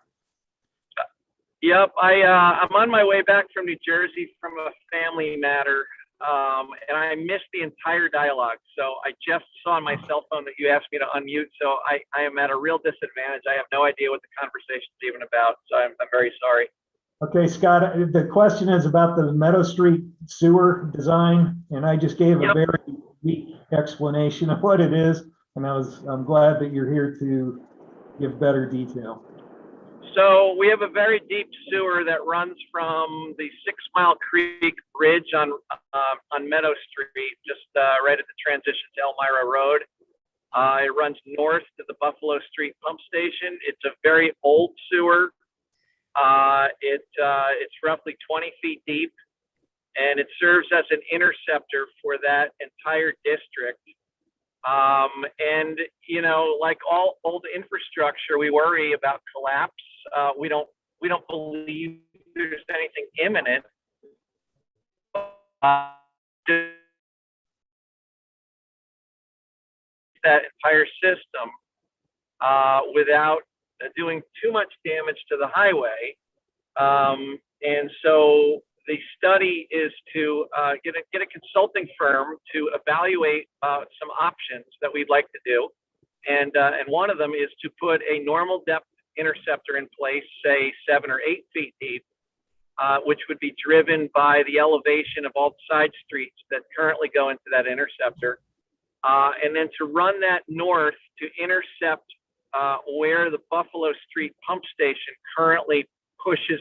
S20: Yep, I'm on my way back from New Jersey from a family matter, and I missed the entire dialogue. So I just saw on my cell phone that you asked me to unmute. So I am at a real disadvantage. I have no idea what the conversation is even about. So I'm very sorry.
S19: Okay, Scott, the question is about the Meadow Street sewer design, and I just gave a very weak explanation of what it is, and I'm glad that you're here to give better detail.
S20: So we have a very deep sewer that runs from the 6 Mile Creek Bridge on Meadow Street, just right at the transition to Elmira Road. It runs north to the Buffalo Street pump station. It's a very old sewer. It's roughly 20 feet deep, and it serves as an interceptor for that entire district. And like all old infrastructure, we worry about collapse. We don't believe there's anything imminent. That entire system without doing too much damage to the highway. And so the study is to get a consulting firm to evaluate some options that we'd like to do. And one of them is to put a normal depth interceptor in place, say 7 or 8 feet deep, which would be driven by the elevation of all the side streets that currently go into that interceptor. And then to run that north to intercept where the Buffalo Street pump station currently pushes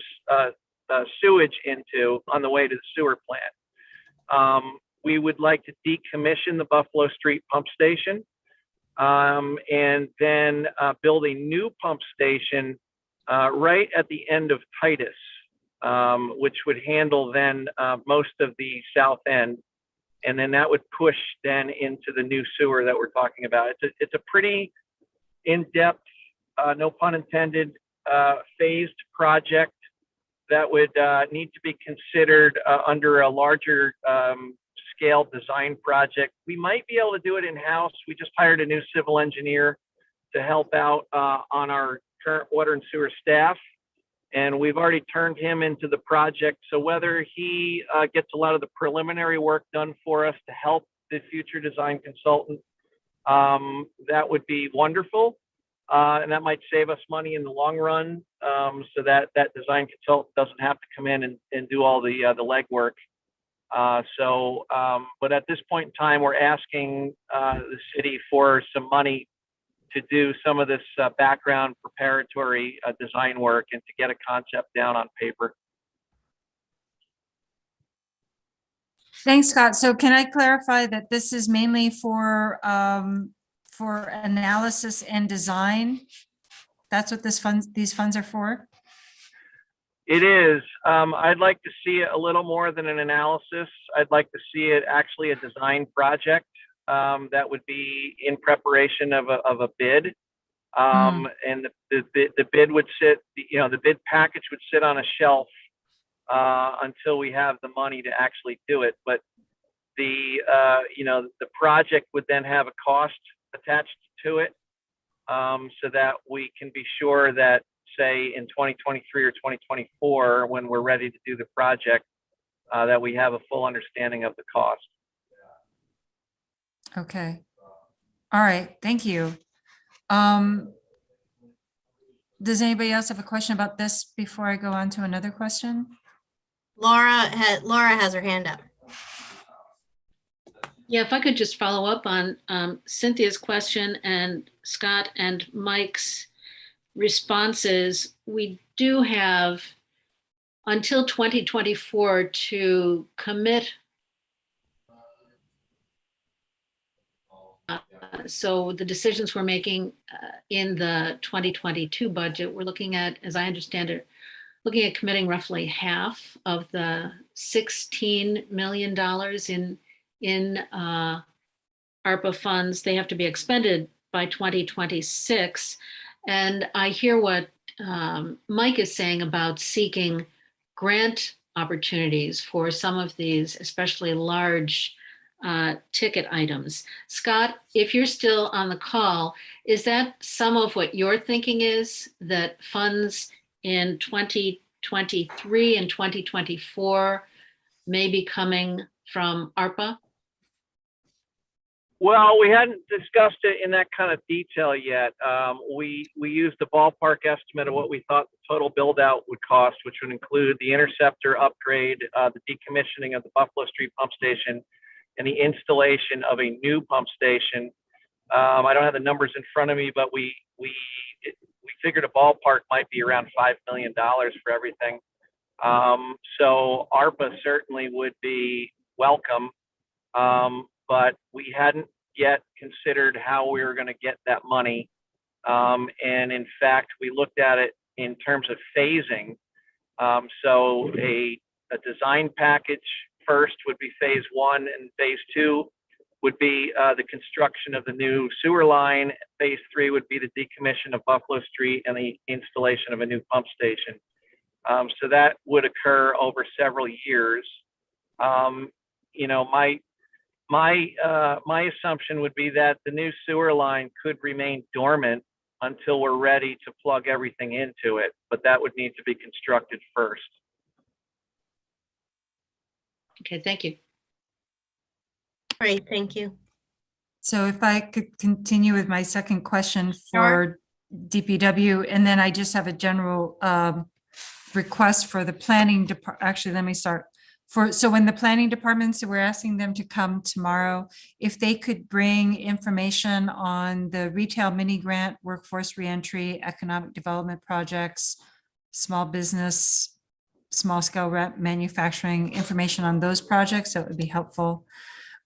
S20: sewage into on the way to the sewer plant. We would like to decommission the Buffalo Street pump station, and then build a new pump station right at the end of Titus, which would handle then most of the south end. And then that would push then into the new sewer that we're talking about. It's a pretty in-depth, no pun intended, phased project that would need to be considered under a larger scale design project. We might be able to do it in-house. We just hired a new civil engineer to help out on our current water and sewer staff. And we've already turned him into the project. So whether he gets a lot of the preliminary work done for us to help the future design consultant, that would be wonderful. And that might save us money in the long run, so that that design consultant doesn't have to come in and do all the legwork. But at this point in time, we're asking the city for some money to do some of this background preparatory design work and to get a concept down on paper.
S7: Thanks, Scott. So can I clarify that this is mainly for analysis and design? That's what these funds are for?
S20: It is. I'd like to see it a little more than an analysis. I'd like to see it actually a design project that would be in preparation of a bid. And the bid would sit, the bid package would sit on a shelf until we have the money to actually do it. But the project would then have a cost attached to it, so that we can be sure that, say, in 2023 or 2024, when we're ready to do the project, that we have a full understanding of the cost.
S7: Okay. All right. Thank you. Does anybody else have a question about this before I go on to another question?
S1: Laura has her hand up.
S4: Yeah, if I could just follow up on Cynthia's question and Scott and Mike's responses. We do have until 2024 to commit. So the decisions we're making in the 2022 budget, we're looking at, as I understand it, looking at committing roughly half of the $16 million in ARPA funds. They have to be expended by 2026. And I hear what Mike is saying about seeking grant opportunities for some of these, especially large ticket items. Scott, if you're still on the call, is that some of what you're thinking is that funds in 2023 and 2024 may be coming from ARPA?
S20: Well, we hadn't discussed it in that kind of detail yet. We used the ballpark estimate of what we thought the total build out would cost, which would include the interceptor upgrade, the decommissioning of the Buffalo Street pump station, and the installation of a new pump station. I don't have the numbers in front of me, but we figured a ballpark might be around $5 million for everything. So ARPA certainly would be welcome, but we hadn't yet considered how we were going to get that money. And in fact, we looked at it in terms of phasing. So a design package first would be phase one, and phase two would be the construction of the new sewer line. Phase three would be the decommission of Buffalo Street and the installation of a new pump station. So that would occur over several years. My assumption would be that the new sewer line could remain dormant until we're ready to plug everything into it, but that would need to be constructed first.
S4: Okay, thank you.
S1: Great, thank you.
S7: So if I could continue with my second question for DPW, and then I just have a general request for the planning department. Actually, let me start. So when the planning department, so we're asking them to come tomorrow, if they could bring information on the retail mini grant, workforce reentry, economic development projects, small business, small scale manufacturing, information on those projects, that would be helpful.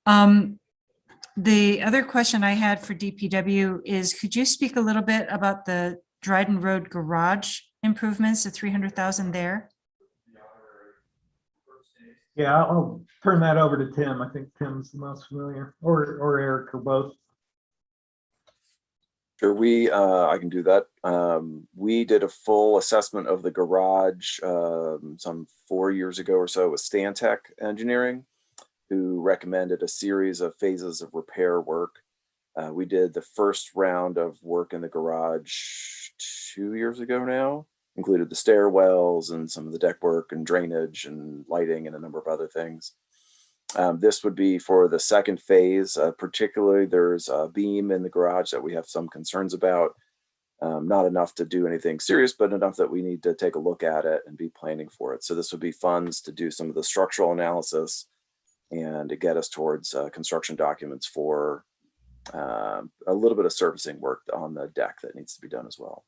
S7: The other question I had for DPW is, could you speak a little bit about the Dryden Road garage improvements, the 300,000 there?
S19: Yeah, I'll turn that over to Tim. I think Tim's the most familiar, or Eric, or both.
S17: Sure, I can do that. We did a full assessment of the garage some 4 years ago or so with Stantec Engineering, who recommended a series of phases of repair work. We did the first round of work in the garage 2 years ago now, included the stairwells and some of the deck work and drainage and lighting and a number of other things. This would be for the second phase. Particularly, there's a beam in the garage that we have some concerns about. Not enough to do anything serious, but enough that we need to take a look at it and be planning for it. So this would be funds to do some of the structural analysis and to get us towards construction documents for a little bit of servicing work on the deck that needs to be done as well.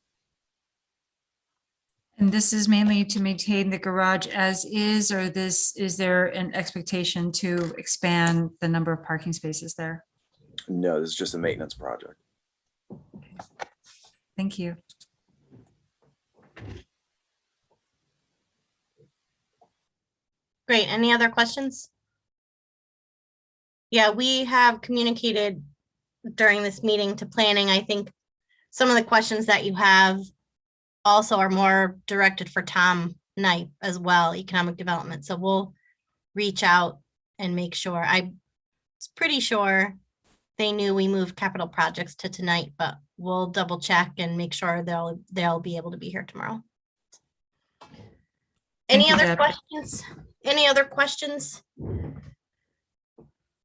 S7: And this is mainly to maintain the garage as is, or is there an expectation to expand the number of parking spaces there?
S17: No, this is just a maintenance project.
S7: Thank you.
S1: Great. Any other questions? Yeah, we have communicated during this meeting to planning. I think some of the questions that you have also are more directed for Tom Knight as well, economic development. So we'll reach out and make sure. I was pretty sure they knew we moved capital projects to tonight, but we'll double check and make sure they'll be able to be here tomorrow. Any other questions? Any other questions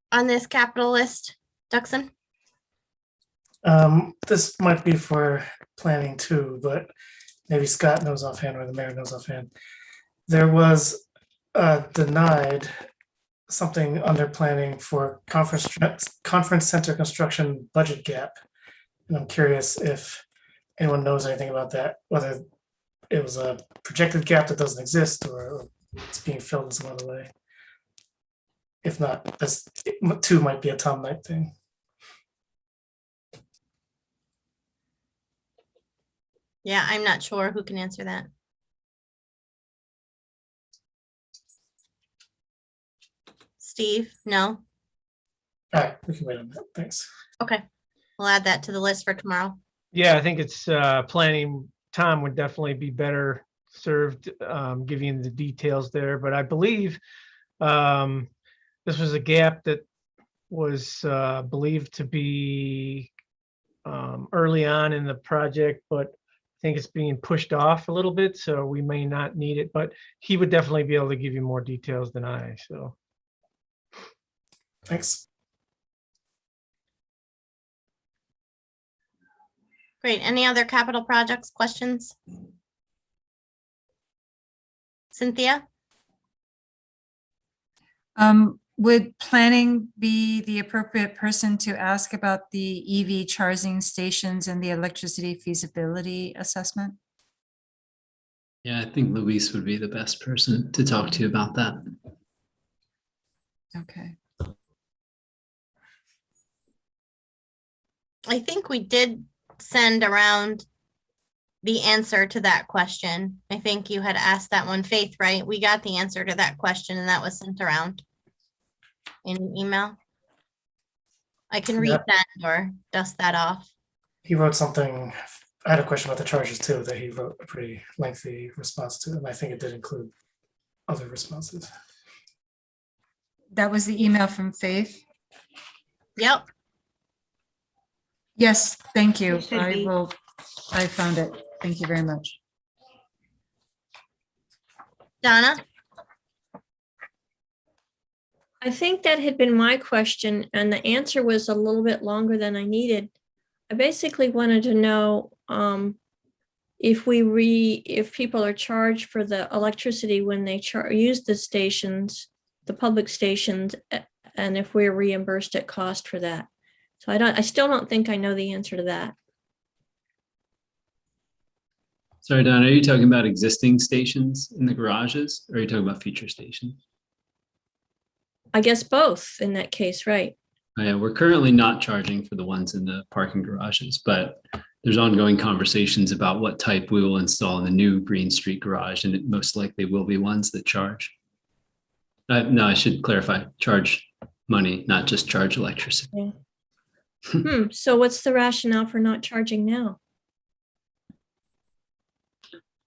S1: on this capital list, Duxon?
S18: This might be for planning too, but maybe Scott knows offhand or the mayor knows offhand. There was denied something under planning for conference center construction budget gap. And I'm curious if anyone knows anything about that, whether it was a projected gap that doesn't exist or it's being filled in some other way. If not, this too might be a Tom Knight thing.
S1: Yeah, I'm not sure who can answer that. Steve, no?
S18: All right, we can wait on that. Thanks.
S1: Okay, we'll add that to the list for tomorrow.
S5: Yeah, I think it's planning. Tom would definitely be better served giving the details there, but I believe this was a gap that was believed to be early on in the project, but I think it's being pushed off a little bit, so we may not need it, but he would definitely be able to give you more details than I, so.
S18: Thanks.
S1: Great. Any other capital projects questions? Cynthia?
S7: Would planning be the appropriate person to ask about the EV charging stations and the electricity feasibility assessment?
S21: Yeah, I think Luis would be the best person to talk to about that.
S7: Okay.
S1: I think we did send around the answer to that question. I think you had asked that one, Faith, right? We got the answer to that question and that was sent around in an email. I can resend or dust that off.
S18: He wrote something. I had a question about the charges too, that he wrote a pretty lengthy response to, and I think it did include other responses.
S7: That was the email from Faith?
S1: Yep.
S7: Yes, thank you.
S1: It should be.
S7: I found it. Thank you very much.
S1: Donna?
S10: I think that had been my question, and the answer was a little bit longer than I needed. I basically wanted to know if people are charged for the electricity when they use the stations, the public stations, and if we're reimbursed at cost for that. So I still don't think I know the answer to that.
S21: Sorry, Don, are you talking about existing stations in the garages or are you talking about future stations?
S10: I guess both in that case, right?
S21: Oh, yeah, we're currently not charging for the ones in the parking garages, but there's ongoing conversations about what type we will install in the new Green Street garage, and it most likely will be ones that charge. No, I should clarify, charge money, not just charge electricity.
S10: Yeah. So what's the rationale for not charging now?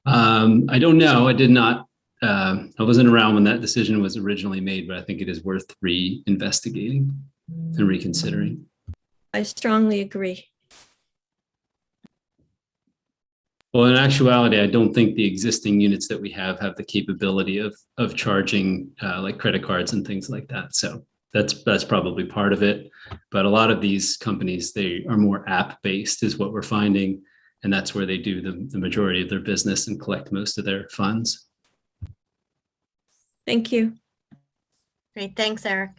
S21: I don't know. I did not. I wasn't around when that decision was originally made, but I think it is worth re-investigating and reconsidering.
S10: I strongly agree.
S21: Well, in actuality, I don't think the existing units that we have the capability of charging like credit cards and things like that. So that's probably part of it. But a lot of these companies, they are more app based is what we're finding. And that's where they do the majority of their business and collect most of their funds.
S10: Thank you.
S1: Great, thanks, Eric.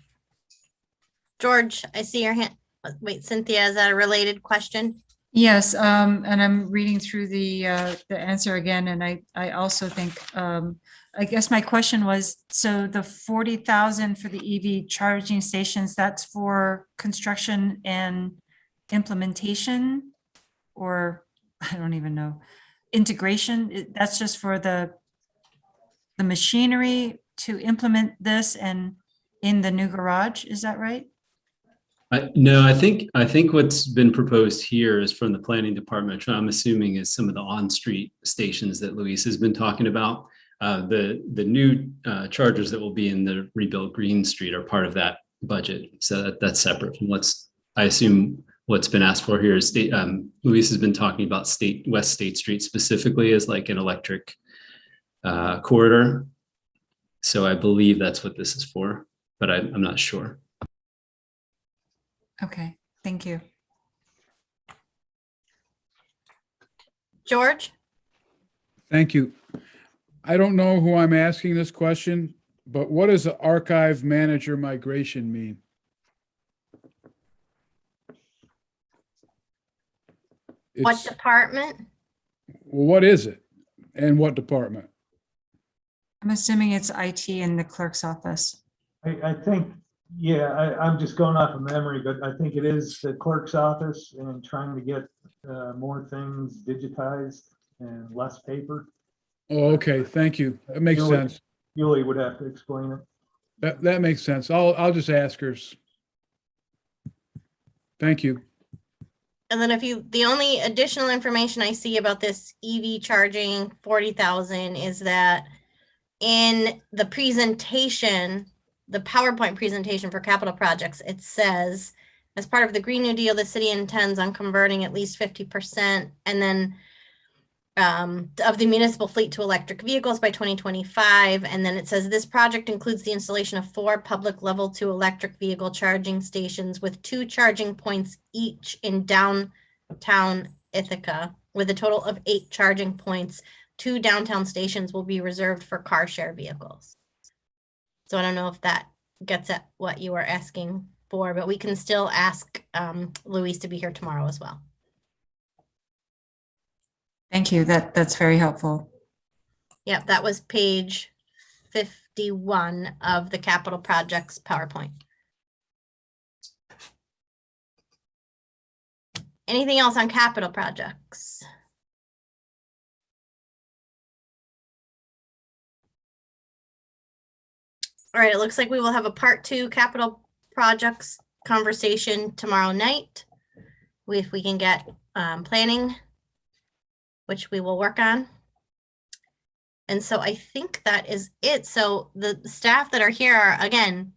S1: George, I see your hand. Wait, Cynthia, is that a related question?
S7: Yes, and I'm reading through the answer again, and I also think, I guess my question was, so the 40,000 for the EV charging stations, that's for construction and implementation, or I don't even know, integration? That's just for the machinery to implement this and in the new garage, is that right?
S21: No, I think what's been proposed here is from the planning department, which I'm assuming is some of the on-street stations that Luis has been talking about. The new chargers that will be in the rebuilt Green Street are part of that budget. So that's separate from I assume what's been asked for here is Luis has been talking about West State Street specifically as like an electric corridor. So I believe that's what this is for, but I'm not sure.
S7: Okay, thank you.
S1: George?
S11: Thank you. I don't know who I'm asking this question, but what does the archive manager migration mean?
S1: What
S11: It's,
S1: department?
S11: well, what is it? And what department?
S7: I'm assuming it's IT in the clerk's office.
S19: I think, yeah, I'm just going off of memory, but I think it is the clerk's office and trying to get more things digitized and less paper.
S11: Oh, okay, thank you. That makes sense.
S19: Julie would have to explain it.
S11: That makes sense. I'll just ask her. Thank you.
S1: And then the only additional information I see about this EV charging 40,000 is that in the presentation, the PowerPoint presentation for capital projects, it says, as part of the Green New Deal, the city intends on converting at least 50% and then of the municipal fleet to electric vehicles by 2025. And then it says this project includes the installation of 4 public level 2 electric vehicle charging stations with 2 charging points each in downtown Ithaca, with a total of 8 charging points. 2 downtown stations will be reserved for car share vehicles. So I don't know if that gets at what you were asking for, but we can still ask Luis to be here tomorrow as well.
S7: Thank you. That's very helpful.
S1: Yep, that was page 51 of the capital projects PowerPoint. Anything else on capital projects? All right, it looks like we will have a part 2 capital projects conversation tomorrow night. If we can get planning, which we will work on. And so I think that is it. So the staff that are here are, again,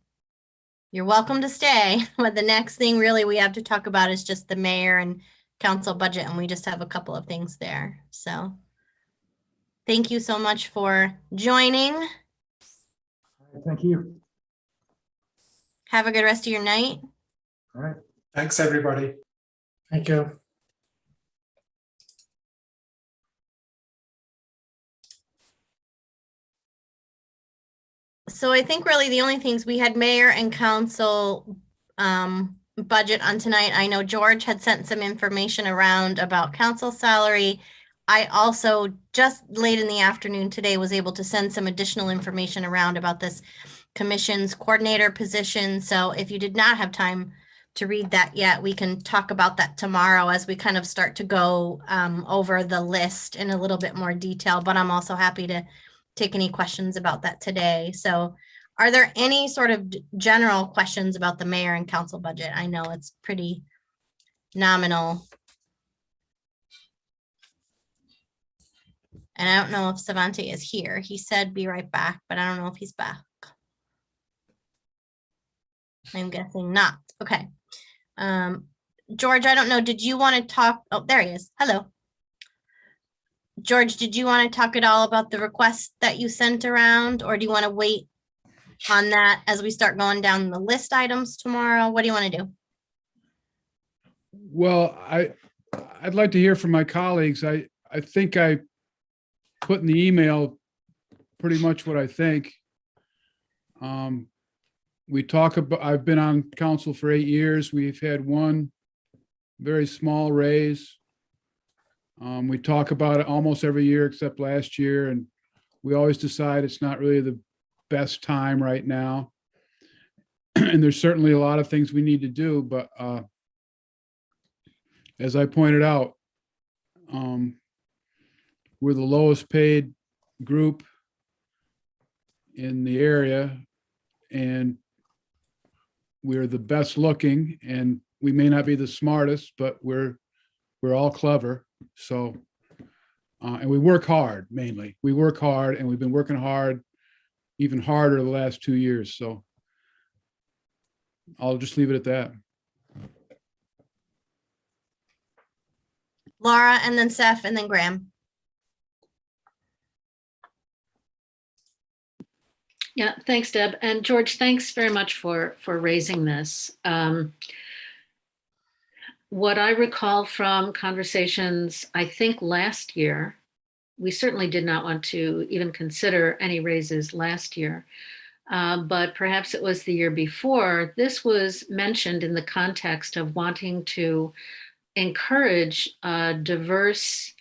S1: you're welcome to stay. But the next thing really we have to talk about is just the mayor and council budget. And we just have a couple of things there. So thank you so much for joining.
S19: Thank you.
S1: Have a good rest of your night.
S19: All right.
S6: Thanks, everybody.
S18: Thank you.
S1: So I think really the only things we had mayor and council budget on tonight. I know George had sent some information around about council salary. I also just late in the afternoon today was able to send some additional information around about this commission's coordinator position. So if you did not have time to read that yet, we can talk about that tomorrow as we kind of start to go over the list in a little bit more detail, but I'm also happy to take any questions about that today. So are there any sort of general questions about the mayor and council budget? I know it's pretty nominal. And I don't know if Savante is here. He said be right back, but I don't know if he's back. I'm guessing not. Okay. George, I don't know. Did you want to talk? Oh, there he is. Hello. George, did you want to talk at all about the request that you sent around, or do you want to wait on that as we start going down the list items tomorrow? What do you want to do?
S11: Well, I'd like to hear from my colleagues. I think I put in the email pretty much what I think. We talk about, I've been on council for 8 years. We've had one very small raise. We talk about it almost every year except last year, and we always decide it's not really the best time right now. And there's certainly a lot of things we need to do, but as I pointed out, we're the lowest paid group in the area, and we're the best looking, and we may not be the smartest, but we're all clever. So, and we work hard, mainly. We work hard, and we've been working hard, even harder the last 2 years. So I'll just leave it at that.
S1: Laura, and then Seth, and then Graham.
S4: Yeah, thanks, Deb. And George, thanks very much for raising this. What I recall from conversations, I think last year, we certainly did not want to even consider any raises last year. But perhaps it was the year before, this was mentioned in the context of wanting to encourage a diverse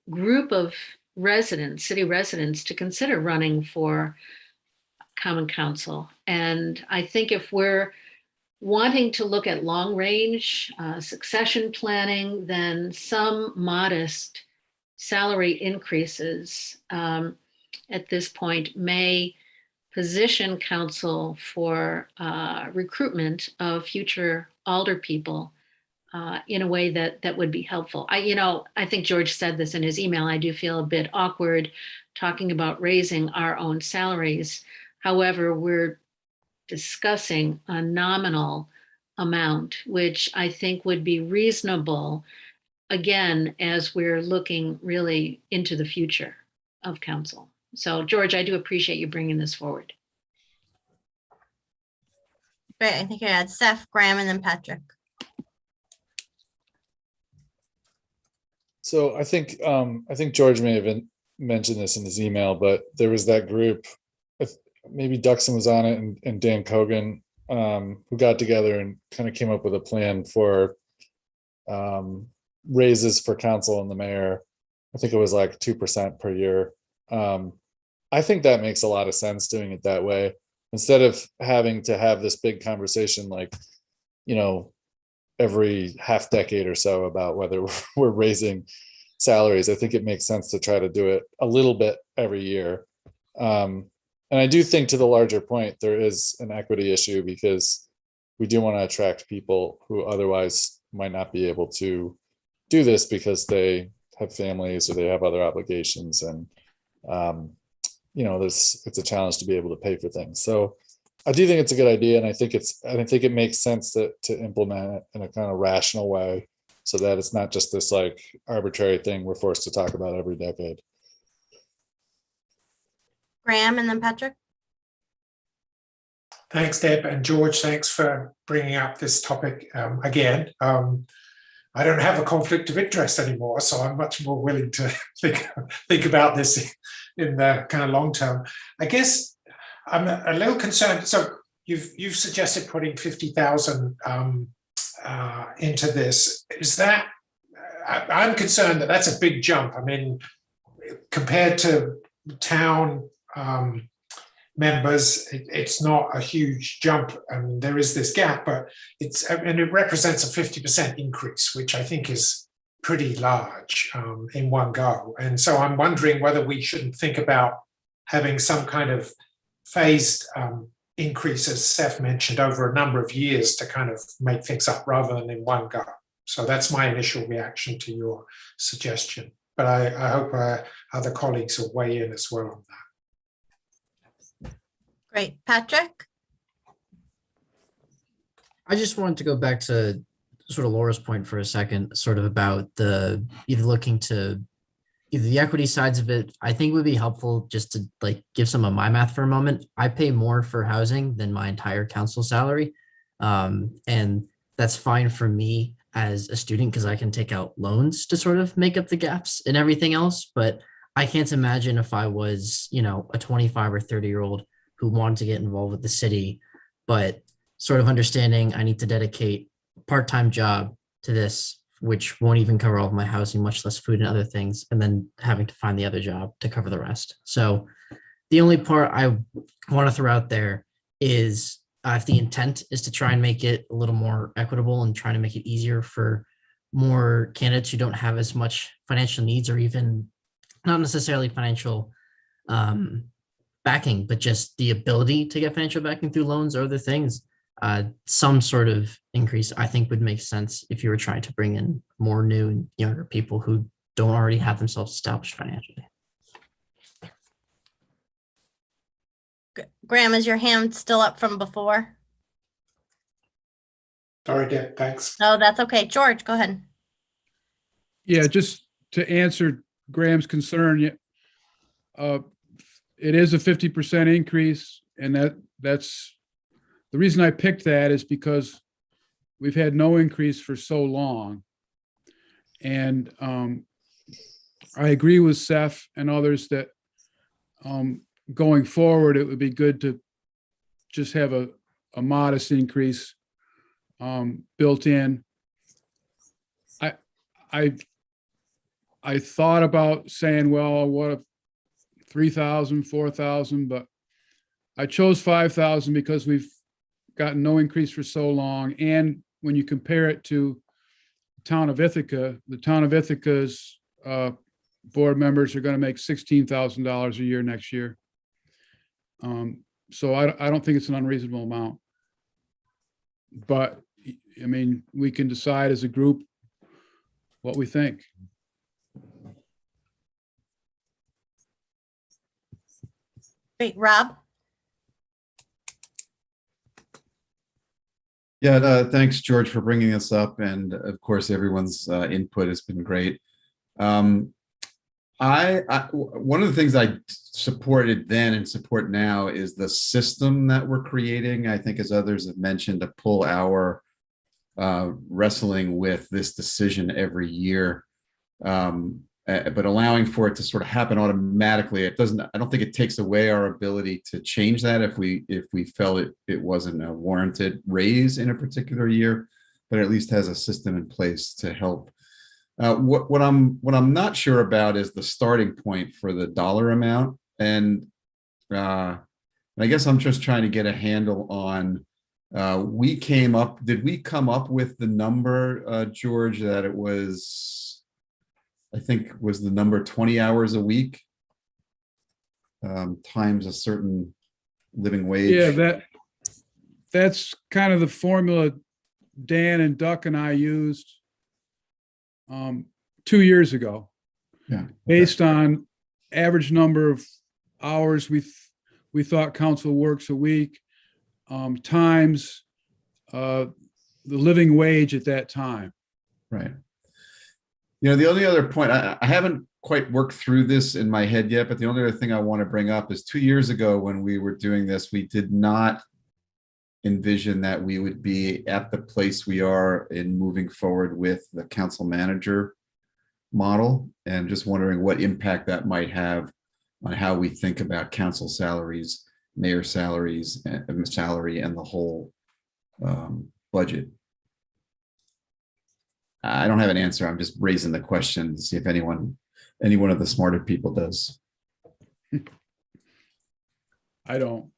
S4: group of residents, city residents, to consider running for Common Council. And I think if we're wanting to look at long range succession planning, then some modest salary increases at this point may position council for recruitment of future alder people in a way that would be helpful. I think George said this in his email. I do feel a bit awkward talking about raising our own salaries. However, we're discussing a nominal amount, which I think would be reasonable, again, as we're looking really into the future of council. So, George, I do appreciate you bringing this forward.
S1: Great. I think I had Seth, Graham, and then Patrick.
S3: So I think George may have mentioned this in his email, but there was that group, maybe Duxon was on it, and Dan Cogan, who got together and kind of came up with a plan for raises for council and the mayor. I think it was like 2% per year. I think that makes a lot of sense doing it that way, instead of having to have this big conversation like, every half decade or so about whether we're raising salaries. I think it makes sense to try to do it a little bit every year. And I do think, to the larger point, there is an equity issue, because we do want to attract people who otherwise might not be able to do this because they have families or they have other obligations. And, it's a challenge to be able to pay for things. So I do think it's a good idea. And I think it makes sense to implement it in a kind of rational way, so that it's not just this like arbitrary thing we're forced to talk about every decade.
S1: Graham, and then Patrick.
S6: Thanks, Deb, and George, thanks for bringing up this topic again. I don't have a conflict of interest anymore, so I'm much more willing to think about this in the kind of long term. I guess I'm a little concerned. So you've suggested putting 50,000 into this. Is that? I'm concerned that that's a big jump. I mean, compared to town members, it's not a huge jump. I mean, there is this gap, but it represents a 50% increase, which I think is pretty large in one go. And so I'm wondering whether we shouldn't think about having some kind of phased increase, as Seth mentioned, over a number of years to kind of make things up rather than in one go. So that's my initial reaction to your suggestion. But I hope other colleagues will weigh in as well on that.
S1: Great. Patrick?
S9: I just wanted to go back to sort of Laura's point for a second, sort of about the either the equity sides of it. I think would be helpful just to like give some of my math for a moment. I pay more for housing than my entire council salary. And that's fine for me as a student because I can take out loans to sort of make up the gaps and everything else. But I can't imagine if I was, a 25 or 30-year-old who wanted to get involved with the city, but sort of understanding I need to dedicate a part-time job to this, which won't even cover all of my housing, much less food and other things, and then having to find the other job to cover the rest. So the only part I want to throw out there is if the intent is to try and make it a little more equitable and trying to make it easier for more candidates who don't have as much financial needs or even not necessarily financial backing, but just the ability to get financial backing through loans or other things, some sort of increase, I think would make sense if you were trying to bring in more new and younger people who don't already have themselves established financially.
S1: Graham, is your hand still up from before?
S6: Sorry, Deb, thanks.
S1: No, that's okay. George, go ahead.
S11: Yeah, just to answer Graham's concern, it is a 50% increase, and that's the reason I picked that is because we've had no increase for so long. And I agree with Seth and others that going forward, it would be good to just have a modest increase built in. I thought about saying, well, what if 3,000, 4,000, but I chose 5,000 because we've gotten no increase for so long. And when you compare it to the town of Ithaca's board members are going to make $16,000 a year next year. So I don't think it's an unreasonable amount. But I mean, we can decide as a group what we think.
S1: Great. Rob?
S16: Yeah, thanks, George, for bringing this up. And of course, everyone's input has been great. One of the things I supported then and support now is the system that we're creating. I think, as others have mentioned, to pull our wrestling with this decision every year, but allowing for it to sort of happen automatically. I don't think it takes away our ability to change that if we felt it wasn't a warranted raise in a particular year, but at least has a system in place to help. What I'm not sure about is the starting point for the dollar amount, and I guess I'm just trying to get a handle on. Did we come up with the number, George, that it was? I think was the number 20 hours a week times a certain living wage.
S11: Yeah, that's kind of the formula Dan and Duck and I used 2 years ago.
S16: Yeah.
S11: Based on average number of hours we thought council works a week times the living wage at that time.
S16: Right. The only other point, I haven't quite worked through this in my head yet, but the only other thing I want to bring up is 2 years ago when we were doing this, we did not envision that we would be at the place we are in moving forward with the council manager model, and just wondering what impact that might have on how we think about council salaries, mayor salaries, and salary, and the whole budget. I don't have an answer. I'm just raising the question to see if any one of the smarter people does.
S11: I don't.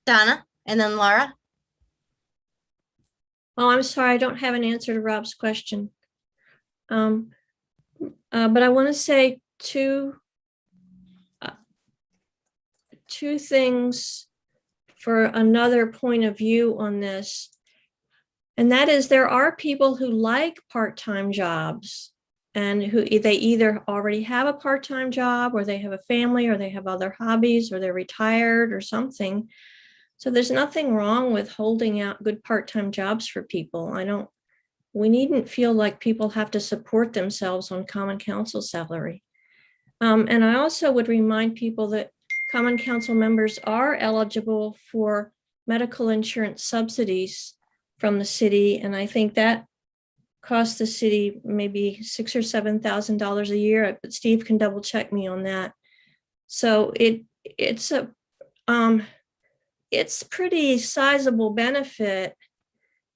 S1: Donna, and then Laura.
S10: Oh, I'm sorry, I don't have an answer to Rob's question. But I want to say two two things for another point of view on this. And that is there are people who like part-time jobs and who they either already have a part-time job or they have a family or they have other hobbies or they're retired or something. So there's nothing wrong with holding out good part-time jobs for people. We needn't feel like people have to support themselves on Common Council salary. And I also would remind people that Common Council members are eligible for medical insurance subsidies from the city. And I think that costs the city maybe $6,000 or $7,000 a year, but Steve can double check me on that. So it's pretty sizable benefit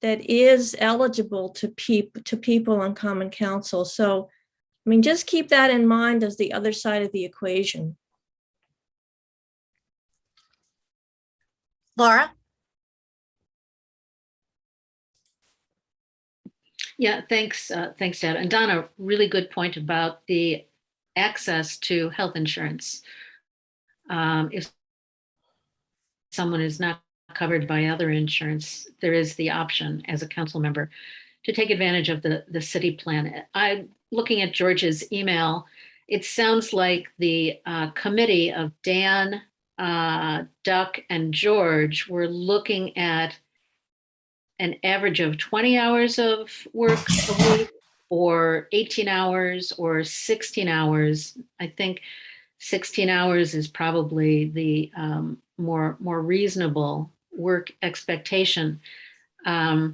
S10: that is eligible to people on Common Council. So, I mean, just keep that in mind as the other side of the equation.
S1: Laura?
S4: Yeah, thanks, Deb. And Donna, really good point about the access to health insurance. If someone is not covered by other insurance, there is the option as a council member to take advantage of the city plan. I'm looking at George's email. It sounds like the committee of Dan, Duck, and George were looking at an average of 20 hours of work a week, or 18 hours, or 16 hours. I think 16 hours is probably the more reasonable work expectation. I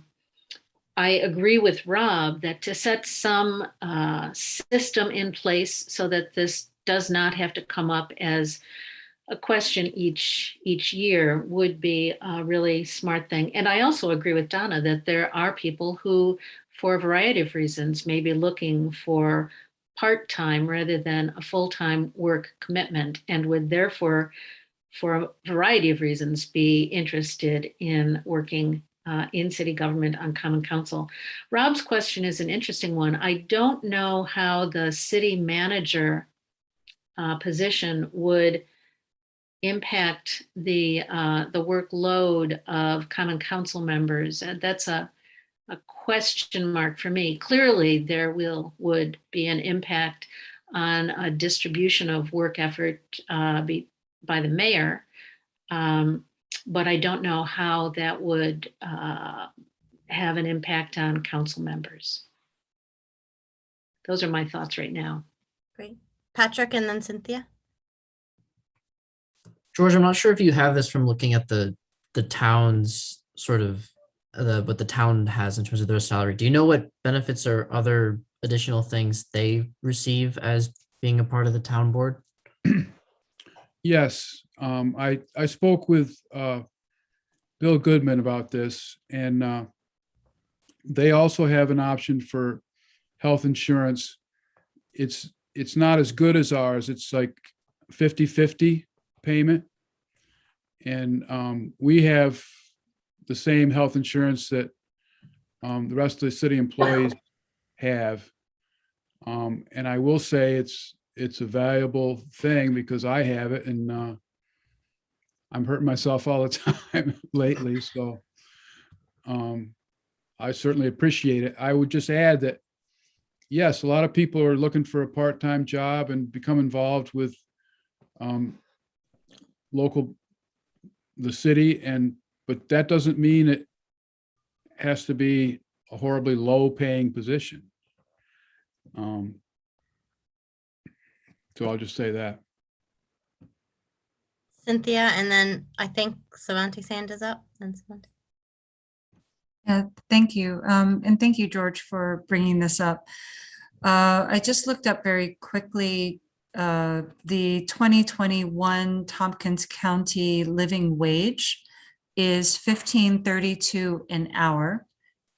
S4: agree with Rob that to set some system in place so that this does not have to come up as a question each year would be a really smart thing. And I also agree with Donna that there are people who, for a variety of reasons, may be looking for part-time rather than a full-time work commitment, and would therefore, for a variety of reasons, be interested in working in city government on Common Council. Rob's question is an interesting one. I don't know how the city manager position would impact the workload of Common Council members. That's a question mark for me. Clearly, there would be an impact on a distribution of work effort by the mayor, but I don't know how that would have an impact on council members. Those are my thoughts right now.
S1: Great. Patrick and then Cynthia.
S9: George, I'm not sure if you have this from looking at the town's sort of what the town has in terms of their salary. Do you know what benefits or other additional things they receive as being a part of the town board?
S11: Yes, I spoke with Bill Goodman about this, and they also have an option for health insurance. It's not as good as ours. It's like 50-50 payment. And we have the same health insurance that the rest of the city employees have. And I will say it's a valuable thing because I have it, and I'm hurting myself all the time lately. So I certainly appreciate it. I would just add that, yes, a lot of people are looking for a part-time job and become involved with the city, but that doesn't mean it has to be a horribly low-paying position. So I'll just say that.
S1: Cynthia, and then I think Savanti's hand is up. And Savanti.
S7: Yeah, thank you. And thank you, George, for bringing this up. I just looked up very quickly the 2021 Tompkins County living wage is $15.32 an hour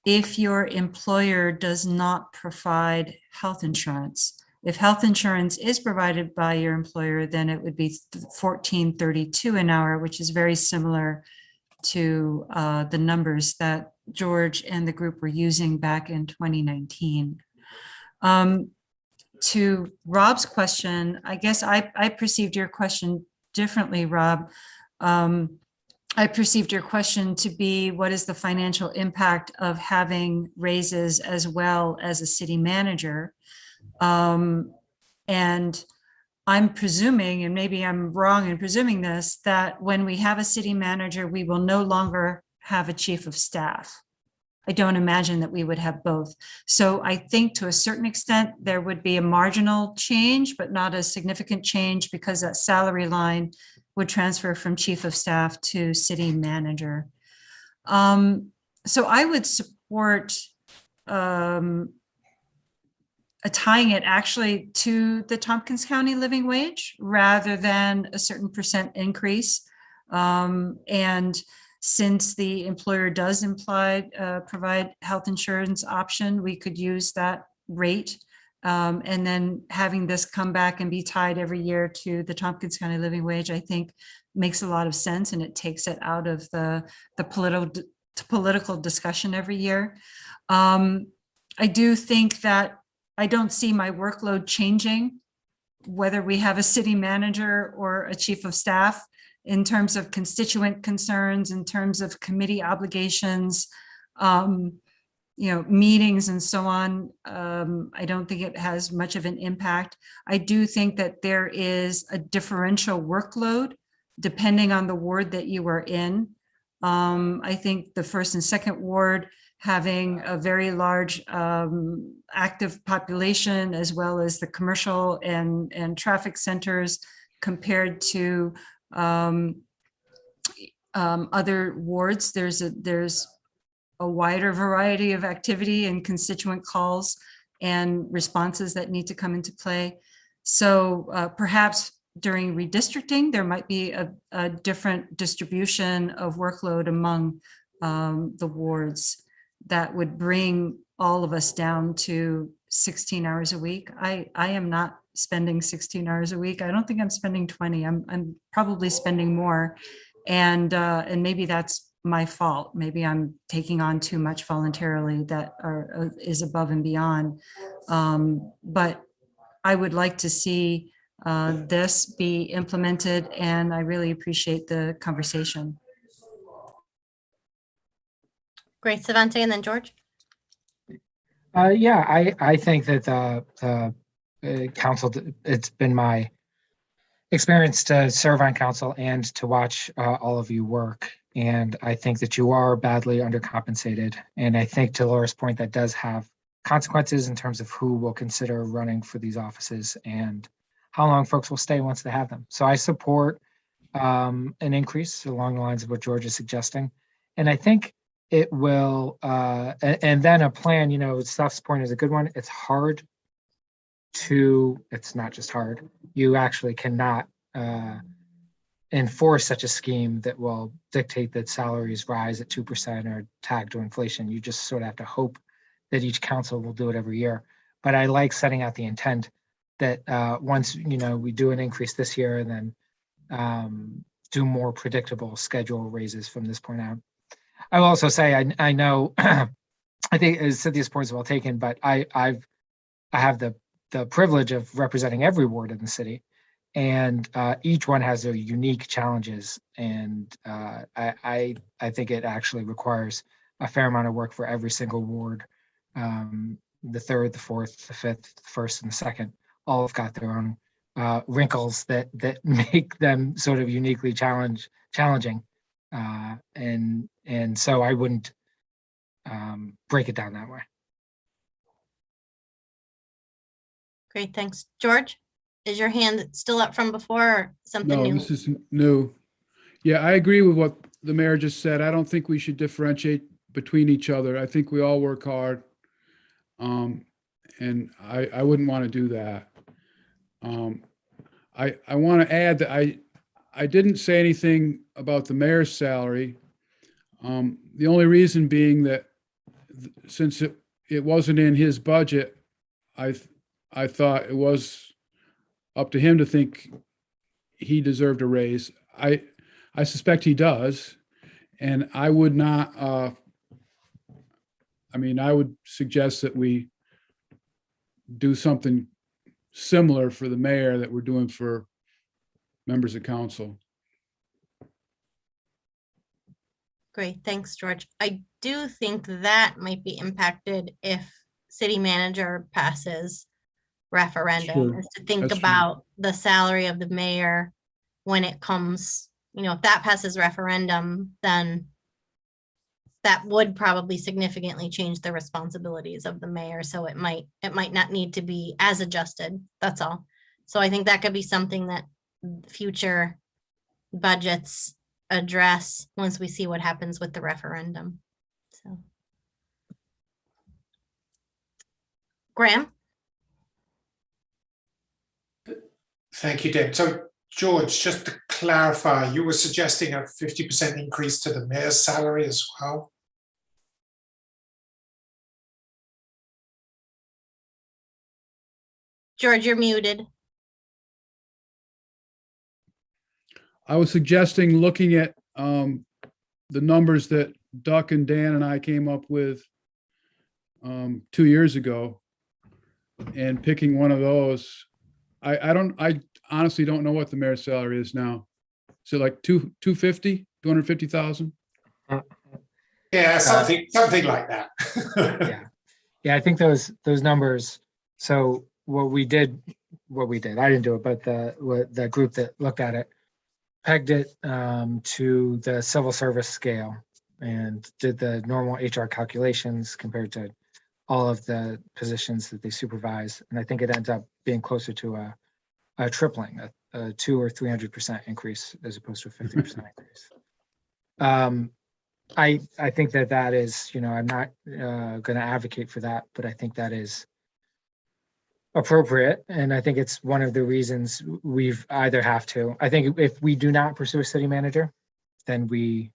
S7: if your employer does not provide health insurance. If health insurance is provided by your employer, then it would be $14.32 an hour, which is very similar to the numbers that George and the group were using back in 2019. To Rob's question, I guess I perceived your question differently, Rob. I perceived your question to be, what is the financial impact of having raises as well as a city manager? And I'm presuming, and maybe I'm wrong in presuming this, that when we have a city manager, we will no longer have a chief of staff. I don't imagine that we would have both. So I think to a certain extent, there would be a marginal change, but not a significant change, because that salary line would transfer from chief of staff to city manager. So I would support tying it actually to the Tompkins County living wage rather than a certain percent increase. And since the employer does provide health insurance option, we could use that rate. And then having this come back and be tied every year to the Tompkins County living wage, I think makes a lot of sense, and it takes it out of the political discussion every year. I do think that I don't see my workload changing, whether we have a city manager or a chief of staff, in terms of constituent concerns, in terms of committee obligations, meetings and so on. I don't think it has much of an impact. I do think that there is a differential workload depending on the ward that you are in. I think the first and second ward, having a very large active population, as well as the commercial and traffic centers, compared to other wards, there's a wider variety of activity and constituent calls and responses that need to come into play. So perhaps during redistricting, there might be a different distribution of workload among the wards that would bring all of us down to 16 hours a week. I am not spending 16 hours a week. I don't think I'm spending 20. I'm probably spending more. And maybe that's my fault. Maybe I'm taking on too much voluntarily that is above and beyond. But I would like to see this be implemented, and I really appreciate the conversation.
S1: Great, Savante, and then George.
S15: Yeah, I think that the council, it's been my experience to serve on council and to watch all of you work. And I think that you are badly undercompensated. And I think, to Laura's point, that does have consequences in terms of who will consider running for these offices and how long folks will stay once they have them. So I support an increase along the lines of what George is suggesting. And I think it will, and then a plan, Steph's point is a good one. It's hard it's not just hard, you actually cannot enforce such a scheme that will dictate that salaries rise at 2% or tagged to inflation. You just sort of have to hope that each council will do it every year. But I like setting out the intent that once, we do an increase this year, and then do more predictable schedule raises from this point out. I will also say, I know, I think Cynthia's point is well taken, but I have the privilege of representing every ward in the city, and each one has their unique challenges. And I think it actually requires a fair amount of work for every single ward. The third, the fourth, the fifth, the first, and the second, all have got their own wrinkles that make them sort of uniquely challenging. And so I wouldn't break it down that way.
S1: Great, thanks. George, is your hand still up from before, or something
S11: No,
S1: new?
S11: this is new. Yeah, I agree with what the mayor just said. I don't think we should differentiate between each other. I think we all work hard. And I wouldn't want to do that. I want to add that I didn't say anything about the mayor's salary. The only reason being that since it wasn't in his budget, I thought it was up to him to think he deserved a raise. I suspect he does, and I would not. I would suggest that we do something similar for the mayor that we're doing for members of council.
S1: Great, thanks, George. I do think that might be impacted if city manager passes referendum,
S11: Sure,
S1: is to think
S11: that's true.
S1: about the salary of the mayor when it comes, if that passes referendum, then that would probably significantly change the responsibilities of the mayor. So it might not need to be as adjusted. That's all. So I think that could be something that future budgets address once we see what happens with the referendum. So. Graham?
S6: Thank you, Deb. So George, just to clarify, you were suggesting a 50% increase to the mayor's salary as well?
S1: George, you're muted.
S11: I was suggesting looking at the numbers that Duck and Dan and I came up with 2 years ago and picking one of those. I honestly don't know what the mayor's salary is now. Is it like 250,000?
S6: Yeah, something like that.
S15: Yeah, I think those numbers. So what we did, I didn't do it, but the group that looked at it pegged it to the civil service scale and did the normal HR calculations compared to all of the positions that they supervise. And I think it ends up being closer to a tripling, a 200 or 300% increase as opposed to a 50% increase. I think that is, I'm not going to advocate for that, but I think that is appropriate. And I think it's one of the reasons we've either have to. I think if we do not pursue a city manager, then we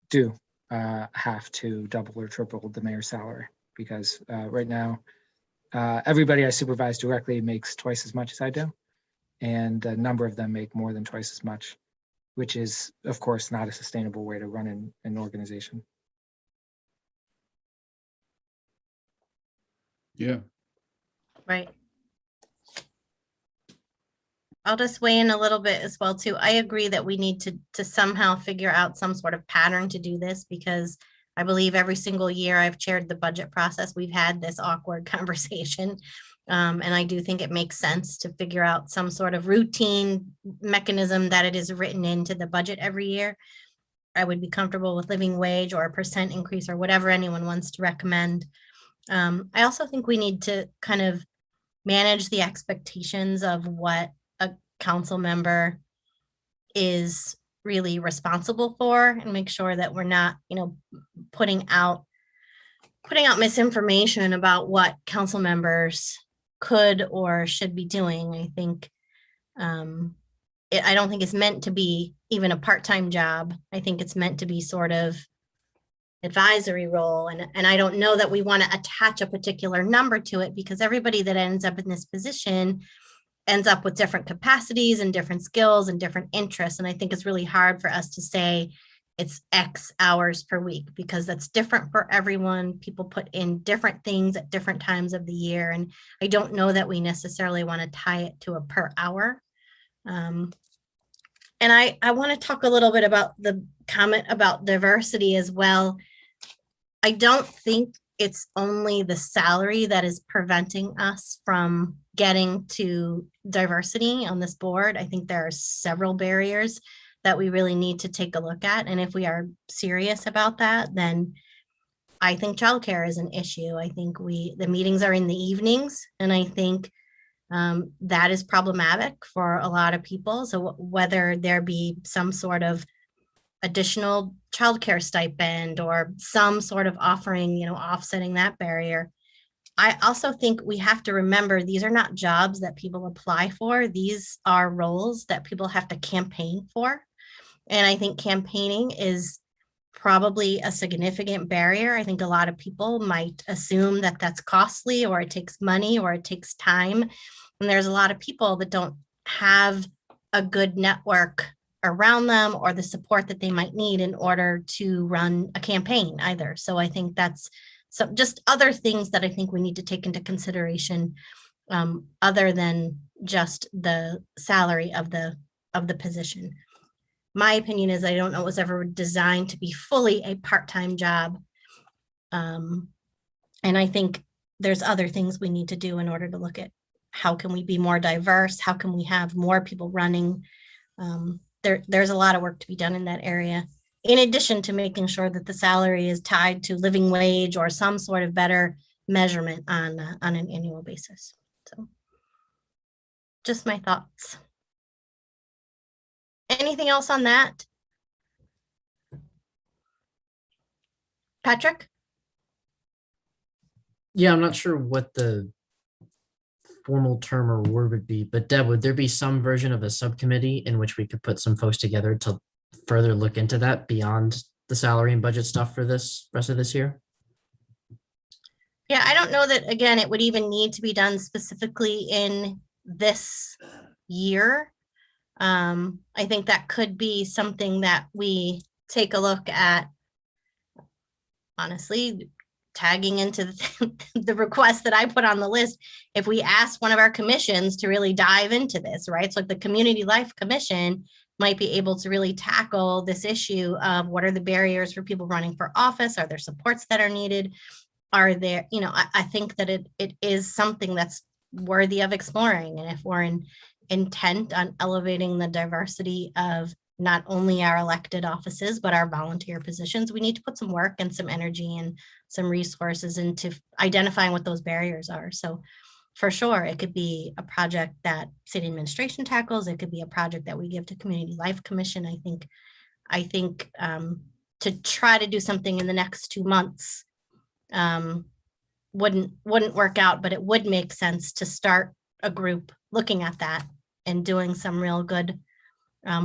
S15: do have to double or triple the mayor's salary, because right now, everybody I supervise directly makes twice as much as I do. And a number of them make more than twice as much, which is, of course, not a sustainable way to run an organization.
S11: Yeah.
S1: Right. I'll just weigh in a little bit as well, too. I agree that we need to somehow figure out some sort of pattern to do this, because I believe every single year I've chaired the budget process, we've had this awkward conversation. And I do think it makes sense to figure out some sort of routine mechanism that it is written into the budget every year. I would be comfortable with living wage or a % increase or whatever anyone wants to recommend. I also think we need to kind of manage the expectations of what a council member is really responsible for, and make sure that we're not, putting out misinformation about what council members could or should be doing. I think I don't think it's meant to be even a part-time job. I think it's meant to be sort of advisory role. And I don't know that we want to attach a particular number to it, because everybody that ends up in this position ends up with different capacities and different skills and different interests. And I think it's really hard for us to say it's X hours per week, because that's different for everyone. People put in different things at different times of the year. And I don't know that we necessarily want to tie it to a per hour. And I want to talk a little bit about the comment about diversity as well. I don't think it's only the salary that is preventing us from getting to diversity on this board. I think there are several barriers that we really need to take a look at. And if we are serious about that, then I think childcare is an issue. I think the meetings are in the evenings, and I think that is problematic for a lot of people. So whether there be some sort of additional childcare stipend or some sort of offering, offsetting that barrier. I also think we have to remember these are not jobs that people apply for. These are roles that people have to campaign for. And I think campaigning is probably a significant barrier. I think a lot of people might assume that that's costly, or it takes money, or it takes time. And there's a lot of people that don't have a good network around them or the support that they might need in order to run a campaign either. So I think that's just other things that I think we need to take into consideration, other than just the salary of the of the position. My opinion is I don't know it was ever designed to be fully a part-time job. And I think there's other things we need to do in order to look at how can we be more diverse? How can we have more people running? There's a lot of work to be done in that area, in addition to making sure that the salary is tied to living wage or some sort of better measurement on an annual basis. So just my thoughts. Anything else on that? Patrick?
S9: Yeah, I'm not sure what the formal term or word would be, but Deb, would there be some version of a subcommittee in which we could put some folks together to further look into that beyond the salary and budget stuff for this rest of this year?
S1: Yeah, I don't know that, again, it would even need to be done specifically in this year. I think that could be something that we take a look at, honestly, tagging into the request that I put on the list. If we ask one of our commissions to really dive into this, right? So like the Community Life Commission might be able to really tackle this issue of what are the barriers for people running for office? Are there supports that are needed? Are there, I think that it is something that's worthy of exploring. And if we're intent on elevating the diversity of not only our elected offices, but our volunteer positions, we need to put some work and some energy and some resources into identifying what those barriers are. So for sure, it could be a project that city administration tackles. It could be a project that we give to Community Life Commission. I think to try to do something in the next 2 months wouldn't work out, but it would make sense to start a group looking at that and doing some real good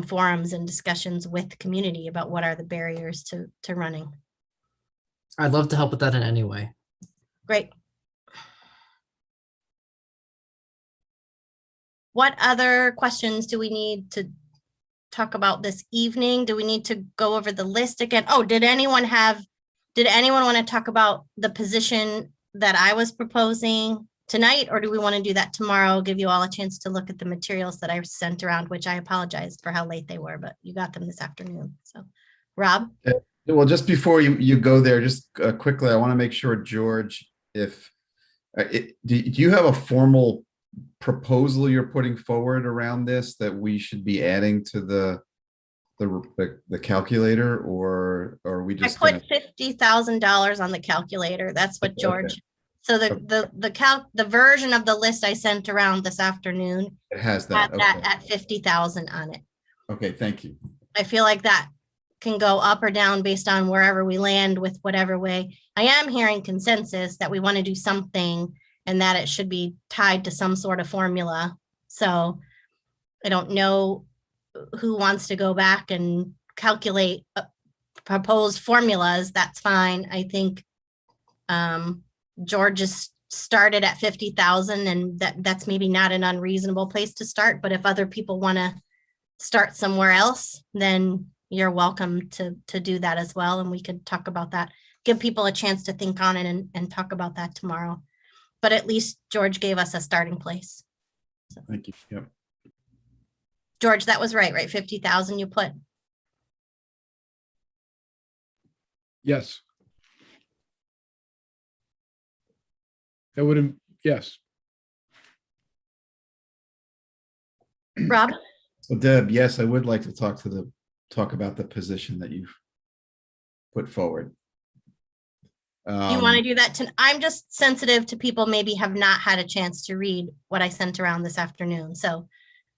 S1: forums and discussions with the community about what are the barriers to running.
S9: I'd love to help with that in any way.
S1: Great. What other questions do we need to talk about this evening? Do we need to go over the list again? Oh, did anyone want to talk about the position that I was proposing tonight, or do we want to do that tomorrow? Give you all a chance to look at the materials that I sent around, which I apologize for how late they were, but you got them this afternoon. So, Rob?
S16: Well, just before you go there, just quickly, I want to make sure, George, if do you have a formal proposal you're putting forward around this that we should be adding to the calculator, or are we just?
S1: I put $50,000 on the calculator. That's what George.
S16: Okay.
S1: So the version of the list I sent around this afternoon
S16: It has that.
S1: had that at 50,000 on it.
S16: Okay, thank you.
S1: I feel like that can go up or down based on wherever we land with whatever way. I am hearing consensus that we want to do something and that it should be tied to some sort of formula. So I don't know who wants to go back and calculate proposed formulas. That's fine. I think George just started at 50,000, and that's maybe not an unreasonable place to start. But if other people want to start somewhere else, then you're welcome to do that as well. And we could talk about that, give people a chance to think on it and talk about that tomorrow. But at least George gave us a starting place. So.
S16: Thank you. Yep.
S1: George, that was right? 50,000 you put?
S11: Yes. That would have, yes.
S1: Rob?
S16: So Deb, yes, I would like to talk about the position that you've put forward.
S1: You want to do that? I'm just sensitive to people maybe have not had a chance to read what I sent around this afternoon. So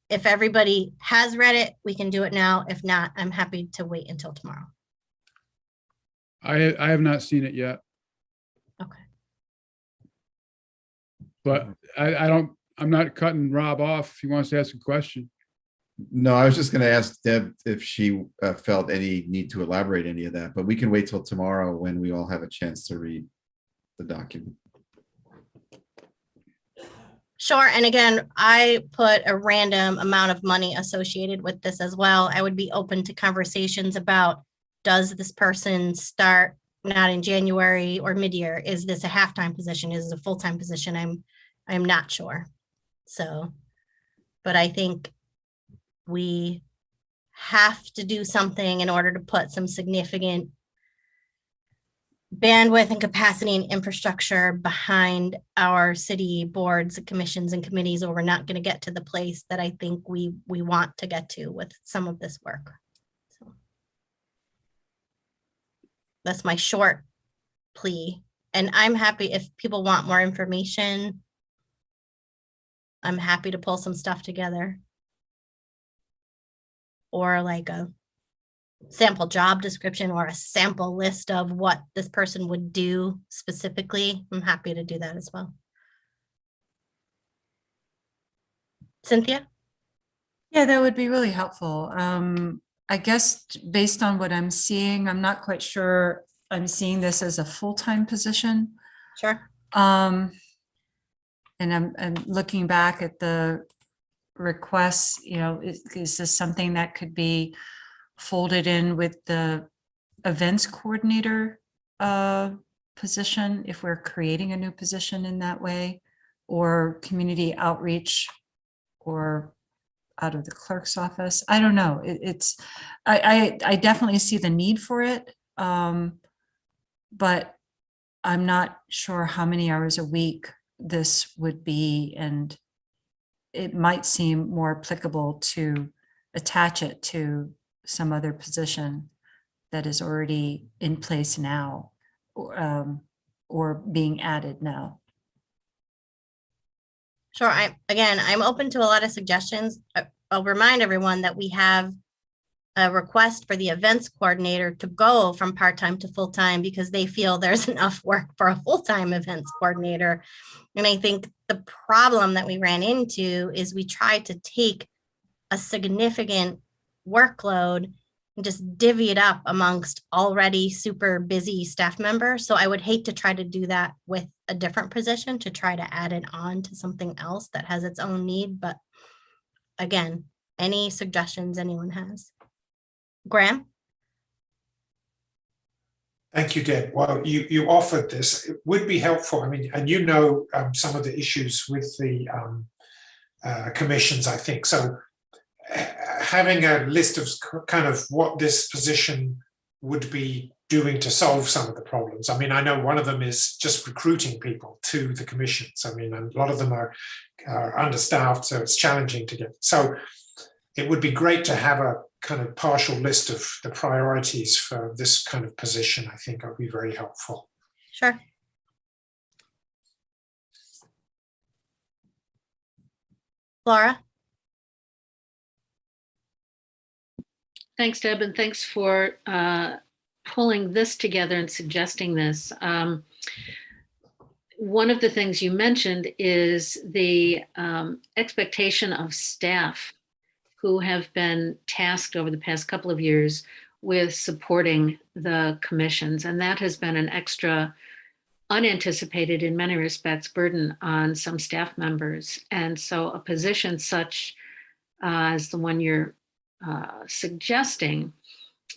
S1: if everybody has read it, we can do it now. If not, I'm happy to wait until tomorrow.
S11: I have not seen it yet.
S1: Okay.
S11: But I'm not cutting Rob off if he wants to ask a question.
S16: No, I was just going to ask Deb if she felt any need to elaborate any of that, but we can wait till tomorrow when we all have a chance to read the document.
S1: Sure. And again, I put a random amount of money associated with this as well. I would be open to conversations about, does this person start not in January or mid-year? Is this a half-time position? Is it a full-time position? I'm not sure. So, but I think we have to do something in order to put some significant bandwidth and capacity and infrastructure behind our city boards, commissions, and committees, or we're not going to get to the place that I think we want to get to with some of this work. So that's my short plea. And I'm happy if people want more information. I'm happy to pull some stuff together. Or like a sample job description or a sample list of what this person would do specifically. I'm happy to do that as well. Cynthia?
S7: Yeah, that would be really helpful. I guess based on what I'm seeing, I'm not quite sure I'm seeing this as a full-time position.
S1: Sure.
S7: And I'm looking back at the requests, you know, is this something that could be folded in with the events coordinator position if we're creating a new position in that way, or community outreach, or out of the clerk's office? I don't know. I definitely see the need for it, but I'm not sure how many hours a week this would be, and it might seem more applicable to attach it to some other position that is already in place now, or being added now.
S1: Sure. I'm open to a lot of suggestions. I'll remind everyone that we have a request for the events coordinator to go from part-time to full-time because they feel there's enough work for a full-time events coordinator. And I think the problem that we ran into is we tried to take a significant workload and just divvy it up amongst already super busy staff members. So I would hate to try to do that with a different position, to try to add it on to something else that has its own need. But again, any suggestions anyone has? Graham?
S6: Thank you, Deb. Well, you offered this. It would be helpful. I mean, and you know some of the issues with the commissions, I think. So having a list of kind of what this position would be doing to solve some of the problems. I mean, I know one of them is just recruiting people to the commissions. I mean, a lot of them are understaffed, so it's challenging to get. So it would be great to have a kind of partial list of the priorities for this kind of position. I think would be very helpful.
S1: Sure. Laura?
S4: Thanks, Deb, and thanks for pulling this together and suggesting this. One of the things you mentioned is the expectation of staff who have been tasked over the past couple of years with supporting the commissions. And that has been an extra, unanticipated in many respects, burden on some staff members. And so a position such as the one you're suggesting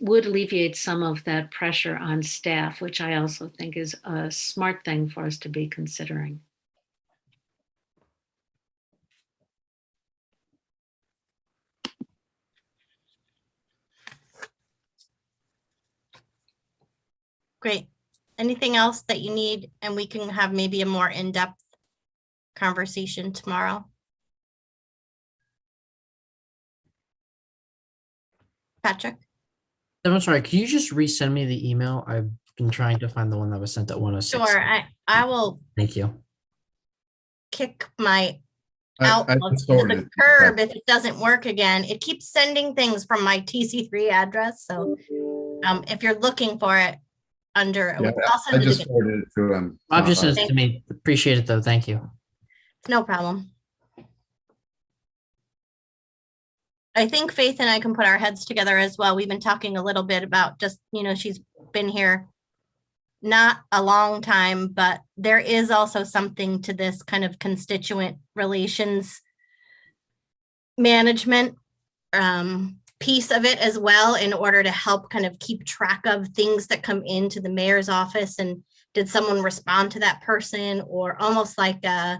S4: would alleviate some of that pressure on staff, which I also think is a smart thing for us to be considering.
S1: Great. Anything else that you need? And we can have maybe a more in-depth conversation tomorrow. Patrick?
S9: I'm sorry, can you just resend me the email? I've been trying to find the one that was sent at 106.
S1: Sure, I will
S9: Thank you.
S1: kick my
S16: I
S1: Outlook
S16: just
S1: to
S16: forwarded
S1: the
S16: it.
S1: curb if it doesn't work again. It keeps sending things from my TC3 address. So if you're looking for it under,
S16: Yeah,
S1: I'll
S16: I
S1: send it
S16: just
S1: again.
S16: forwarded it to him.
S9: Bob just sent it to me. Appreciate it though. Thank you.
S1: No problem. I think Faith and I can put our heads together as well. We've been talking a little bit about just, you know, she's been here not a long time, but there is also something to this kind of constituent relations management piece of it as well, in order to help kind of keep track of things that come into the mayor's office. And did someone respond to that person, or almost like a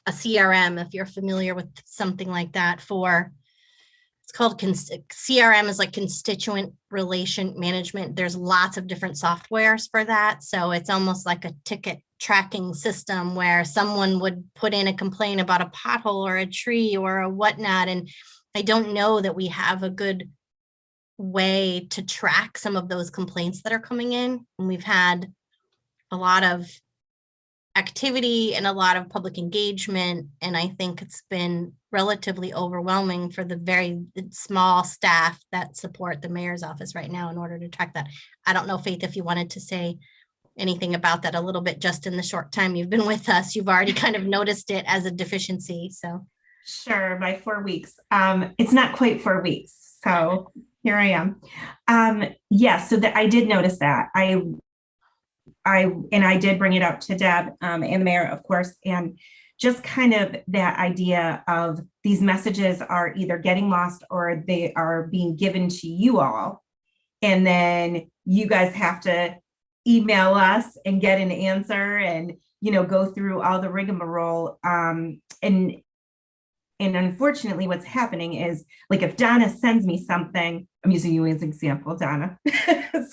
S1: a CRM, if you're familiar with something like that for, it's called CRM is like constituent relation management. There's lots of different softwares for that. So it's almost like a ticket tracking system where someone would put in a complaint about a pothole or a tree or a whatnot. And I don't know that we have a good way to track some of those complaints that are coming in. And we've had a lot of activity and a lot of public engagement. And I think it's been relatively overwhelming for the very small staff that support the mayor's office right now in order to track that. I don't know, Faith, if you wanted to say anything about that a little bit, just in the short time you've been with us, you've already kind of noticed it as a deficiency. So
S2: sure, by 4 weeks. It's not quite 4 weeks. So here I am. Yes, so that I did notice that. I did bring it up to Deb and the mayor, of course, and just kind of that idea of these messages are either getting lost or they are being given to you all. And then you guys have to email us and get an answer and, you know, go through all the rigmarole. And unfortunately, what's happening is, like, if Donna sends me something, I'm using you as an example, Donna.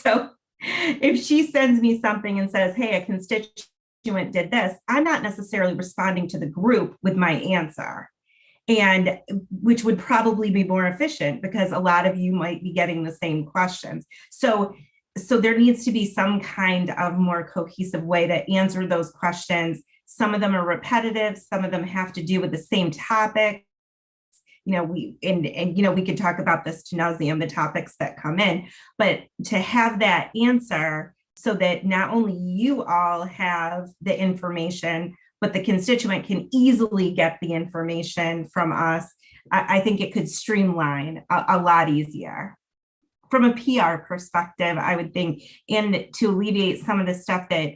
S2: So if she sends me something and says, hey, a constituent did this, I'm not necessarily responding to the group with my answer, and which would probably be more efficient because a lot of you might be getting the same questions. So there needs to be some kind of more cohesive way to answer those questions. Some of them are repetitive, some of them have to do with the same topic. You know, we could talk about this to nauseam, the topics that come in, but to have that answer so that not only you all have the information, but the constituent can easily get the information from us, I think it could streamline a lot easier. From a PR perspective, I would think, and to alleviate some of the stuff that,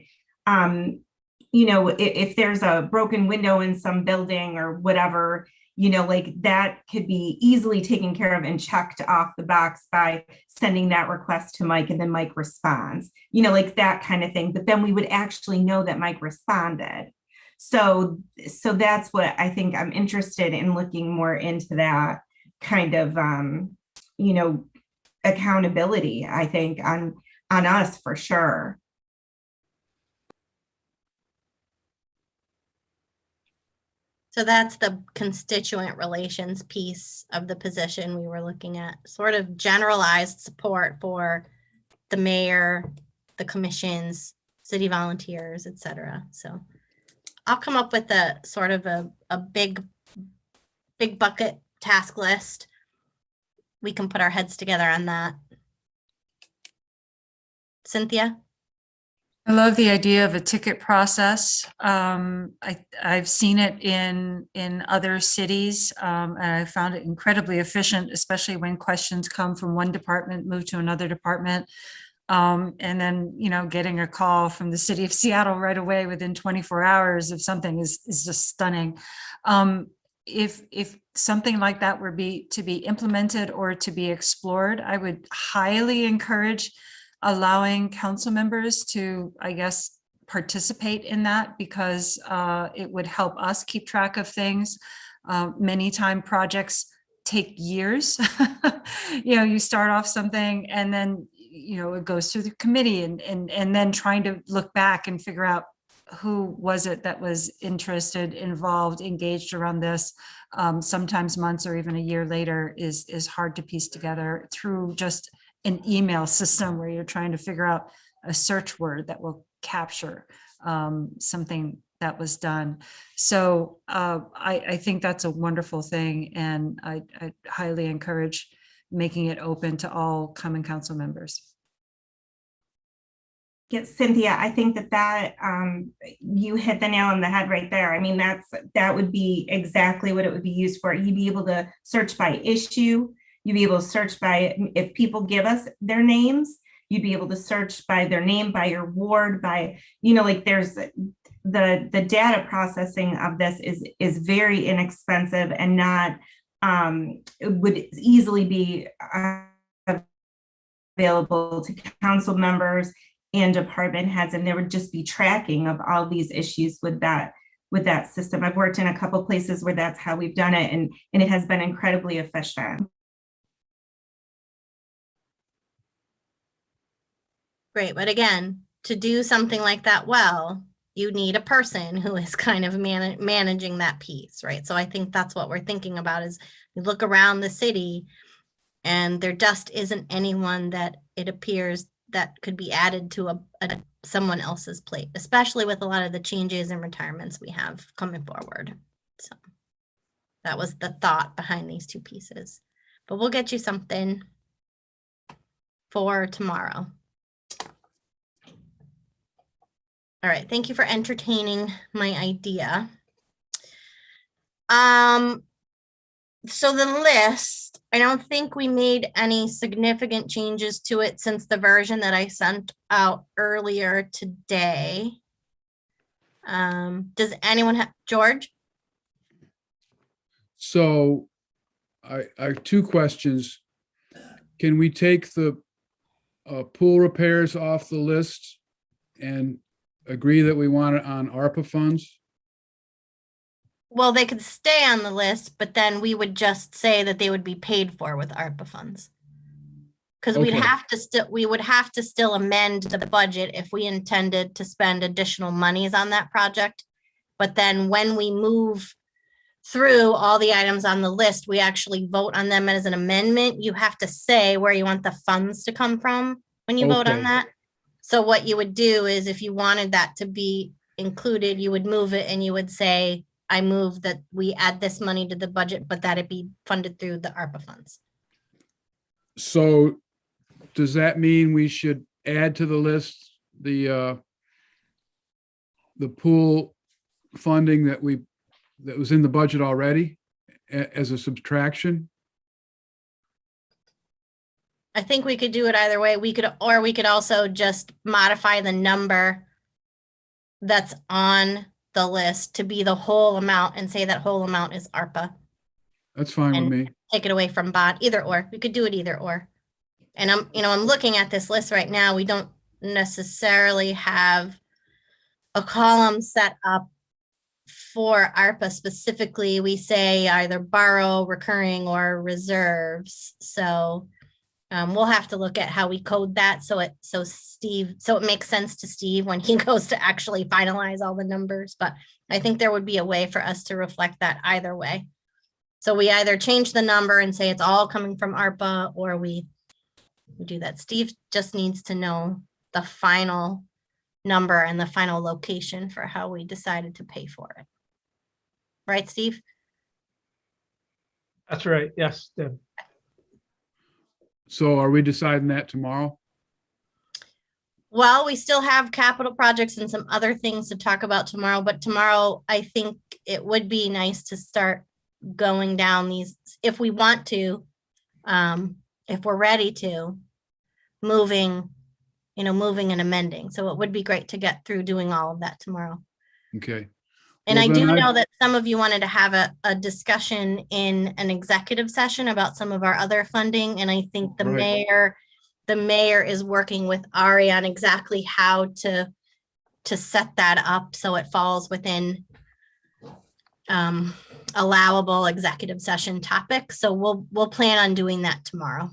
S2: you know, if there's a broken window in some building or whatever, you know, like that could be easily taken care of and checked off the box by sending that request to Mike, and then Mike responds, you know, like that kind of thing. But then we would actually know that Mike responded. So that's what I think I'm interested in, looking more into that kind of, you know, accountability, I think, on us for sure.
S1: So that's the constituent relations piece of the position we were looking at, sort of generalized support for the mayor, the commissions, city volunteers, et cetera. So I'll come up with a sort of a big bucket task list. We can put our heads together on that. Cynthia?
S7: I love the idea of a ticket process. I've seen it in other cities, and I found it incredibly efficient, especially when questions come from one department, move to another department. And then, you know, getting a call from the city of Seattle right away within 24 hours of something is just stunning. If something like that were to be implemented or to be explored, I would highly encourage allowing council members to, I guess, participate in that, because it would help us keep track of things. Many time projects take years. You know, you start off something and then, you know, it goes through the committee and then trying to look back and figure out who was it that was interested, involved, engaged around this. Sometimes months or even a year later is hard to piece together through just an email system where you're trying to figure out a search word that will capture something that was done. So I think that's a wonderful thing, and I highly encourage making it open to all common council members.
S2: Yes, Cynthia, I think that you hit the nail on the head right there. I mean, that would be exactly what it would be used for. You'd be able to search by issue. You'd be able to search by, if people give us their names, you'd be able to search by their name, by your ward, by, you know, like there's the data processing of this is very inexpensive and not, it would easily be available to council members and department heads, and there would just be tracking of all these issues with that with that system. I've worked in a couple places where that's how we've done it, and it has been incredibly efficient.
S1: Great, but again, to do something like that well, you need a person who is kind of managing that piece, right? So I think that's what we're thinking about is you look around the city and there just isn't anyone that it appears that could be added to someone else's plate, especially with a lot of the changes and retirements we have coming forward. So that was the thought behind these two pieces, but we'll get you something for tomorrow. All right, thank you for entertaining my idea. So the list, I don't think we made any significant changes to it since the version that I sent out earlier today. Does anyone have, George?
S11: So I have two questions. Can we take the pool repairs off the list and agree that we want it on ARPA funds?
S1: Well, they could stay on the list, but then we would just say that they would be paid for with ARPA funds. Because we would have to still amend the budget if we intended to spend additional monies on that project. But then when we move through all the items on the list, we actually vote on them as an amendment. You have to say where you want the funds to come from when you vote on that. So what you would do is if you wanted that to be included, you would move it and you would say, I move that we add this money to the budget, but that it be funded through the ARPA funds.
S11: So does that mean we should add to the list the pool funding that was in the budget already as a subtraction?
S1: I think we could do it either way. We could also just modify the number that's on the list to be the whole amount and say that whole amount is ARPA.
S11: That's fine with me.
S1: Take it away from bond, either or. We could do it either or. And I'm looking at this list right now. We don't necessarily have a column set up for ARPA specifically. We say either borrow, recurring, or reserves. So we'll have to look at how we code that so it makes sense to Steve when he goes to actually finalize all the numbers. But I think there would be a way for us to reflect that either way. So we either change the number and say it's all coming from ARPA, or we do that. Steve just needs to know the final number and the final location for how we decided to pay for it. Right, Steve?
S5: That's right. Yes, Deb.
S11: So are we deciding that tomorrow?
S1: Well, we still have capital projects and some other things to talk about tomorrow, but tomorrow I think it would be nice to start going down these, if we want to, if we're ready to, moving and amending. So it would be great to get through doing all of that tomorrow.
S11: Okay.
S1: And
S11: Well,
S1: I do
S11: then
S1: know that some of you wanted to have a discussion in an executive session about some of our other funding. And I think the mayor is working with Ari on exactly how to set that up so it falls within allowable executive session topics. So we'll plan on doing that tomorrow.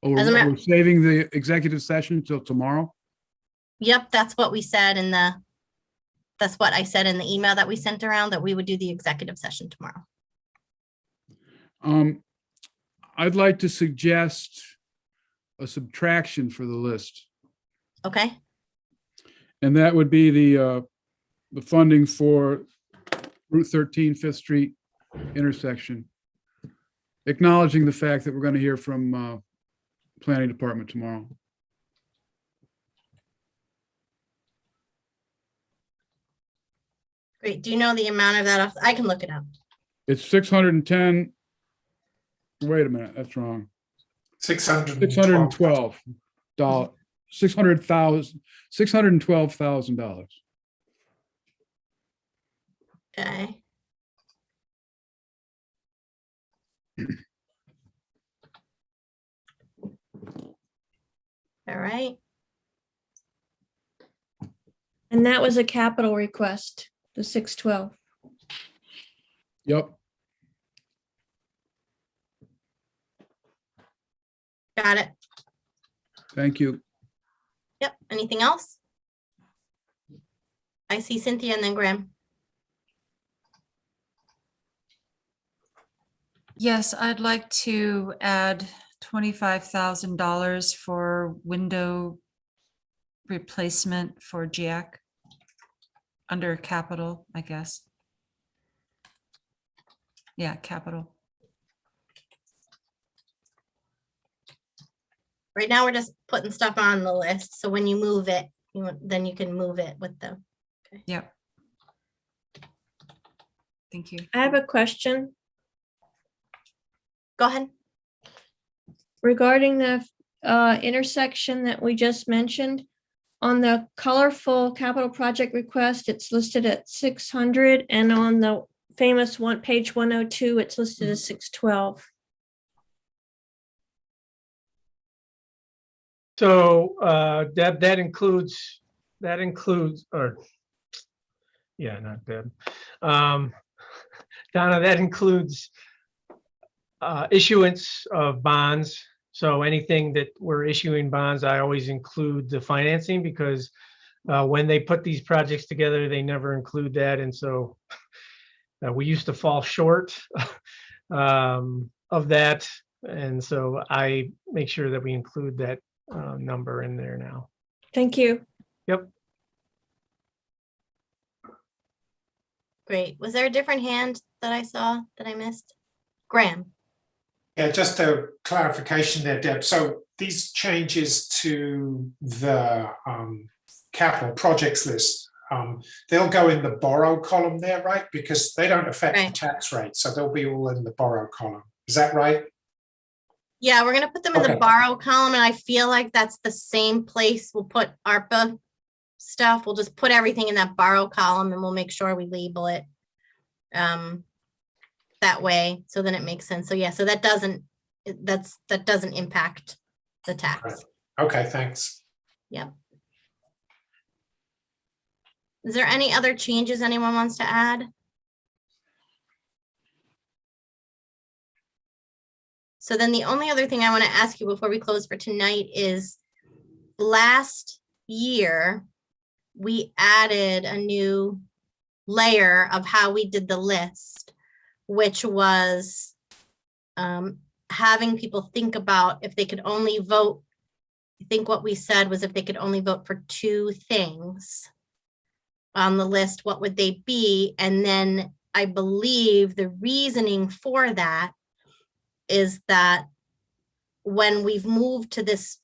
S11: Oh, we're saving the executive session till tomorrow?
S1: Yep, that's what we said that's what I said in the email that we sent around, that we would do the executive session tomorrow.
S11: I'd like to suggest a subtraction for the list.
S1: Okay.
S11: And that would be the funding for Route 13 Fifth Street intersection. Acknowledging the fact that we're going to hear from Planning Department tomorrow.
S1: Great. Do you know the amount of that? I can look it up.
S11: It's 610. Wait a minute, that's wrong. $612. $612,000.
S1: Okay. All right.
S10: And that was a capital request. the 612.
S11: Yep.
S1: Got it.
S11: Thank you.
S1: Yep. Anything else? I see Cynthia and then Graham.
S7: Yes, I'd like to add $25,000 for window replacement for GIAC under capital, I guess. Yeah, capital.
S1: Right now, we're just putting stuff on the list. So when you move it, then you can move it with the. Okay.
S7: Yep. Thank you.
S10: I have a question
S1: Go ahead.
S10: regarding the intersection that we just mentioned. On the colorful capital project request, it's listed at 600, and on the famous one, page 102, it's listed as 612.
S5: So that includes, or yeah, not Deb. Donna, that includes issuance of bonds. So anything that we're issuing bonds, I always include the financing, because when they put these projects together, they never include that. And so we used to fall short of that. And so I make sure that we include that number in there now.
S10: Thank you.
S5: Yep.
S1: Great. Was there a different hand that I saw that I missed? Graham.
S6: Yeah, just a clarification there, Deb. So these changes to the capital projects list, they'll go in the borrow column there, right? Because they don't affect the tax rate. So they'll be all in the borrow column. Is that right?
S1: Yeah, we're going to put them in the
S6: Okay.
S1: borrow column. And I feel like that's the same place we'll put ARPA stuff. We'll just put everything in that borrow column and we'll make sure we label it that way. So then it makes sense. So yeah, so that doesn't impact the tax.
S6: Right. Okay, thanks.
S1: Yep. Is there any other changes anyone wants to add? So then the only other thing I want to ask you before we close for tonight is last year, we added a new layer of how we did the list, which was having people think about if they could only vote. I think what we said was if they could only vote for two things on the list, what would they be? And then I believe the reasoning for that is that when we've moved to this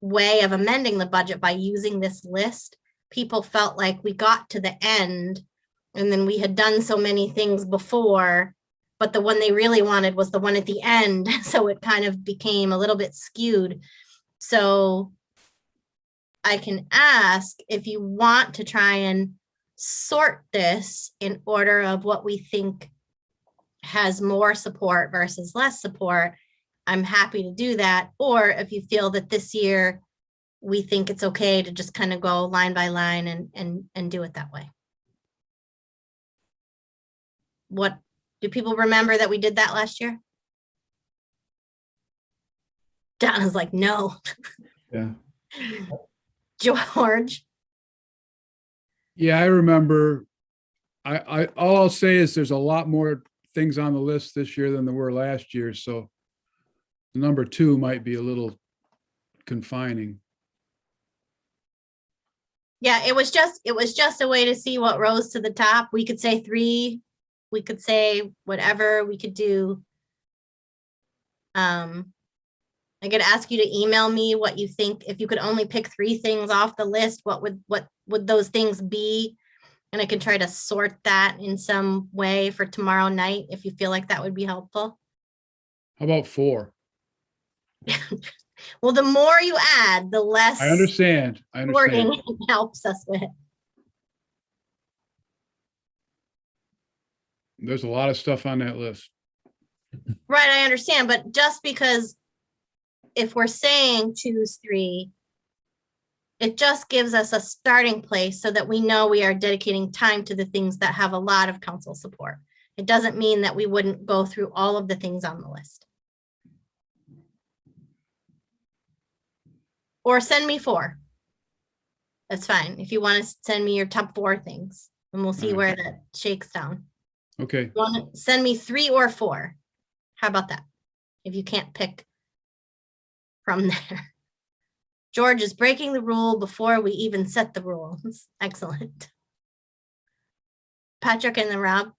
S1: way of amending the budget by using this list, people felt like we got to the end and then we had done so many things before, but the one they really wanted was the one at the end. So it kind of became a little bit skewed. So I can ask if you want to try and sort this in order of what we think has more support versus less support. I'm happy to do that. Or if you feel that this year we think it's okay to just kind of go line by line and do it that way. What do people remember that we did that last year? Donna's like, no.
S11: Yeah.
S1: George.
S11: Yeah, I remember. All I'll say is there's a lot more things on the list this year than there were last year. So number 2 might be a little confining.
S1: Yeah, it was just a way to see what rose to the top. We could say 3, we could say whatever we could do. I could ask you to email me what you think. If you could only pick 3 things off the list, what would those things be? And I can try to sort that in some way for tomorrow night if you feel like that would be helpful.
S11: How about 4?
S1: Well, the more you add, the less
S11: I understand.
S1: wording it helps us with.
S11: There's a lot of stuff on that list.
S1: Right, I understand, but just because if we're saying choose 3, It just gives us a starting place so that we know we are dedicating time to the things that have a lot of council support. It doesn't mean that we wouldn't go through all of the things on the list. Or send me 4. That's fine. If you want to send me your top 4 things, and we'll see where that shakes down.
S11: Okay.
S1: You want to send me 3 or 4? How about that? If you can't pick from there. George is breaking the rule before we even set the rules. Excellent. Patrick and then Rob.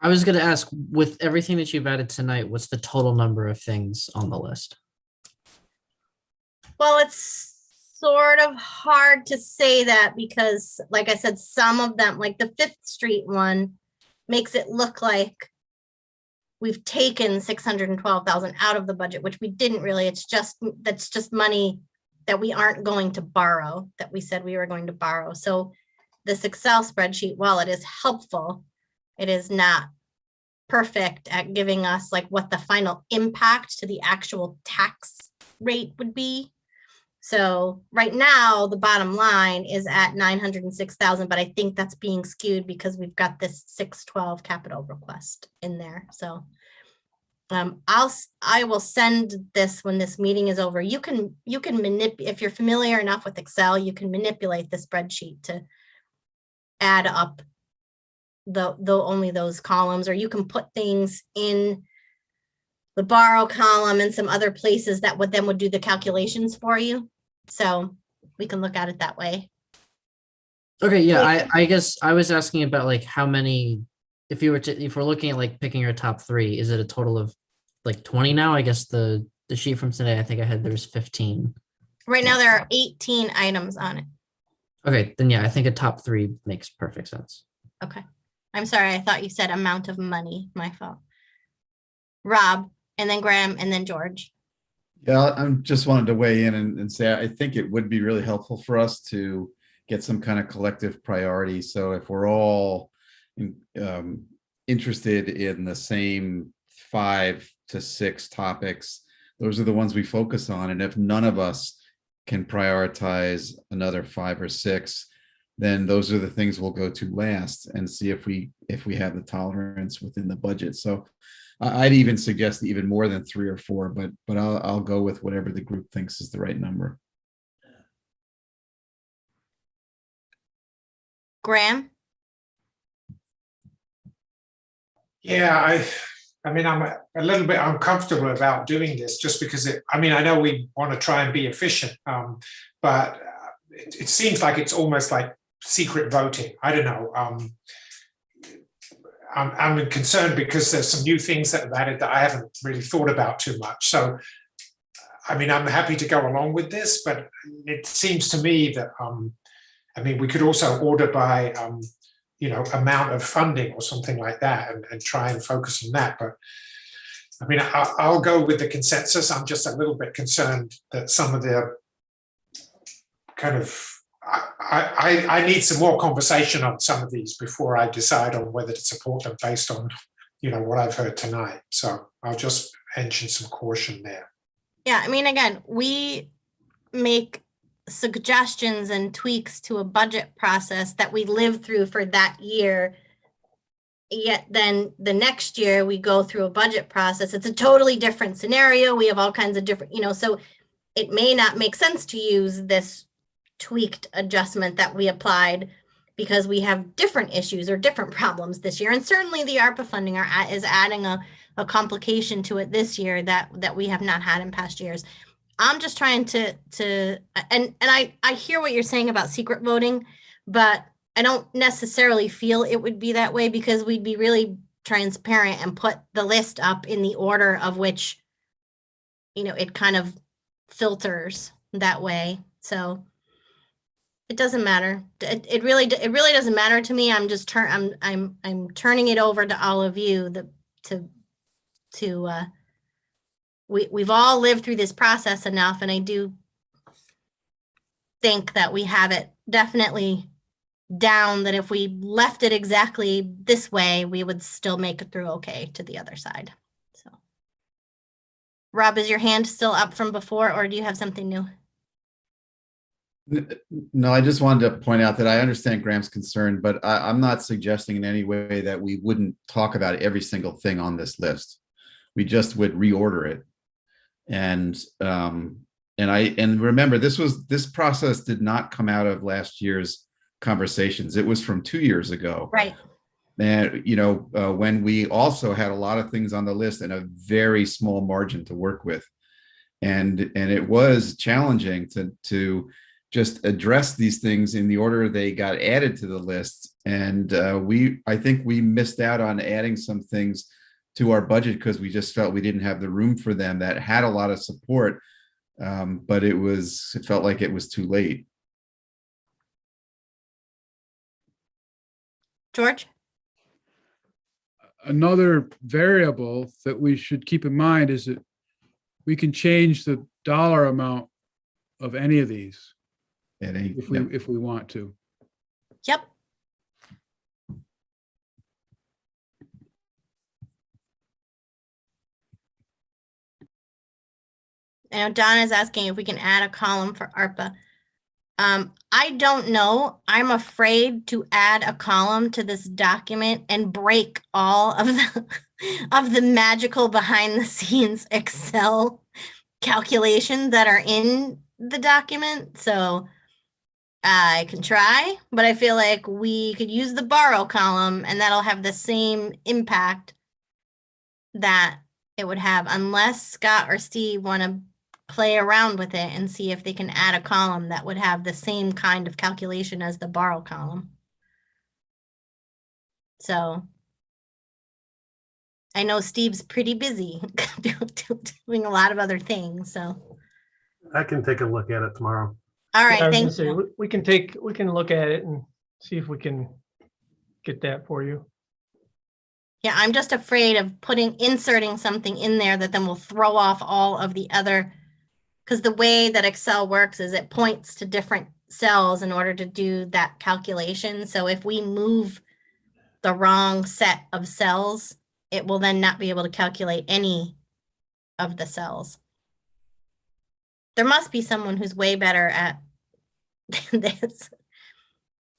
S9: I was going to ask, with everything that you've added tonight, what's the total number of things on the list?
S1: Well, it's sort of hard to say that because, like I said, some of them, like the 5th Street one, makes it look like we've taken 612,000 out of the budget, which we didn't really. That's just money that we aren't going to borrow, that we said we were going to borrow. So this Excel spreadsheet, while it is helpful, it is not perfect at giving us like what the final impact to the actual tax rate would be. So right now, the bottom line is at 906,000, but I think that's being skewed because we've got this 612 capital request in there. So I will send this when this meeting is over. You can manipulate, if you're familiar enough with Excel, you can manipulate the spreadsheet to add up the only those columns, or you can put things in the borrow column and some other places that would do the calculations for you. So we can look at it that way.
S9: Okay, yeah, I guess I was asking about like how many, if we're looking at like picking your top 3, is it a total of like 20 now? I guess the sheet from today, I think I had there's 15.
S1: Right now there are 18 items on it.
S9: Okay, then yeah, I think a top 3 makes perfect sense.
S1: Okay. I'm sorry, I thought you said amount of money. My fault. Rob, and then Graham, and then George.
S16: Yeah, I just wanted to weigh in and say I think it would be really helpful for us to get some kind of collective priority. So if we're all interested in the same 5 to 6 topics, those are the ones we focus on. And if none of us can prioritize another 5 or 6, then those are the things we'll go to last and see if we have the tolerance within the budget. So I'd even suggest even more than 3 or 4, but I'll go with whatever the group thinks is the right number.
S1: Graham?
S6: Yeah, I mean, I'm a little bit uncomfortable about doing this just because I know we want to try and be efficient, but it seems like it's almost like secret voting. I don't know. I'm concerned because there's some new things that have added that I haven't really thought about too much. So, I mean, I'm happy to go along with this, but it seems to me that, we could also order by, amount of funding or something like that and try and focus on that. But I mean, I'll go with the consensus. I'm just a little bit concerned that some of the kind of, I need some more conversation on some of these before I decide on whether to support them based on, what I've heard tonight. So I'll just mention some caution there.
S1: Yeah, I mean, again, we make suggestions and tweaks to a budget process that we live through for that year. Yet then the next year we go through a budget process. It's a totally different scenario. We have all kinds of different, so it may not make sense to use this tweaked adjustment that we applied because we have different issues or different problems this year. And certainly the ARPA funding is adding a complication to it this year that we have not had in past years. I'm just trying to and I hear what you're saying about secret voting, but I don't necessarily feel it would be that way because we'd be really transparent and put the list up in the order of which, it kind of filters that way. So it doesn't matter. It really doesn't matter to me. I'm just I'm turning it over to all of you we've all lived through this process enough, and I do think that we have it definitely down that if we left it exactly this way, we would still make it through okay to the other side. So, Rob, is your hand still up from before, or do you have something new?
S16: No, I just wanted to point out that I understand Graham's concern, but I'm not suggesting in any way that we wouldn't talk about every single thing on this list. We just would reorder it. And remember, this process did not come out of last year's conversations. It was from 2 years ago.
S1: Right.
S16: And, when we also had a lot of things on the list and a very small margin to work with. And it was challenging to just address these things in the order they got added to the list. And I think we missed out on adding some things to our budget because we just felt we didn't have the room for them that had a lot of support. But it felt like it was too late.
S1: George?
S11: Another variable that we should keep in mind is that we can change the dollar amount of any of these if we want to.
S1: Yep. I know Donna is asking if we can add a column for ARPA. I don't know. I'm afraid to add a column to this document and break all of the magical behind the scenes Excel calculations that are in the document. So I can try, but I feel like we could use the borrow column and that'll have the same impact that it would have, unless Scott or Steve want to play around with it and see if they can add a column that would have the same kind of calculation as the borrow column. So I know Steve's pretty busy doing a lot of other things, so.
S8: I can take a look at it tomorrow.
S1: All right,
S5: Yeah, I was
S1: thank
S5: gonna
S1: you.
S5: say, we can look at it and see if we can get that for you.
S1: Yeah, I'm just afraid of inserting something in there that then will throw off all of the other, because the way that Excel works is it points to different cells in order to do that calculation. So if we move the wrong set of cells, it will then not be able to calculate any of the cells. There must be someone who's way better at this.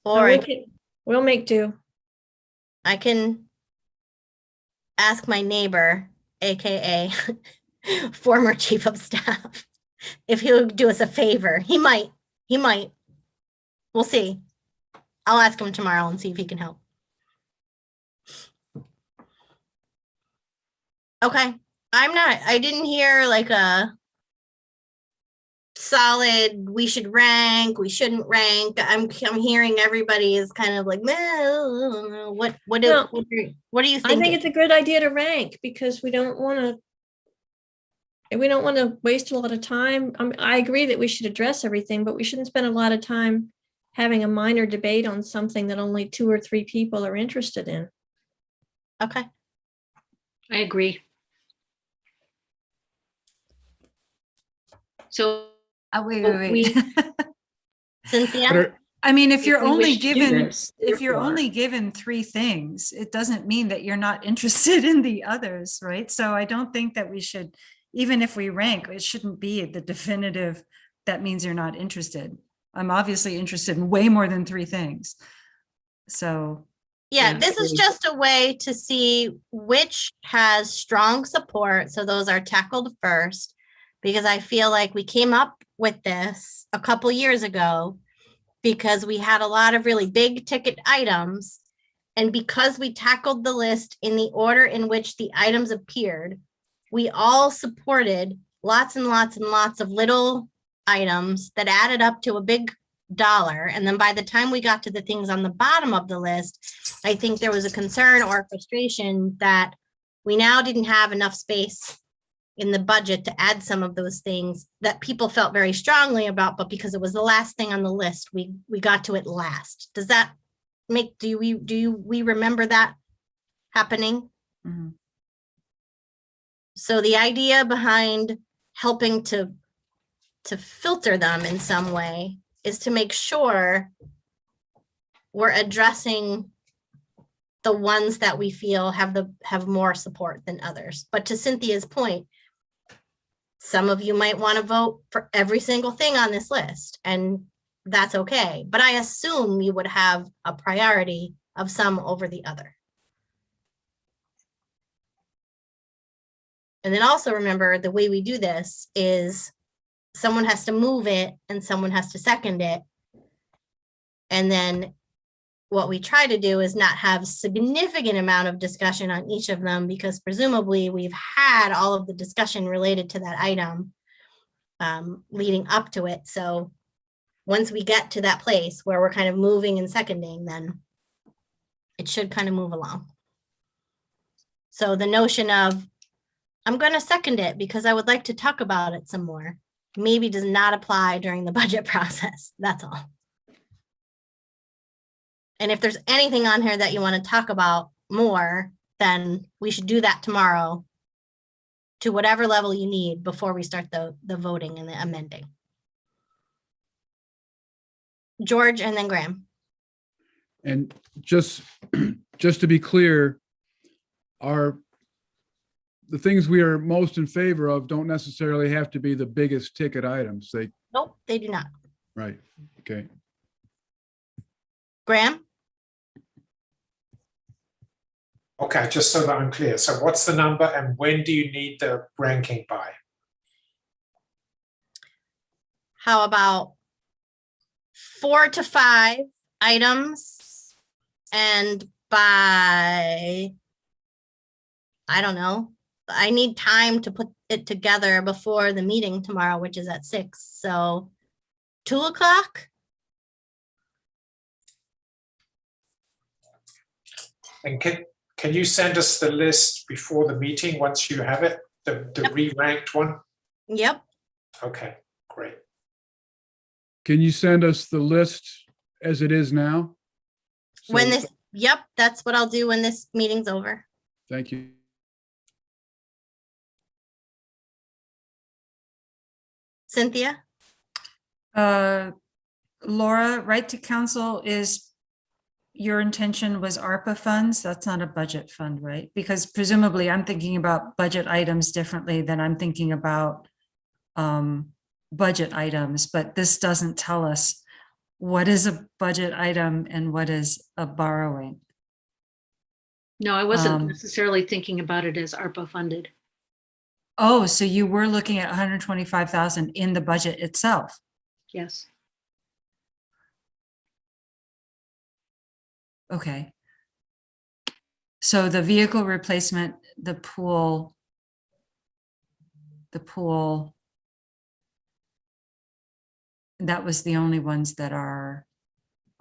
S1: Or
S10: we'll make do.
S1: I can ask my neighbor, AKA former chief of staff, if he'll do us a favor. He might. We'll see. I'll ask him tomorrow and see if he can help. Okay. I didn't hear like a solid, we should rank, we shouldn't rank. I'm hearing everybody is kind of like, what do you think?
S10: I think it's a good idea to rank because we don't want to waste a lot of time. I agree that we should address everything, but we shouldn't spend a lot of time having a minor debate on something that only 2 or 3 people are interested in.
S1: Okay.
S4: I agree. So
S7: wait.
S1: Cynthia?
S7: I mean, if you're
S4: we
S7: only
S4: wish to do
S7: given
S4: this,
S7: if you're
S4: therefore-
S7: only given 3 things, it doesn't mean that you're not interested in the others, right? So I don't think that we should, even if we rank, it shouldn't be the definitive that means you're not interested. I'm obviously interested in way more than 3 things. So
S1: Yeah, this is just a way to see which has strong support. So those are tackled first, because I feel like we came up with this a couple years ago because we had a lot of really big ticket items. And because we tackled the list in the order in which the items appeared, we all supported lots and lots and lots of little items that added up to a big dollar. And then by the time we got to the things on the bottom of the list, I think there was a concern or a frustration that we now didn't have enough space in the budget to add some of those things that people felt very strongly about, but because it was the last thing on the list, we got to it last. Does that make, do we remember that happening?
S7: Mm-hmm.
S1: So the idea behind helping to filter them in some way is to make sure we're addressing the ones that we feel have more support than others. But to Cynthia's point, some of you might want to vote for every single thing on this list, and that's okay. But I assume you would have a priority of some over the other. And then also remember, the way we do this is someone has to move it and someone has to second it. And then what we try to do is not have significant amount of discussion on each of them, because presumably we've had all of the discussion related to that item leading up to it. So once we get to that place where we're kind of moving and seconding, then it should kind of move along. So the notion of, I'm going to second it because I would like to talk about it some more, maybe does not apply during the budget process. That's all. And if there's anything on here that you want to talk about more, then we should do that tomorrow to whatever level you need before we start the voting and the amending. George and then Graham.
S11: And just to be clear, the things we are most in favor of don't necessarily have to be the biggest ticket items.
S1: Nope, they do not.
S11: Right. Okay.
S1: Graham?
S6: Okay, just so that I'm clear. So what's the number and when do you need the ranking by?
S1: How about 4 to 5 items, and by, I don't know, I need time to put it together before the meeting tomorrow, which is at 6. So 2 o'clock?
S6: And can you send us the list before the meeting once you have it, the re-ranked one?
S1: Yep.
S6: Okay, great.
S11: Can you send us the list as it is now?
S1: When this, yep, that's what I'll do when this meeting's over.
S11: Thank you.
S1: Cynthia?
S7: Laura, right to counsel is, your intention was ARPA funds. That's not a budget fund, right? Because presumably I'm thinking about budget items differently than I'm thinking about budget items, but this doesn't tell us what is a budget item and what is a borrowing.
S4: No, I wasn't necessarily thinking about it as ARPA funded.
S7: Oh, so you were looking at 125,000 in the budget itself?
S4: Yes.
S7: Okay. So the vehicle replacement, the pool, that was the only ones that are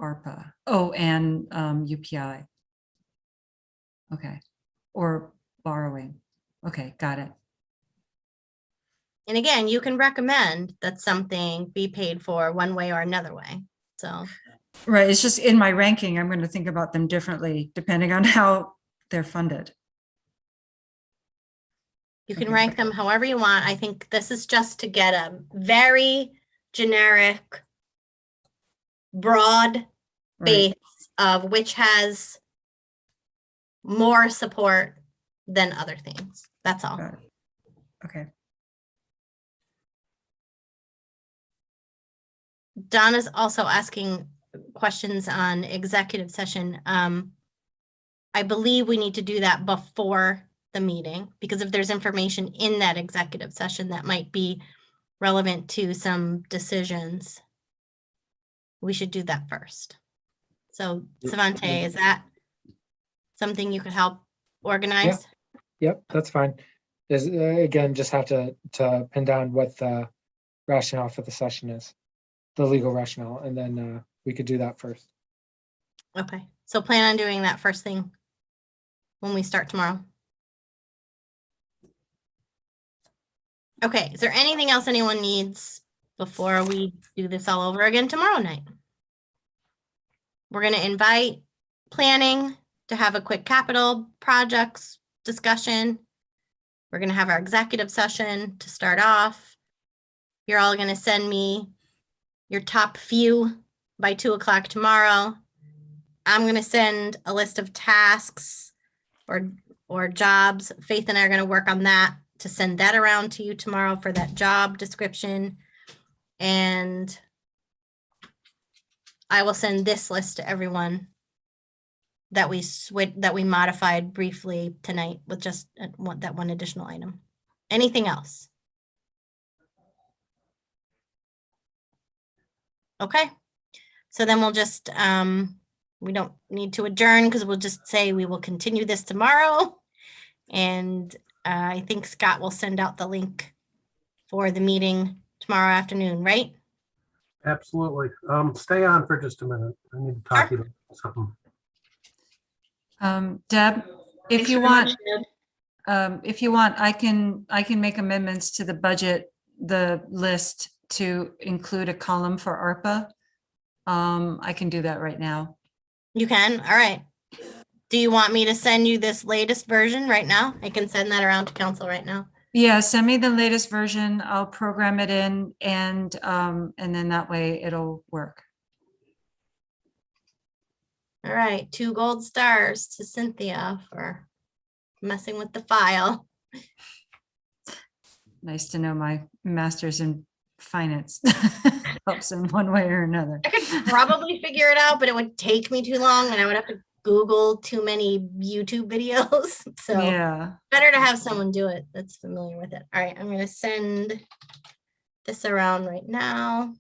S7: ARPA. Oh, and UPI. Okay. Or borrowing. Okay, got it.
S1: And again, you can recommend that something be paid for one way or another way. So.
S7: Right, it's just in my ranking, I'm going to think about them differently depending on how they're funded.
S1: You can rank them however you want. I think this is just to get a very generic, broad base of which has more support than other things. That's all.
S7: Okay.
S1: Donna's also asking questions on executive session. I believe we need to do that before the meeting, because if there's information in that executive session that might be relevant to some decisions, we should do that first. So Savante, is that something you could help organize?
S15: Yep, that's fine. There's, again, just have to pin down what the rationale for the session is, the legal rationale, and then we could do that first.
S1: Okay, so plan on doing that first thing when we start tomorrow. Okay, is there anything else anyone needs before we do this all over again tomorrow night? We're going to invite planning to have a quick capital projects discussion. We're going to have our executive session to start off. You're all going to send me your top few by 2 o'clock tomorrow. I'm going to send a list of tasks or jobs. Faith and I are going to work on that to send that around to you tomorrow for that job description. And I will send this list to everyone that we modified briefly tonight with just that one additional item. Anything else? Okay, so then we'll just, we don't need to adjourn because we'll just say we will continue this tomorrow. And I think Scott will send out the link for the meeting tomorrow afternoon, right?
S8: Absolutely. Stay on for just a minute. I need to talk to you about something.
S7: Deb,
S1: Thanks very much, Deb.
S7: if you want, I can make amendments to the budget, the list to include a column for ARPA. I can do that right now.
S1: You can, all right. Do you want me to send you this latest version right now? I can send that around to council right now.
S7: Yeah, send me the latest version. I'll program it in and then that way it'll work.
S1: All right, 2 gold stars to Cynthia for messing with the file.
S7: Nice to know my master's in finance helps in one way or another.
S1: I could probably figure it out, but it would take me too long and I would have to Google too many YouTube videos. So
S7: yeah,
S1: better to have someone do it that's familiar with it. All right, I'm going to send this around right now.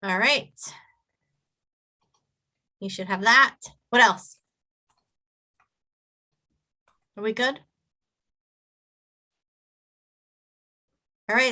S1: All right. You should have that. What else? Are we good? All right.